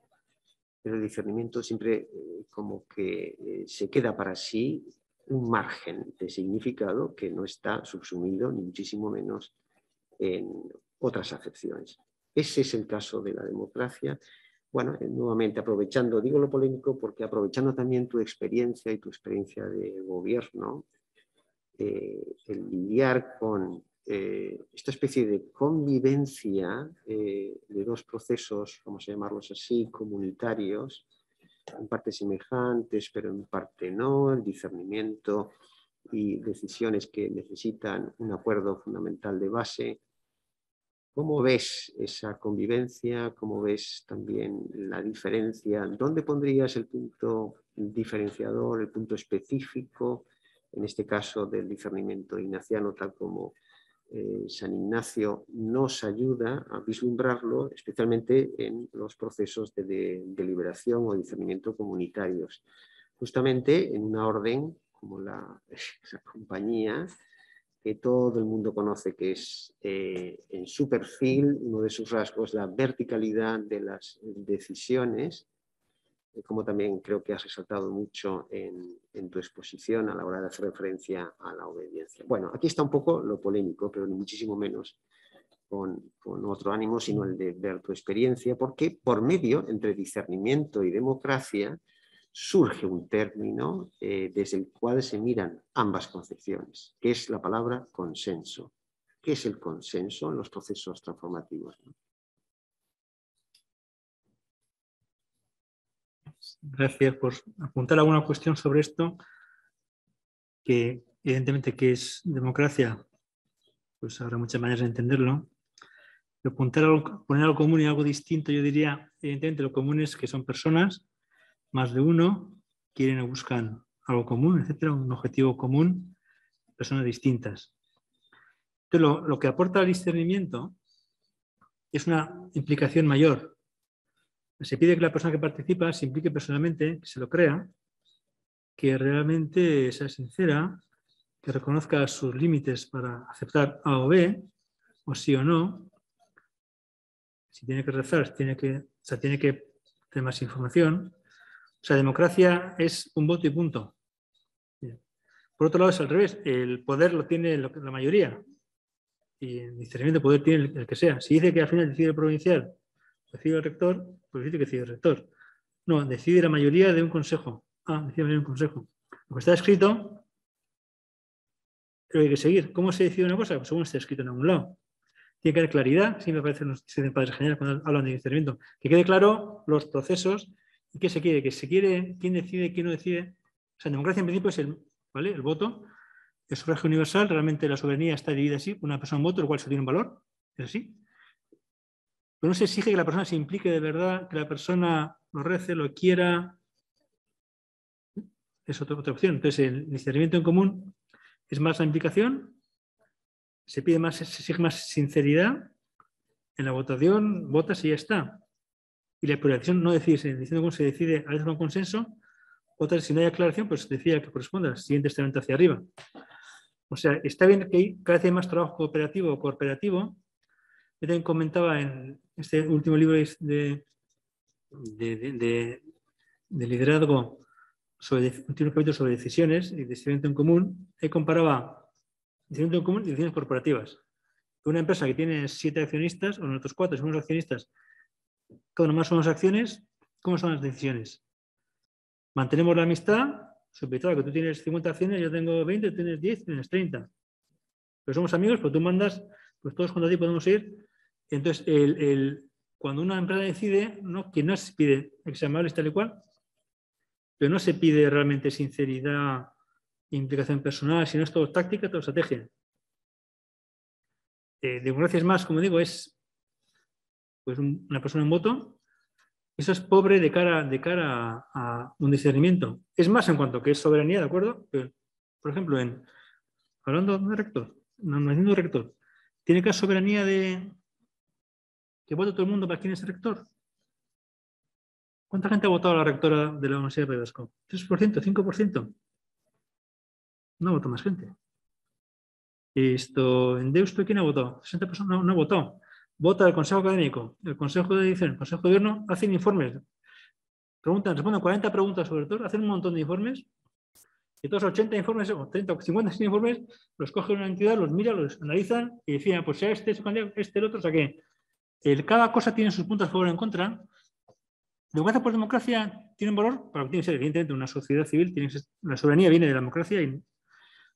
S1: pero el discernimiento siempre como que se queda para sí un margen de significado que no está subsumido, ni muchísimo menos, en otras acepciones. Ese es el caso de la democracia. Bueno, nuevamente aprovechando, digo lo polémico porque aprovechando también tu experiencia y tu experiencia de gobierno, el lidiar con esta especie de convivencia de dos procesos, vamos a llamarlos así, comunitarios, en parte semejantes, pero en parte no, el discernimiento y decisiones que necesitan un acuerdo fundamental de base. ¿Cómo ves esa convivencia? ¿Cómo ves también la diferencia? ¿Dónde pondrías el punto diferenciador, el punto específico, en este caso del discernimiento ignaciano, tal como San Ignacio nos ayuda a vislumbrarlo, especialmente en los procesos de liberación o discernimiento comunitarios? Justamente en una orden como la compañía, que todo el mundo conoce, que es en su perfil, uno de sus rasgos, la verticalidad de las decisiones, como también creo que has resaltado mucho en tu exposición a la hora de hacer referencia a la obediencia. Bueno, aquí está un poco lo polémico, pero ni muchísimo menos con otro ánimo, sino el de ver tu experiencia, porque por medio entre discernimiento y democracia surge un término desde el cual se miran ambas concepciones, que es la palabra consenso. ¿Qué es el consenso en los procesos transformativos?
S2: Gracias por apuntar alguna cuestión sobre esto, que evidentemente que es democracia, pues habrá muchas maneras de entenderlo. Pero poner algo común y algo distinto, yo diría, evidentemente lo común es que son personas, más de uno, quieren o buscan algo común, etcétera, un objetivo común, personas distintas. Entonces, lo que aporta el discernimiento es una implicación mayor. Se pide que la persona que participa se implique personalmente, que se lo crea, que realmente sea sincera, que reconozca sus límites para aceptar A o B, o sí o no. Si tiene que rezar, tiene que tener más información. O sea, democracia es un voto y punto. Por otro lado, es al revés. El poder lo tiene la mayoría. Y el discernimiento de poder tiene el que sea. Si dice que al final decide el provincial, decide el rector, pues dice que decide el rector. No, decide la mayoría de un consejo. Decide un consejo. Lo que está escrito, pero hay que seguir. ¿Cómo se decide una cosa? Pues según está escrito en algún lado. Tiene que haber claridad, siempre parece nos dicen padres generales cuando hablan de discernimiento, que quede claro los procesos y qué se quiere, quién decide, quién no decide. O sea, en democracia en principio es el voto, el sufragio universal, realmente la soberanía está dividida así, una persona un voto, el cual se tiene un valor, es así. Pero no se exige que la persona se implique de verdad, que la persona lo rece, lo quiera. Es otra opción. Entonces, el discernimiento en común es más la implicación, se exige más sinceridad. En la votación, votas y ya está. Y la decisión no decide, diciendo cómo se decide a veces con consenso, Otra, si no hay aclaración, pues decía que corresponde al siguiente estamento hacia arriba. O sea, está bien que cada vez hay más trabajo cooperativo o cooperativo. Yo también comentaba en este último libro de liderazgo, tiene un capítulo sobre decisiones y decisiones en común. Ahí comparaba decisiones en común y decisiones corporativas. Una empresa que tiene 7 accionistas, o nosotros 4 somos accionistas, cada uno más son las acciones, ¿cómo son las decisiones? Mantenemos la amistad, sobre que tú tienes 50 acciones, yo tengo 20, tú tienes 10, tienes 30. Pero somos amigos, pues tú mandas, pues todos contra ti podemos ir. Entonces, cuando una empresa decide, que no se pide que sea amable tal y cual, pero no se pide realmente sinceridad e implicación personal, sino es todo táctica, todo estrategia. Democracia es más, como digo, es pues una persona en voto. Eso es pobre de cara a un discernimiento. Es más en cuanto que es soberanía, ¿de acuerdo? Pero, por ejemplo, hablando de rector, haciendo rector, ¿tiene que haber soberanía de que vote todo el mundo para quién es el rector? ¿Cuánta gente ha votado a la rectora de la Universidad de País Vasco? ¿3%? ¿5%? No votó más gente. En Deusto, ¿quién ha votado? 60 personas no ha votado. Vota el Consejo Académico, el Consejo de Edición, el Consejo de Gobierno, hacen informes. Responden 40 preguntas sobre todo, hacen un montón de informes. Y todos 80 informes, o 30 o 50 informes, los coge una entidad, los mira, los analizan y decían, pues sea este, el otro, o sea que cada cosa tiene sus puntos a favor o en contra. Democracia por democracia tiene un valor para lo que tiene que ser, evidentemente, una sociedad civil. La soberanía viene de la democracia y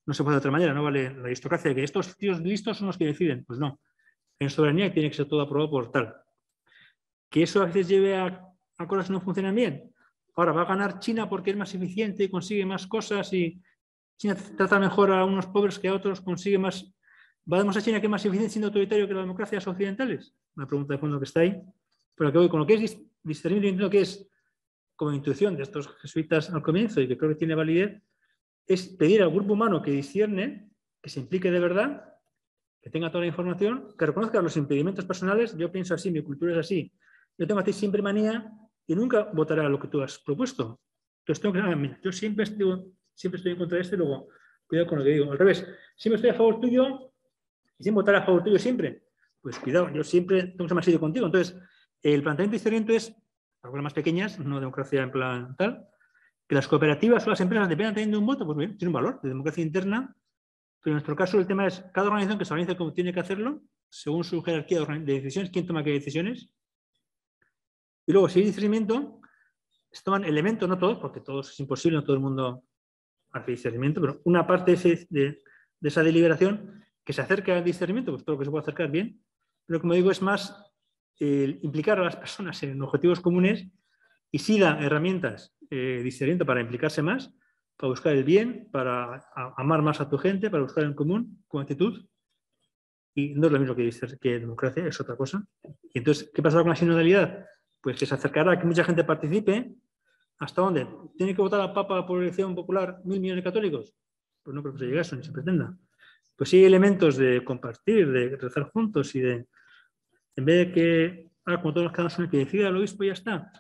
S2: no se puede de otra manera, no vale la aristocracia de que estos tíos listos son los que deciden. Pues no. En soberanía tiene que ser todo aprobado por tal. Que eso a veces lleve a cosas que no funcionan bien. Ahora va a ganar China porque es más eficiente y consigue más cosas y China trata mejor a unos pobres que a otros, consigue más. ¿Vamos a China que es más eficiente siendo autoritario que las democracias occidentales? Una pregunta de fondo que está ahí. Pero que voy con lo que es discernimiento, entiendo que es como intuición de estos jesuitas al comienzo y que creo que tiene validez, es pedir al grupo humano que discierne, que se implique de verdad, que tenga toda la información, que reconozca los impedimentos personales. Yo pienso así, mi cultura es así. Yo tengo a ti siempre manía y nunca votaré a lo que tú has propuesto. Entonces tengo que mira, yo siempre estoy en contra de esto y luego cuidado con lo que digo. Al revés, siempre estoy a favor tuyo y siempre votaré a favor tuyo siempre. Pues cuidado, yo siempre tengo que ser más serio contigo. Entonces, el planteamiento de discernimiento es, algunas más pequeñas, no democracia en plan tal, que las cooperativas o las empresas dependan teniendo un voto, pues bien, tiene un valor de democracia interna, pero en nuestro caso el tema es cada organización que se organice como tiene que hacerlo, según su jerarquía de decisiones, quién toma qué decisiones. Y luego, si hay discernimiento, se toman elementos, no todos, porque todos es imposible, no todo el mundo hace discernimiento, pero una parte de esa deliberación que se acerca al discernimiento, pues todo lo que se puede acercar bien, pero como digo, es más implicar a las personas en objetivos comunes y sí da herramientas discernimiento para implicarse más, para buscar el bien, para amar más a tu gente, para buscar el común con actitud. Y no es lo mismo que democracia, es otra cosa. Y entonces, ¿qué pasará con la sinodalidad? Pues que se acercará a que mucha gente participe. ¿Hasta dónde? ¿Tiene que votar al Papa por elección popular 1.000 millones de católicos? Pues no creo que se llegue a eso, ni se pretenda. Pues sí hay elementos de compartir, de rezar juntos y de, en vez de que, como todos los casos son el que decida el obispo y ya está.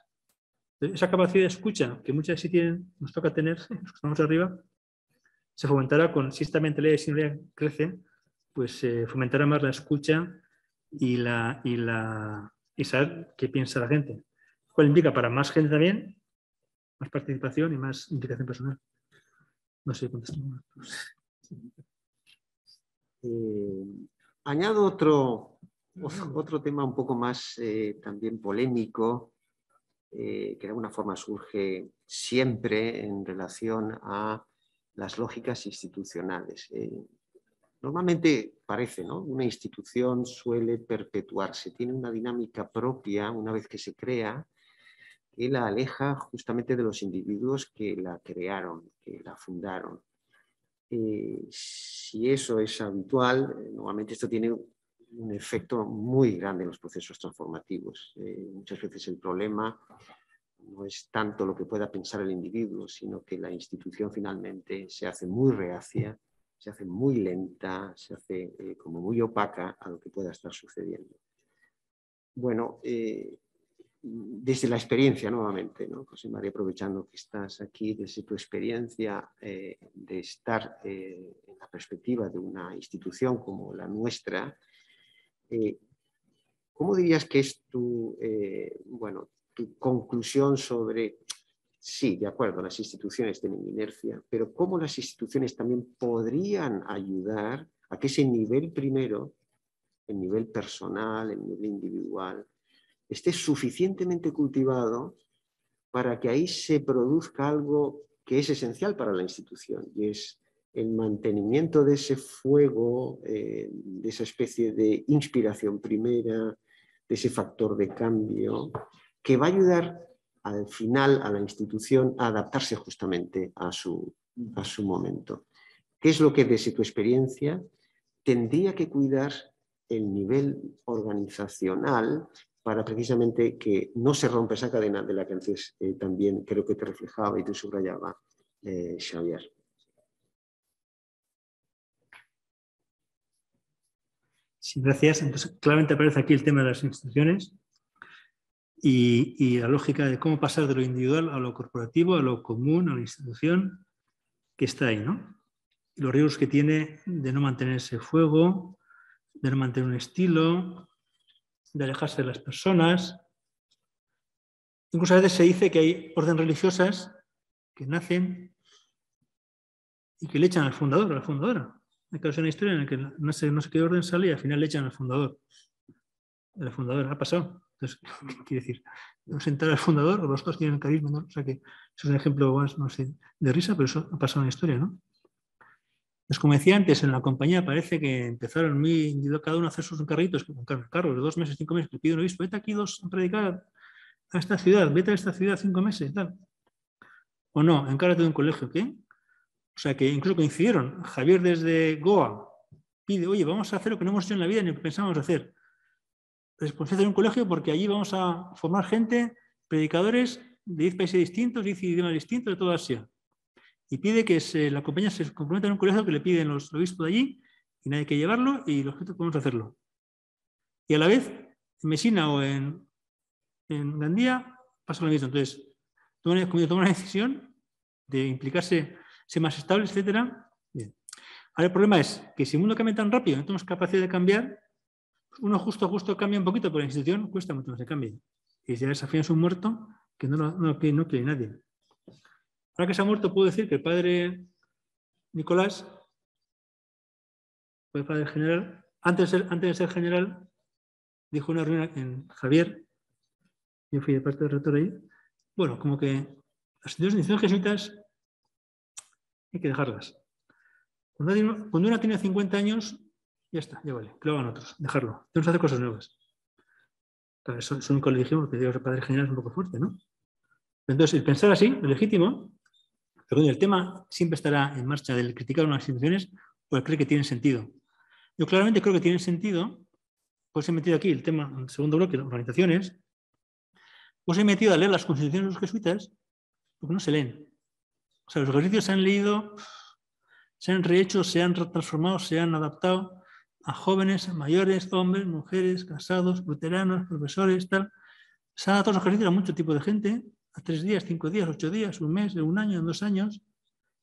S2: Esa capacidad de escucha que muchas sí tienen, nos toca tener, los que estamos arriba, se fomentará si esta mentalidad de sinodalidad crece, pues se fomentará más la escucha y saber qué piensa la gente. ¿Cuál implica para más gente también? Más participación y más implicación personal. No sé cuántos.
S1: Añado otro tema un poco más también polémico, que de alguna forma surge siempre en relación a las lógicas institucionales. Normalmente parece, ¿no? Una institución suele perpetuarse, tiene una dinámica propia una vez que se crea, que la aleja justamente de los individuos que la crearon, que la fundaron. Si eso es habitual, normalmente esto tiene un efecto muy grande en los procesos transformativos. Muchas veces el problema no es tanto lo que pueda pensar el individuo, sino que la institución finalmente se hace muy reacia, se hace muy lenta, se hace como muy opaca a lo que pueda estar sucediendo. Bueno, desde la experiencia nuevamente, ¿no? José María, aprovechando que estás aquí, desde tu experiencia de estar en la perspectiva de una institución como la nuestra, ¿cómo dirías que es tu conclusión sobre, sí, de acuerdo, las instituciones tienen inercia, pero cómo las instituciones también podrían ayudar a que ese nivel primero, el nivel personal, el nivel individual, esté suficientemente cultivado para que ahí se produzca algo que es esencial para la institución, y es el mantenimiento de ese fuego, de esa especie de inspiración primera, de ese factor de cambio, que va a ayudar al final a la institución a adaptarse justamente a su momento. ¿Qué es lo que desde tu experiencia tendría que cuidar el nivel organizacional para precisamente que no se rompa esa cadena de la que antes también creo que te reflejaba y te subrayaba Xavier?
S2: Sí, gracias. Entonces, claramente aparece aquí el tema de las instituciones y la lógica de cómo pasar de lo individual a lo corporativo, a lo común, a la institución que está ahí, ¿no? Y los riesgos que tiene de no mantener ese fuego, de no mantener un estilo, de alejarse de las personas. Incluso a veces se dice que hay órdenes religiosas que nacen y que le echan al fundador, a la fundadora. Hay casos en la historia en el que no sé qué orden sale y al final le echan al fundador. El fundador ha pasado. Entonces, ¿qué quiere decir? ¿No sentar al fundador o los dos tienen carisma? ¿No? O sea que eso es un ejemplo más, no sé, de risa, pero eso ha pasado en la historia, ¿no? Pues como decía antes, en la compañía parece que empezaron muy individual, cada uno a hacer sus carritos, con carros de 2 meses, 5 meses, que pide un obispo, vete aquí 2 a predicar a esta ciudad, vete a esta ciudad 5 meses, tal. O no, encárgate de un colegio, ¿qué? O sea que incluso coincidieron. Javier desde Goa pide, oye, vamos a hacer lo que no hemos hecho en la vida ni pensábamos hacer. Responsable de un colegio porque allí vamos a formar gente, predicadores de 10 países distintos, 10 idiomas distintos de toda Asia. Y pide que la compañía se comprometa en un colegio que le piden los obispos de allí y nadie hay que llevarlo y los objetos podemos hacerlo. Y a la vez, en Mesina o en Gandía pasa lo mismo. Entonces, toma una decisión de implicarse, ser más estable, etc. Bien. Ahora el problema es que si el mundo cambia tan rápido, no tenemos capacidad de cambiar, uno justo cambia un poquito, pero la institución cuesta mucho más que cambie. Y ya al final es un muerto que no quiere nadie. Ahora que se ha muerto, puedo decir que el padre Nicolás, el padre general, antes de ser general, dijo una reunión en Javier, yo fui de parte del rector ahí, bueno, como que las instituciones jesuitas hay que dejarlas. Cuando uno tiene 50 años, ya está, ya vale, que lo hagan otros, dejarlo. Tenemos que hacer cosas nuevas. Claro, eso nunca lo dijimos, porque el padre general es un poco fuerte, ¿no? Entonces, el pensar así, es legítimo, pero el tema siempre estará en marcha del criticar unas instituciones o el creer que tienen sentido. Yo claramente creo que tienen sentido, pues he metido aquí el tema, el segundo bloque, las organizaciones, pues he metido a leer las constituciones de los jesuitas, porque no se leen. O sea, los ejercicios se han leído, se han rehecho, se han transformado, se han adaptado a jóvenes, a mayores, hombres, mujeres, casados, luteranos, profesores, tal. Se han adaptado los ejercicios a mucho tipo de gente, a 3 días, 5 días, 8 días, 1 mes, 1 año, 2 años.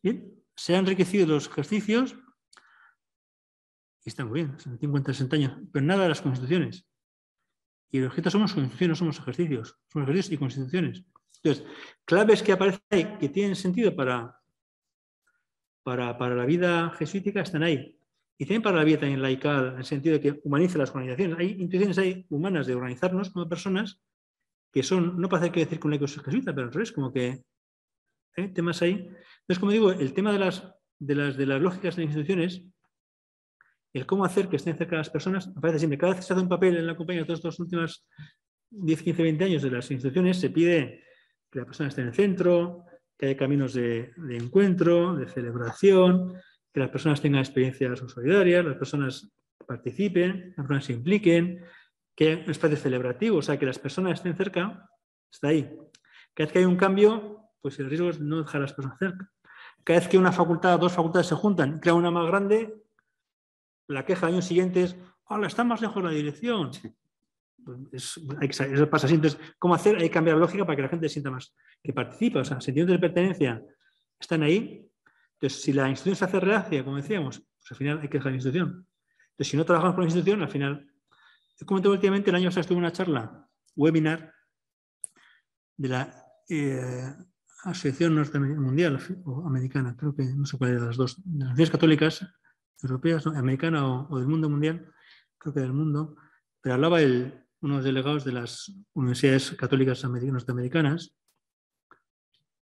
S2: Bien, se han enriquecido los ejercicios y está muy bien, son 50, 60 años, pero nada de las constituciones. Y los objetos somos constituciones, no somos ejercicios. Somos ejercicios y constituciones. Entonces, claves que aparecen ahí, que tienen sentido para la vida jesuítica, están ahí. Y también para la vida también laical, en el sentido de que humaniza las organizaciones. Hay intuiciones humanas de organizarnos como personas que son, no parece que decir que un laico es jesuita, pero al revés, como que temas ahí. Entonces, como digo, el tema de las lógicas de las instituciones, el cómo hacer que estén cerca de las personas, aparece siempre. Cada vez que se hace un papel en la compañía de todos estos últimos 10, 15, 20 años de las instituciones, se pide que la persona esté en el centro, que haya caminos de encuentro, de celebración, que las personas tengan experiencias solidarias, las personas participen, las personas se impliquen, que haya un espacio celebrativo, o sea, que las personas estén cerca, está ahí. Cada vez que hay un cambio, pues el riesgo es no dejar a las personas cerca. Cada vez que una facultad, 2 facultades se juntan y crean una más grande, la queja al año siguiente es, ¡hola, está más lejos la dirección! Eso pasa así. Entonces, ¿cómo hacer? Hay que cambiar la lógica para que la gente sienta más que participa. O sea, sentimientos de pertenencia están ahí. Entonces, si la institución se hace reacia, como decíamos, pues al final hay que dejar la institución. Entonces, si no trabajamos con la institución, al final... He comentado últimamente, el año pasado estuve en una charla, webinar, de la Asociación Mundial o Americana, creo que no sé cuál de las dos, de las Naciones Católicas Europeas, ¿no? Americana o del mundo mundial, creo que del mundo, pero hablaba unos delegados de las universidades católicas norteamericanas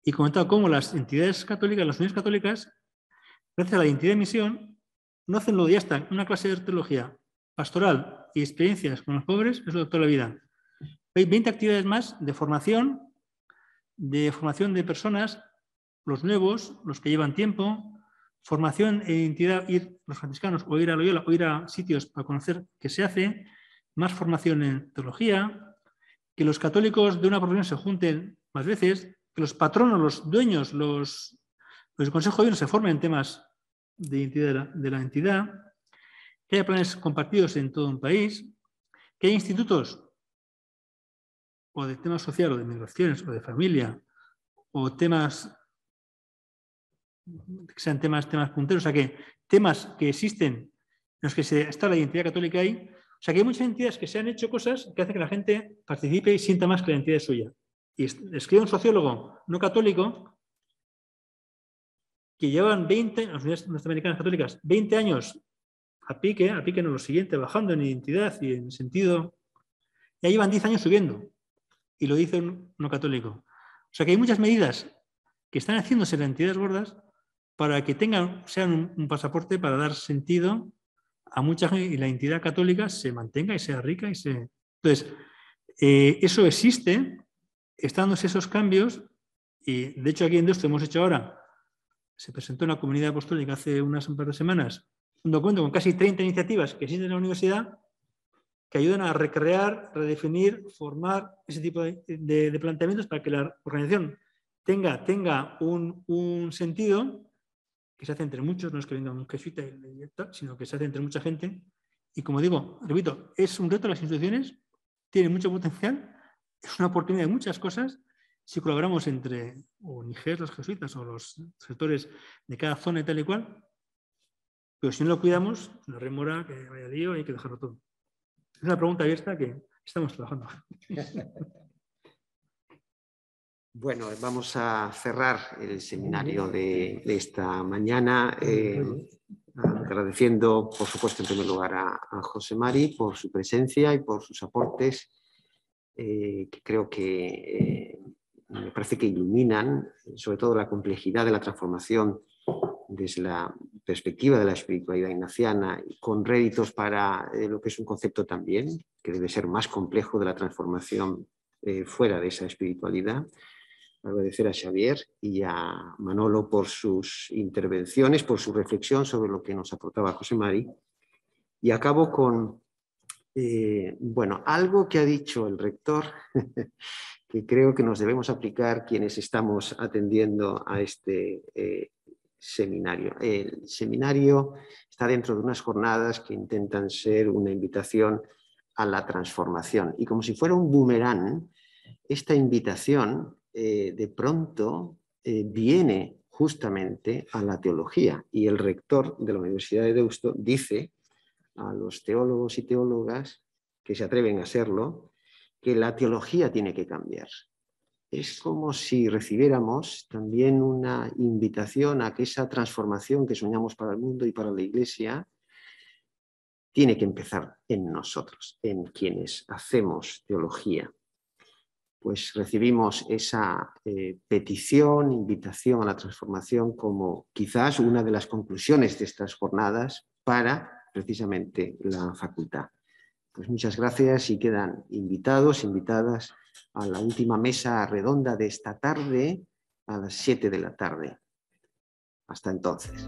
S2: y comentaba cómo las entidades católicas, las unidades católicas, gracias a la identidad de misión, no hacen lo de ya está, una clase de teología pastoral y experiencias con los pobres, es lo de toda la vida. Hay 20 actividades más de formación de personas, los nuevos, los que llevan tiempo, formación e identidad, ir los franciscanos o ir a Loyola o ir a sitios para conocer qué se hace, más formación en teología, que los católicos de una profesión se junten más veces, que los patronos, los dueños, los del Consejo de Gobierno se formen en temas de identidad de la entidad, que haya planes compartidos en todo un país, que haya institutos o de temas sociales o de migraciones o de familia o temas que sean temas punteros, o sea que temas que existen en los que está la identidad católica ahí, o sea que hay muchas entidades que se han hecho cosas que hacen que la gente participe y sienta más que la entidad es suya. Y escribe un sociólogo no católico que llevan 20, las unidades norteamericanas católicas, 20 años a pique no lo siguiente, bajando en identidad y en sentido, ya llevan 10 años subiendo. Y lo dice un no católico. O sea que hay muchas medidas que están haciéndose en las entidades gordas para que sean un pasaporte para dar sentido a mucha gente y la entidad católica se mantenga y sea rica. Entonces, eso existe, están dándose esos cambios y de hecho aquí en Deusto hemos hecho ahora, se presentó en la comunidad apostólica hace un par de semanas, un documento con casi 30 iniciativas que existen en la universidad que ayudan a recrear, redefinir, formar ese tipo de planteamientos para que la organización tenga un sentido que se hace entre muchos, no es que venga un jesuita, sino que se hace entre mucha gente. Y como digo, repito, es un reto de las instituciones, tiene mucho potencial, es una oportunidad de muchas cosas si colaboramos entre o Niger, los jesuitas o los sectores de cada zona y tal y cual, pero si no lo cuidamos, nos remora que vaya lío y hay que dejarlo todo. Es una pregunta abierta que estamos trabajando.
S1: Bueno, vamos a cerrar el seminario de esta mañana agradeciendo, por supuesto, en primer lugar a José Mari por su presencia y por sus aportes que creo que me parece que iluminan sobre todo la complejidad de la transformación desde la perspectiva de la espiritualidad ignaciana, con réditos para lo que es un concepto también, que debe ser más complejo de la transformación fuera de esa espiritualidad. Agradecer a Xavier y a Manolo por sus intervenciones, por su reflexión sobre lo que nos aportaba José Mari. Y acabo con bueno, algo que ha dicho el rector que creo que nos debemos aplicar quienes estamos atendiendo a este seminario. El seminario está dentro de unas jornadas que intentan ser una invitación a la transformación. Y como si fuera un boomerang, esta invitación de pronto viene justamente a la teología. Y el rector de la Universidad de Deusto dice a los teólogos y teólogas que se atreven a serlo, que la teología tiene que cambiar. Es como si recibiéramos también una invitación a que esa transformación que soñamos para el mundo y para la Iglesia tiene que empezar en nosotros, en quienes hacemos teología. Pues recibimos esa petición, invitación a la transformación como quizás una de las conclusiones de estas jornadas para precisamente la facultad. Pues muchas gracias y quedan invitados, invitadas a la última mesa redonda de esta tarde a las 7 de la tarde. Hasta entonces.